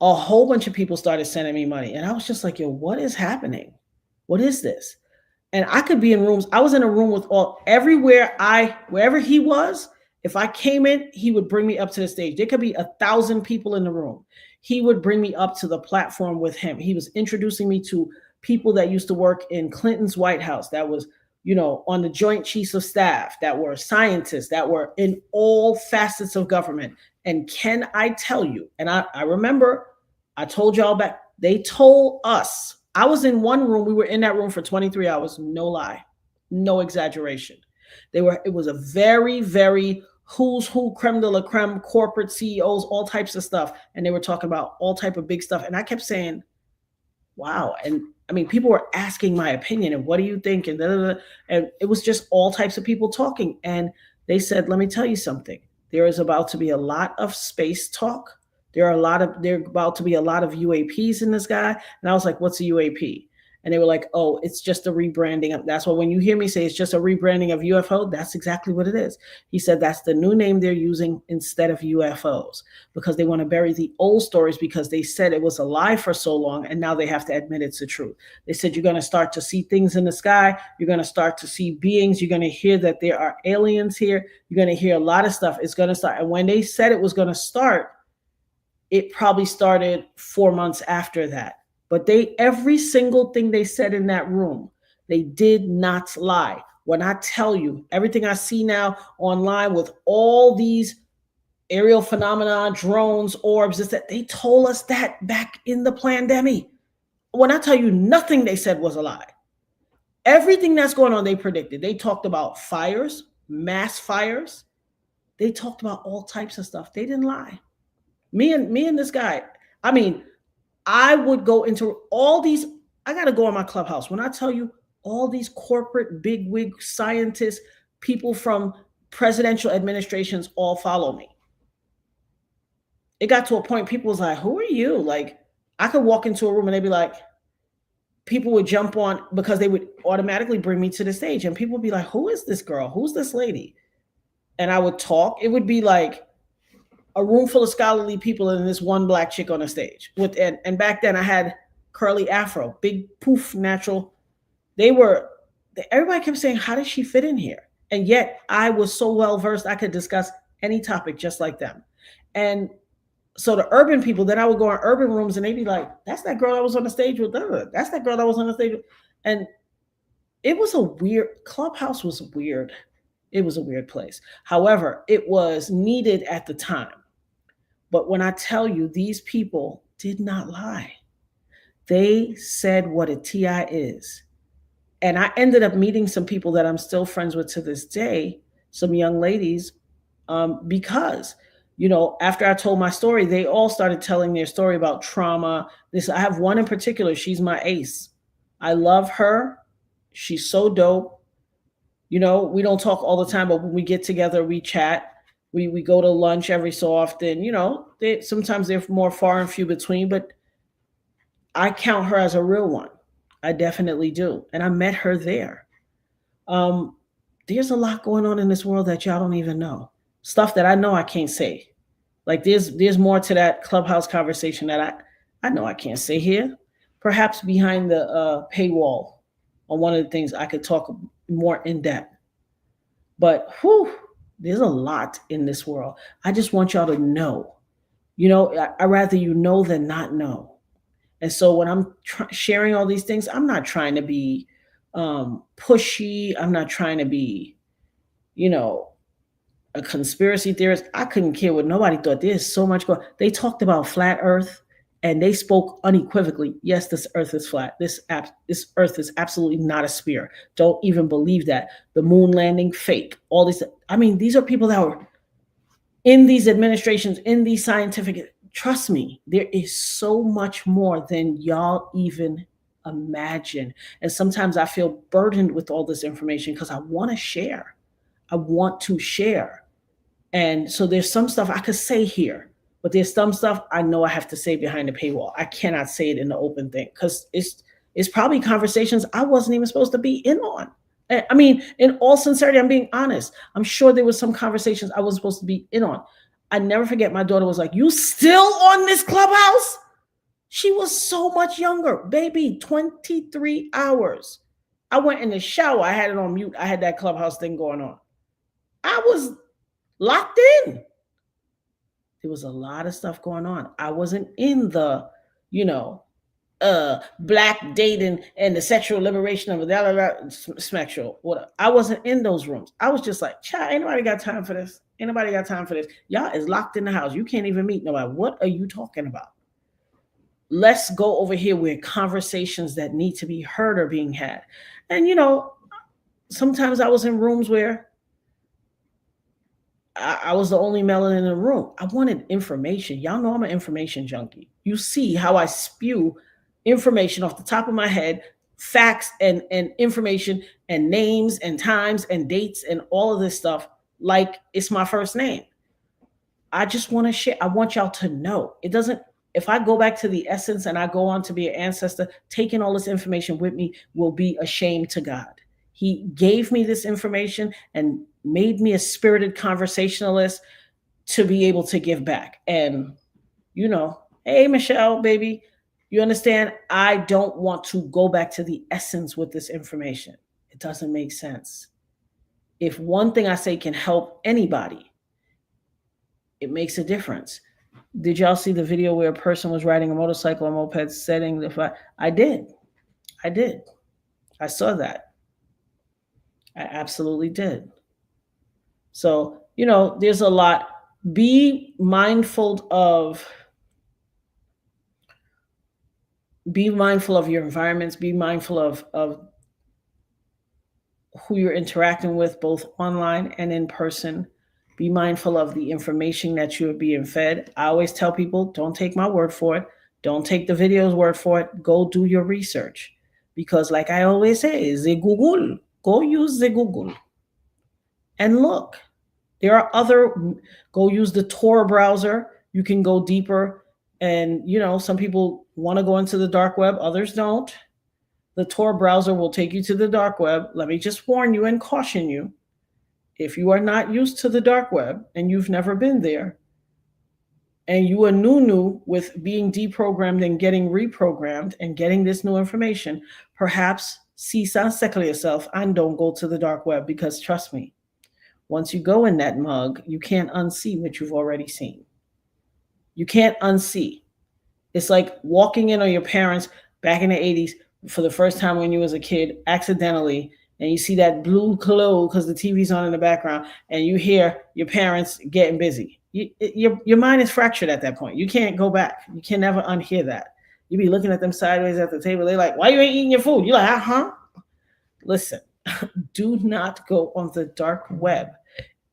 a whole bunch of people started sending me money. And I was just like, yo, what is happening? What is this? And I could be in rooms. I was in a room with wherever he was, if I came in, he would bring me up to the stage. There could be 1,000 people in the room. He would bring me up to the platform with him. He was introducing me to people that used to work in Clinton's White House, that was, on the Joint Chiefs of Staff, that were scientists, that were in all facets of government. And can I tell you, and I remember I told y'all back, they told us, I was in one room, we were in that room for 23 hours, no lie, no exaggeration. It was a very, very who's who, creme de la creme, corporate CEOs, all types of stuff. And they were talking about all type of big stuff. And I kept saying, wow. And I mean, people were asking my opinion and what do you think? And, and it was just all types of people talking. And they said, let me tell you something. There is about to be a lot of space talk. There about to be a lot of UAPs in the sky. And I was like, what's a UAP? And they were like, oh, it's just a rebranding. That's what, when you hear me say it's just a rebranding of UFO, that's exactly what it is. He said that's the new name they're using instead of UFOs, because they want to bury the old stories, because they said it was a lie for so long. And now they have to admit it's the truth. They said, you're going to start to see things in the sky. You're going to start to see beings. You're going to hear that there are aliens here. You're going to hear a lot of stuff. It's going to start. And when they said it was going to start, it probably started 4 months after that. But every single thing they said in that room, they did not lie. When I tell you, everything I see now online with all these aerial phenomena, drones, orbs, is that they told us that back in the pandemic. When I tell you, nothing they said was a lie. Everything that's going on, they predicted. They talked about fires, mass fires. They talked about all types of stuff. They didn't lie. Me and this guy, I mean, I would go into all these, I got to go on my Clubhouse. When I tell you all these corporate bigwig scientists, people from presidential administrations all follow me. It got to a point, people was like, who are you? Like, I could walk into a room and they'd be like, people would jump on, because they would automatically bring me to the stage. And people would be like, who is this girl? Who's this lady? And I would talk. It would be like a room full of scholarly people and this one black chick on the stage. And back then I had curly afro, big poof, natural. Everybody kept saying, how did she fit in here? And yet I was so well-versed, I could discuss any topic just like them. And so the urban people, then I would go in urban rooms and they'd be like, that's that girl that was on the stage with her. That's that girl that was on the stage with. And it was Clubhouse was weird. It was a weird place. However, it was needed at the time. But when I tell you, these people did not lie. They said what a TI is. And I ended up meeting some people that I'm still friends with to this day, some young ladies, because, after I told my story, they all started telling their story about trauma. I have one in particular. She's my ace. I love her. She's so dope. We don't talk all the time, but when we get together, we chat. We go to lunch every so often. Sometimes they're more far and few between, but I count her as a real one. I definitely do. And I met her there. There's a lot going on in this world that y'all don't even know. Stuff that I know I can't say. Like there's more to that Clubhouse conversation that I know I can't say here. Perhaps behind the paywall on one of the things I could talk more in depth. But there's a lot in this world. I just want y'all to know. I'd rather you know than not know. And so when I'm sharing all these things, I'm not trying to be pushy. I'm not trying to be, a conspiracy theorist. I couldn't care what nobody thought. There's so much going. They talked about flat Earth, and they spoke unequivocally. Yes, this Earth is flat. This Earth is absolutely not a sphere. Don't even believe that. The moon landing, fake. All these. I mean, these are people that were in these administrations, in these scientific. Trust me, there is so much more than y'all even imagine. And sometimes I feel burdened with all this information because I want to share. I want to share. And so there's some stuff I could say here, but there's some stuff I know I have to say behind the paywall. I cannot say it in the open thing because it's probably conversations I wasn't even supposed to be in on. I mean, in all sincerity, I'm being honest. I'm sure there was some conversations I was supposed to be in on. I never forget my daughter was like, "You still on this Clubhouse?" She was so much younger, baby, 23 hours. I went in the shower. I had it on mute. I had that Clubhouse thing going on. I was locked in. There was a lot of stuff going on. I wasn't in the, black dating and the sexual liberation of the sexual. Whatever. I wasn't in those rooms. I was just like, child, ain't nobody got time for this. Ain't nobody got time for this. Y'all is locked in the house. You can't even meet nobody. What are you talking about? Let's go over here where conversations that need to be heard are being had. And, sometimes I was in rooms where I was the only melanin in the room. I wanted information. Y'all know I'm an information junkie. You see how I spew information off the top of my head, facts and information and names and times and dates and all of this stuff like it's my first name. I just want to share. I want y'all to know. It doesn't, if I go back to the essence and I go on to be an ancestor, taking all this information with me will be a shame to God. He gave me this information and made me a spirited conversationalist to be able to give back. And, hey, Michelle, baby, you understand? I don't want to go back to the essence with this information. It doesn't make sense. If one thing I say can help anybody, it makes a difference. Did y'all see the video where a person was riding a motorcycle or moped setting the fire? I did. I saw that. I absolutely did. So, there's a lot. Be mindful of your environments. Be mindful of who you're interacting with, both online and in person. Be mindful of the information that you're being fed. I always tell people, don't take my word for it. Don't take the video's word for it. Go do your research. Because like I always say, the Google. Go use the Google. And look. There are go use the Tor browser. You can go deeper. And, some people want to go into the dark web. Others don't. The Tor browser will take you to the dark web. Let me just warn you and caution you. If you are not used to the dark web and you've never been there, and you are new with being deprogrammed and getting reprogrammed and getting this new information, perhaps settle yourself and don't go to the dark web, because trust me, once you go in that mug, you can't unsee what you've already seen. You can't unsee. It's like walking in on your parents back in the 80s for the first time when you was a kid, accidentally, and you see that blue glow because the TV's on in the background, and you hear your parents getting busy. Your mind is fractured at that point. You can't go back. You can never unhear that. You be looking at them sideways at the table. They're like, why you ain't eating your food? You're like, huh? Listen, do not go on the dark web.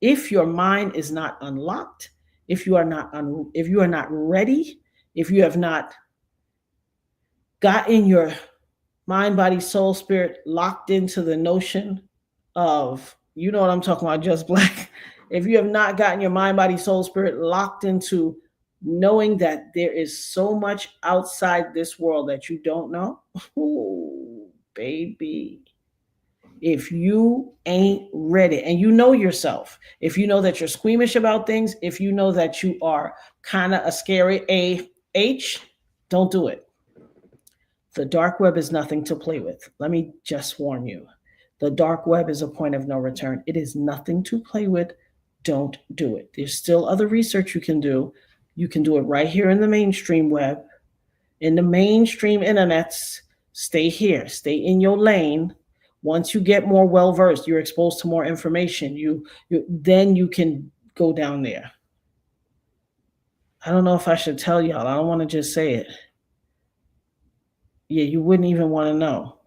If your mind is not unlocked, if you are not ready, if you have not gotten your mind, body, soul, spirit locked into the notion of, what I'm talking about, just black. If you have not gotten your mind, body, soul, spirit locked into knowing that there is so much outside this world that you don't know, ooh, baby. If you ain't ready, and you know yourself, if you know that you're squeamish about things, if you know that you are kind of a scary AH, don't do it. The dark web is nothing to play with. Let me just warn you. The dark web is a point of no return. It is nothing to play with. Don't do it. There's still other research you can do. You can do it right here in the mainstream web, in the mainstream internets. Stay here. Stay in your lane. Once you get more well-versed, you're exposed to more information. Then you can go down there. I don't know if I should tell y'all. I don't want to just say it. Yeah, you wouldn't even want to know.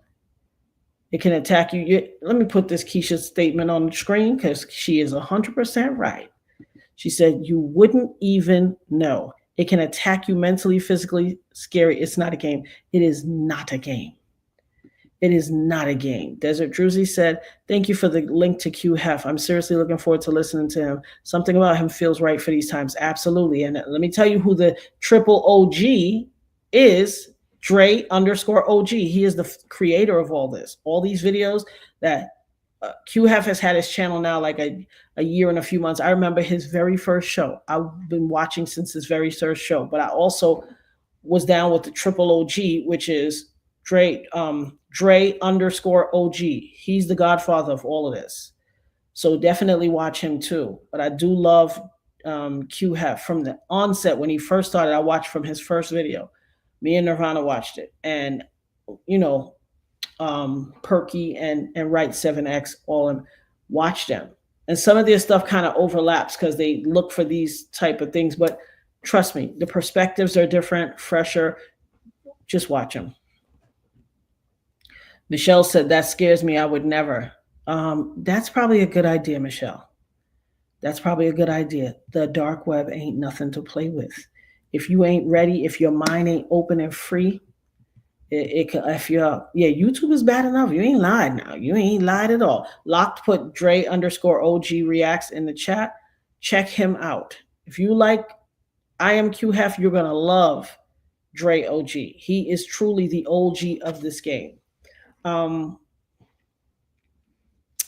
It can attack you. Let me put this Keisha's statement on the screen because she is 100% right. She said, you wouldn't even know. It can attack you mentally, physically. Scary. It's not a game. It is not a game. It is not a game. Desert Druzy said, thank you for the link to QueHeff. I'm seriously looking forward to listening to him. Something about him feels right for these times. Absolutely. And let me tell you who the triple OG is. Dre _OG. He is the creator of all this. All these videos that QueHeff has had his channel now like a year and a few months. I remember his very first show. I've been watching since his very first show, but I also was down with the triple OG, which is Dre _ OG. He's the godfather of all of this. So definitely watch him too. But I do love QueHeff from the onset. When he first started, I watched from his first video. Me and Nirvana watched it. And, you know, Perky and Right 7X, all of them, watch them. And some of their stuff kind of overlaps because they look for these type of things. But trust me, the perspectives are different, fresher. Just watch them. Michelle said, that scares me. I would never. That's probably a good idea, Michelle. That's probably a good idea. The dark web ain't nothing to play with. If you ain't ready, if your mind ain't open and free, YouTube is bad enough. You ain't lied now. You ain't lied at all. Locked put Dre _ OG reacts in the chat. Check him out. If you like I Am QueHeff, you're going to love Dre OG. He is truly the OG of this game.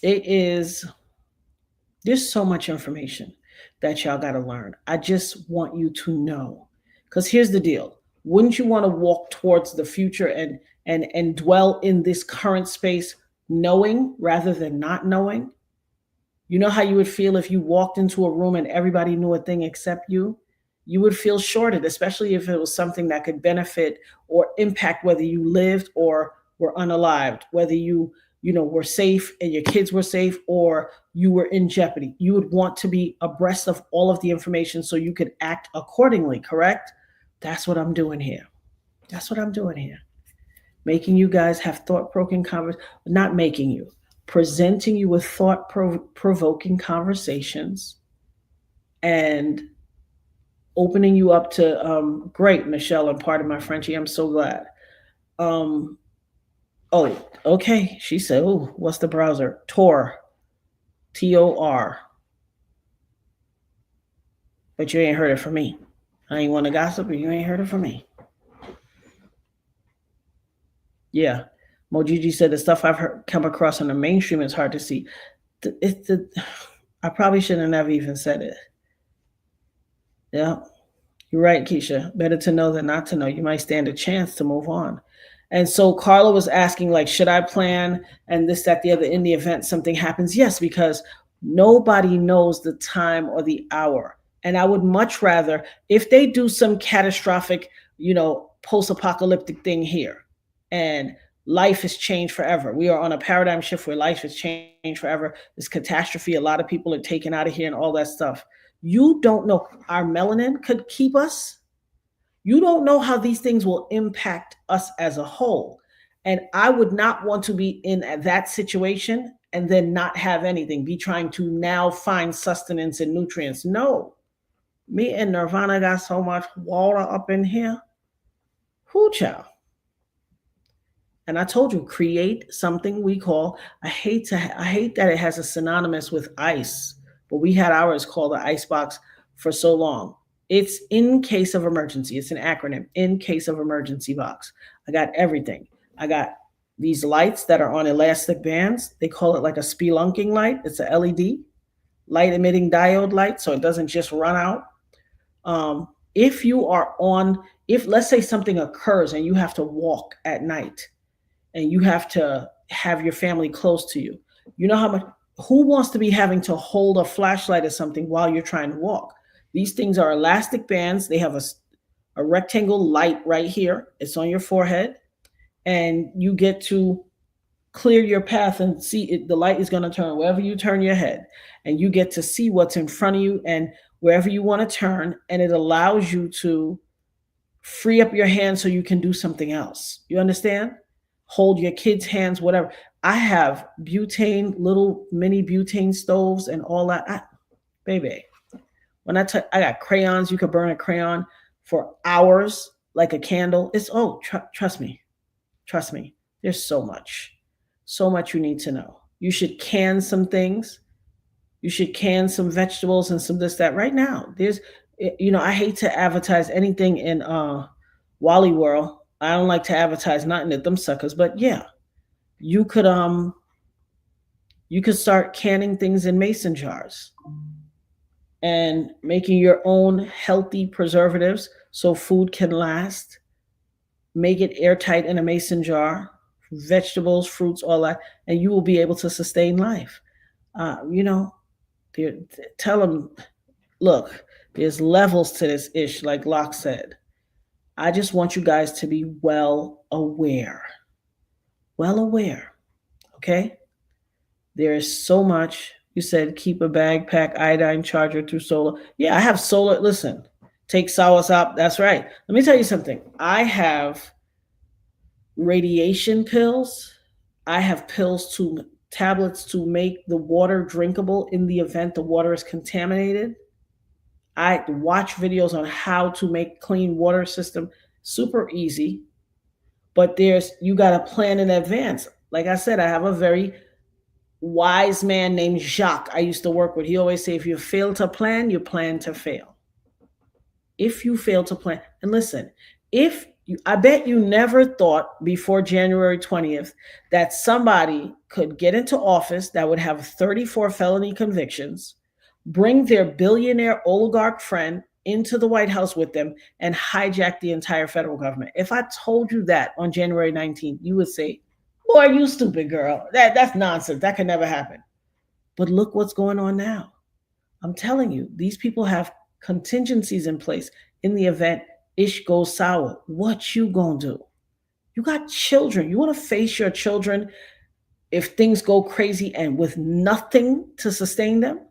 There's so much information that y'all got to learn. I just want you to know, because here's the deal. Wouldn't you want to walk towards the future and dwell in this current space knowing rather than not knowing? You know how you would feel if you walked into a room and everybody knew a thing except you? You would feel shorted, especially if it was something that could benefit or impact whether you lived or were unalived, whether you were safe and your kids were safe or you were in jeopardy. You would want to be abreast of all of the information so you could act accordingly, correct? That's what I'm doing here. That's what I'm doing here. Making you guys have thought-provoking conversations, not making you, presenting you with thought-provoking conversations and opening you up to, great, Michelle, and part of my Frenchie. I'm so glad. Oh, okay. She said, oh, what's the browser? Tor. T-O-R. But you ain't heard it from me. I ain't want to gossip, but you ain't heard it from me. Yeah. Mojiji said the stuff I've come across on the mainstream is hard to see. I probably shouldn't have never even said it. Yeah. You're right, Keisha. Better to know than not to know. You might stand a chance to move on. And so Carla was asking, like, should I plan and this, that, the other in the event something happens? Yes, because nobody knows the time or the hour. And I would much rather, if they do some catastrophic, post-apocalyptic thing here and life has changed forever. We are on a paradigm shift where life has changed forever. This catastrophe, a lot of people are taken out of here and all that stuff. You don't know. Our melanin could keep us. You don't know how these things will impact us as a whole. And I would not want to be in that situation and then not have anything, be trying to now find sustenance and nutrients. No. Me and Nirvana got so much water up in here. Whoo, child. And I told you, create something we call, I hate that it has a synonymous with ice, but we had ours called the ice box for so long. It's in case of emergency. It's an acronym, in case of emergency box. I got everything. I got these lights that are on elastic bands. They call it like a spelunking light. It's a LED, light emitting diode light, so it doesn't just run out. If let's say something occurs and you have to walk at night and you have to have your family close to you, you know who wants to be having to hold a flashlight or something while you're trying to walk? These things are elastic bands. They have a rectangle light right here. It's on your forehead and you get to clear your path and see it. The light is going to turn wherever you turn your head and you get to see what's in front of you and wherever you want to turn, and it allows you to free up your hands so you can do something else. You understand? Hold your kids' hands, whatever. I have butane, little mini butane stoves and all that. Baby, when I got crayons, you could burn a crayon for hours like a candle. Trust me. There's so much you need to know. You should can some things. You should can some vegetables and some this, that right now. I hate to advertise anything in Wally World. I don't like to advertise nothing at them suckers, but yeah, you could You could start canning things in mason jars and making your own healthy preservatives so food can last. Make it airtight in a mason jar, vegetables, fruits, all that, and you will be able to sustain life. You know, tell them, look, there's levels to this ish, like Locke said. I just want you guys to be well aware. Well aware, okay? There is so much. You said keep a backpack iodine charger through solar. Yeah, I have solar. Listen, take soursop. That's right. Let me tell you something. I have radiation pills. I have tablets to make the water drinkable in the event the water is contaminated. I watch videos on how to make clean water system. Super easy. But you got to plan in advance. Like I said, I have a very wise man named Jacques I used to work with. He always say, if you fail to plan, you plan to fail. If you fail to plan, and listen, I bet you never thought before January 20th that somebody could get into office that would have 34 felony convictions, bring their billionaire oligarch friend into the White House with them, and hijack the entire federal government. If I told you that on January 19th, you would say, boy, you stupid girl. That's nonsense. That could never happen. But look what's going on now. I'm telling you, these people have contingencies in place in the event ish goes sour. What you gonna do? You got children. You want to face your children if things go crazy and with nothing to sustain them?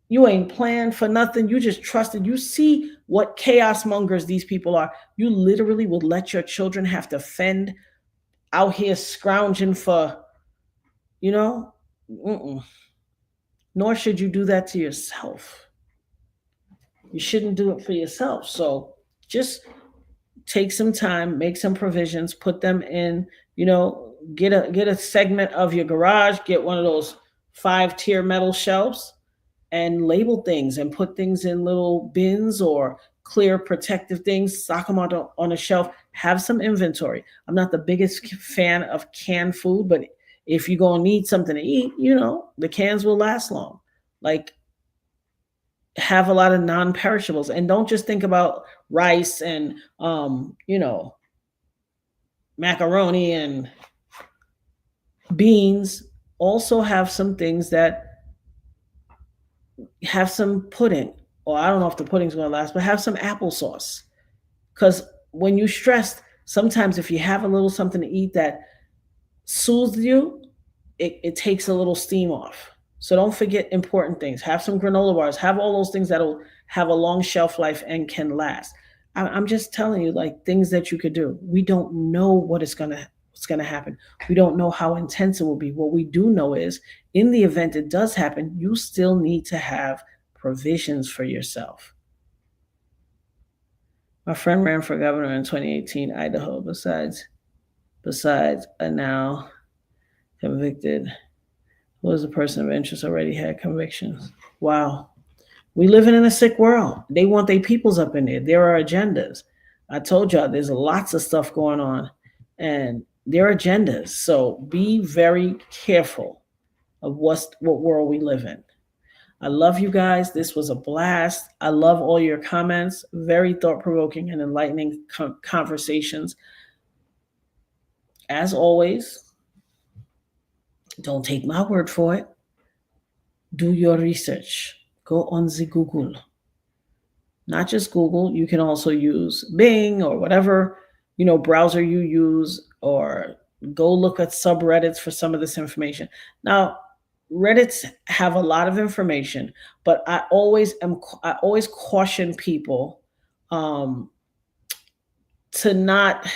You ain't planned for nothing. You just trusted. You see what chaos mongers these people are. You literally would let your children have to fend out here scrounging for, Nor should you do that to yourself. You shouldn't do it for yourself. So just take some time, make some provisions, put them in, get a segment of your garage, get one of those 5-tier metal shelves and label things and put things in little bins or clear protective things, sock them on a shelf, have some inventory. I'm not the biggest fan of canned food, but if you're going to need something to eat, the cans will last long. Like, have a lot of non-perishables, and don't just think about rice and, macaroni and beans. Also have some things that have some pudding, or I don't know if the pudding's going to last, but have some applesauce. Because when you're stressed, sometimes if you have a little something to eat that soothes you, it takes a little steam off. So don't forget important things. Have some granola bars. Have all those things that'll have a long shelf life and can last. I'm just telling you, like, things that you could do. We don't know what's going to happen. We don't know how intense it will be. What we do know is, in the event it does happen, you still need to have provisions for yourself. My friend ran for governor in 2018, Idaho. Besides a now convicted, was a person of interest already had convictions. Wow. We living in a sick world. They want their peoples up in there. There are agendas. I told y'all there's lots of stuff going on, and there are agendas. So be very careful of what world we live in. I love you guys. This was a blast. I love all your comments. Very thought-provoking and enlightening conversations. As always, don't take my word for it. Do your research. Go on the Google. Not just Google. You can also use Bing or whatever, browser you use, or go look at subreddits for some of this information. Now, Reddits have a lot of information, but I always caution people to not.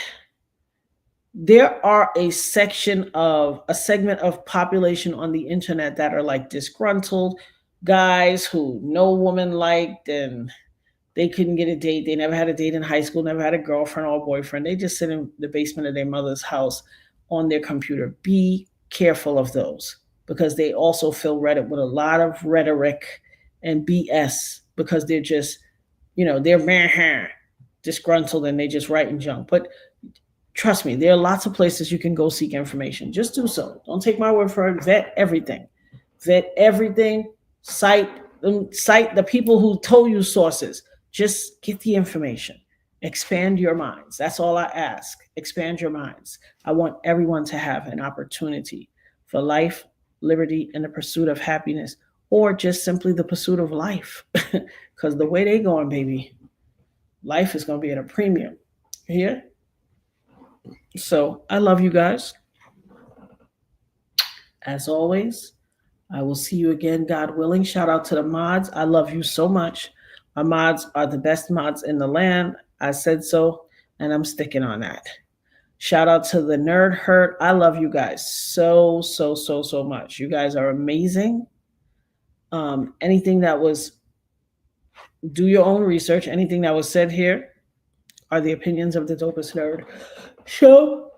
There are a segment of population on the internet that are like disgruntled guys who no woman liked, and they couldn't get a date. They never had a date in high school, never had a girlfriend or boyfriend. They just sit in the basement of their mother's house on their computer. Be careful of those, because they also fill Reddit with a lot of rhetoric and BS, because they're just, they're disgruntled and they just writing junk. But trust me, there are lots of places you can go seek information. Just do so. Don't take my word for it. Vet everything. vet everything, cite the people who told you sources. Just get the information. Expand your minds. That's all I ask. Expand your minds. I want everyone to have an opportunity for life, liberty, and the pursuit of happiness, or just simply the pursuit of life. Because the way they going, baby, life is going to be at a premium. Here. So I love you guys. As always, I will see you again, God willing. Shout out to the mods. I love you so much. Our mods are the best mods in the land. I said so, and I'm sticking on that. Shout out to the Nerd Hurt. I love you guys so much. You guys are amazing. Anything that was, do your own research. Anything that was said here are the opinions of the Dopest Nerd Show.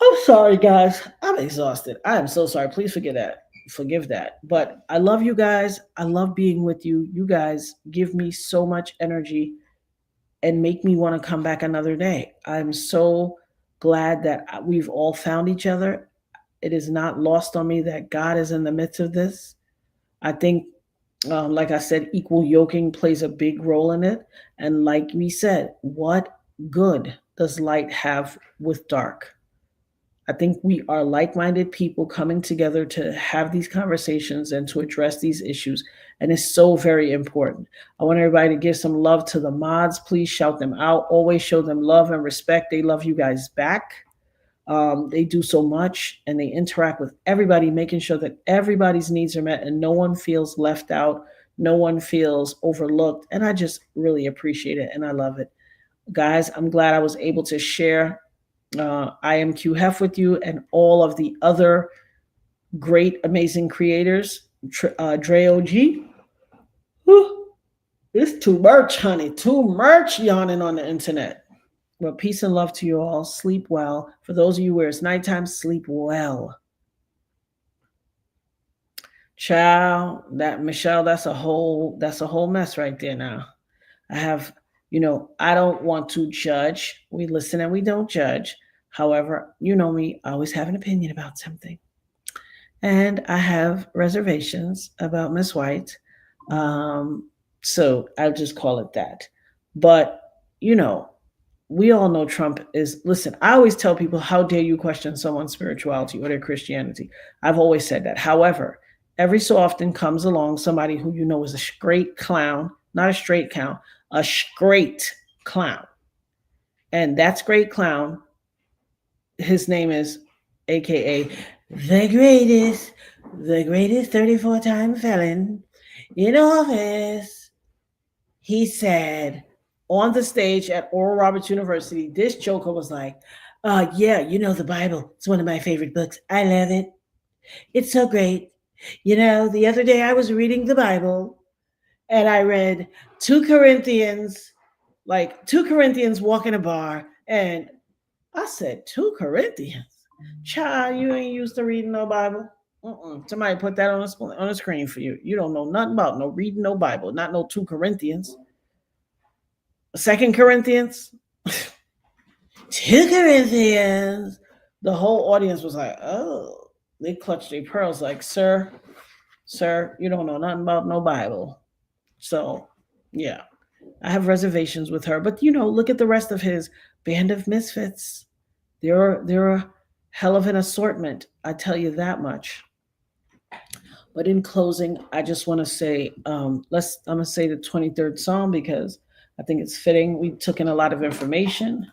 I'm sorry, guys. I'm exhausted. I am so sorry. Please forgive that. But I love you guys. I love being with you. You guys give me so much energy and make me want to come back another day. I'm so glad that we've all found each other. It is not lost on me that God is in the midst of this. I think, like I said, equal yoking plays a big role in it. And like we said, what good does light have with dark? I think we are like-minded people coming together to have these conversations and to address these issues. And it's so very important. I want everybody to give some love to the mods. Please shout them out. Always show them love and respect. They love you guys back. They do so much, and they interact with everybody, making sure that everybody's needs are met and no one feels left out. No one feels overlooked. And I just really appreciate it, and I love it. Guys, I'm glad I was able to share I Am QueHeff with you and all of the other great, amazing creators. Dre OG. Whew. It's too much, honey. Too much yawning on the internet. Well, peace and love to you all. Sleep well. For those of you where it's nighttime, sleep well. Child, that Michelle, that's a whole mess right there now. I have, I don't want to judge. We listen and we don't judge. However, you know me, I always have an opinion about something. And I have reservations about Miss White. So I'll just call it that. But, we all know Trump is, listen, I always tell people, how dare you question someone's spirituality or their Christianity? I've always said that. However, every so often comes along somebody who is a straight clown, not a straight clown, a straight clown. And that straight clown, his name is AKA the greatest 34-time felon in office. He said on the stage at Oral Roberts University, this joker was like, yeah, the Bible, it's one of my favorite books. I love it. It's so great. The other day I was reading the Bible and I read 2 Corinthians walk in a bar. And I said, 2 Corinthians? Child, you ain't used to reading no Bible. Somebody put that on a screen for you. You don't know nothing about no reading no Bible, not no 2 Corinthians. 2 Corinthians? 2 Corinthians. The whole audience was like, oh, they clutched their pearls like, sir, you don't know nothing about no Bible. So, yeah, I have reservations with her. But, look at the rest of his band of misfits. They're a hell of an assortment. I tell you that much. But in closing, I just want to say, I'm going to say the 23rd Psalm because I think it's fitting. We took in a lot of information.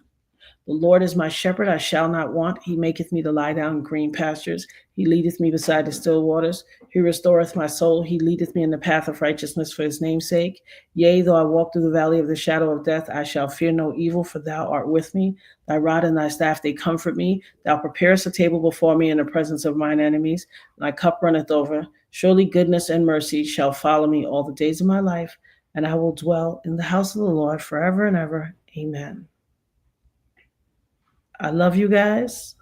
The Lord is my shepherd, I shall not want. He maketh me to lie down in green pastures. He leadeth me beside the still waters. He restoreth my soul. He leadeth me in the path of righteousness for his name's sake. Yea, though I walk through the valley of the shadow of death, I shall fear no evil, for thou art with me. Thy rod and thy staff, they comfort me. Thou preparest a table before me in the presence of mine enemies. My cup runneth over. Surely goodness and mercy shall follow me all the days of my life, and I will dwell in the house of the Lord forever and ever. Amen. I love you guys.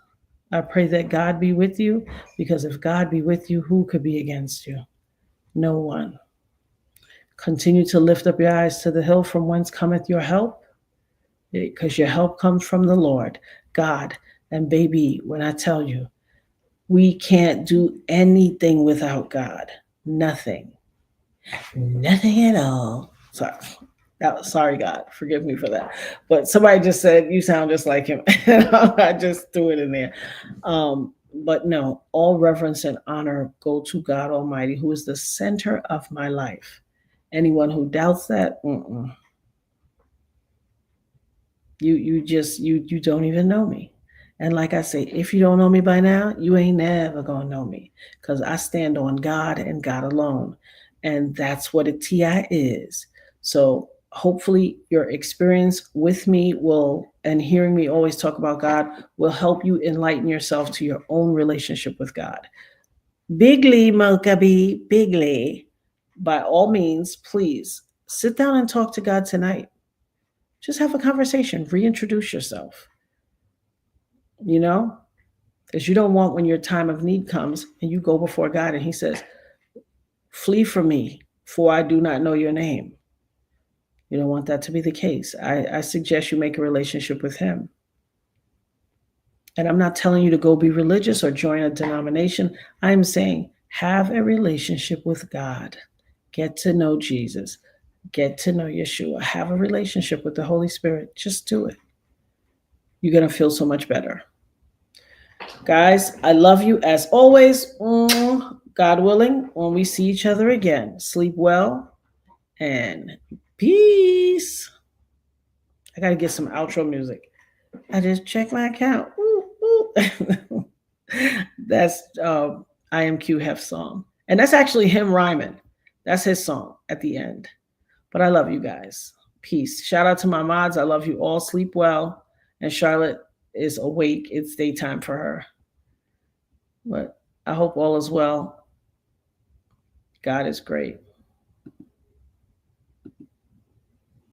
I pray that God be with you, because if God be with you, who could be against you? No one. Continue to lift up your eyes to the hill from whence cometh your help, because your help comes from the Lord, God. And baby, when I tell you, we can't do anything without God. Nothing. Nothing at all. Sorry, God, forgive me for that. But somebody just said you sound just like him. I just threw it in there. But no, all reverence and honor go to God Almighty, who is the center of my life. Anyone who doubts that, you don't even know me. And like I say, if you don't know me by now, you ain't never gonna know me, because I stand on God and God alone. And that's what a TI is. So hopefully your experience with me and hearing me always talk about God will help you enlighten yourself to your own relationship with God. Bigly, Mokabi, bigly. By all means, please sit down and talk to God tonight. Just have a conversation, reintroduce yourself. Because you don't want when your time of need comes and you go before God and he says, flee from me, for I do not know your name. You don't want that to be the case. I suggest you make a relationship with him. And I'm not telling you to go be religious or join a denomination. I'm saying have a relationship with God. Get to know Jesus. Get to know Yeshua. Have a relationship with the Holy Spirit. Just do it. You're going to feel so much better. Guys, I love you as always. God willing, when we see each other again, sleep well and peace. I got to get some outro music. I just checked my account. That's I Am QueHeff song. And that's actually him rhyming. That's his song at the end. But I love you guys. Peace. Shout out to my mods. I love you all. Sleep well. And Charlotte is awake. It's daytime for her. But I hope all is well. God is great.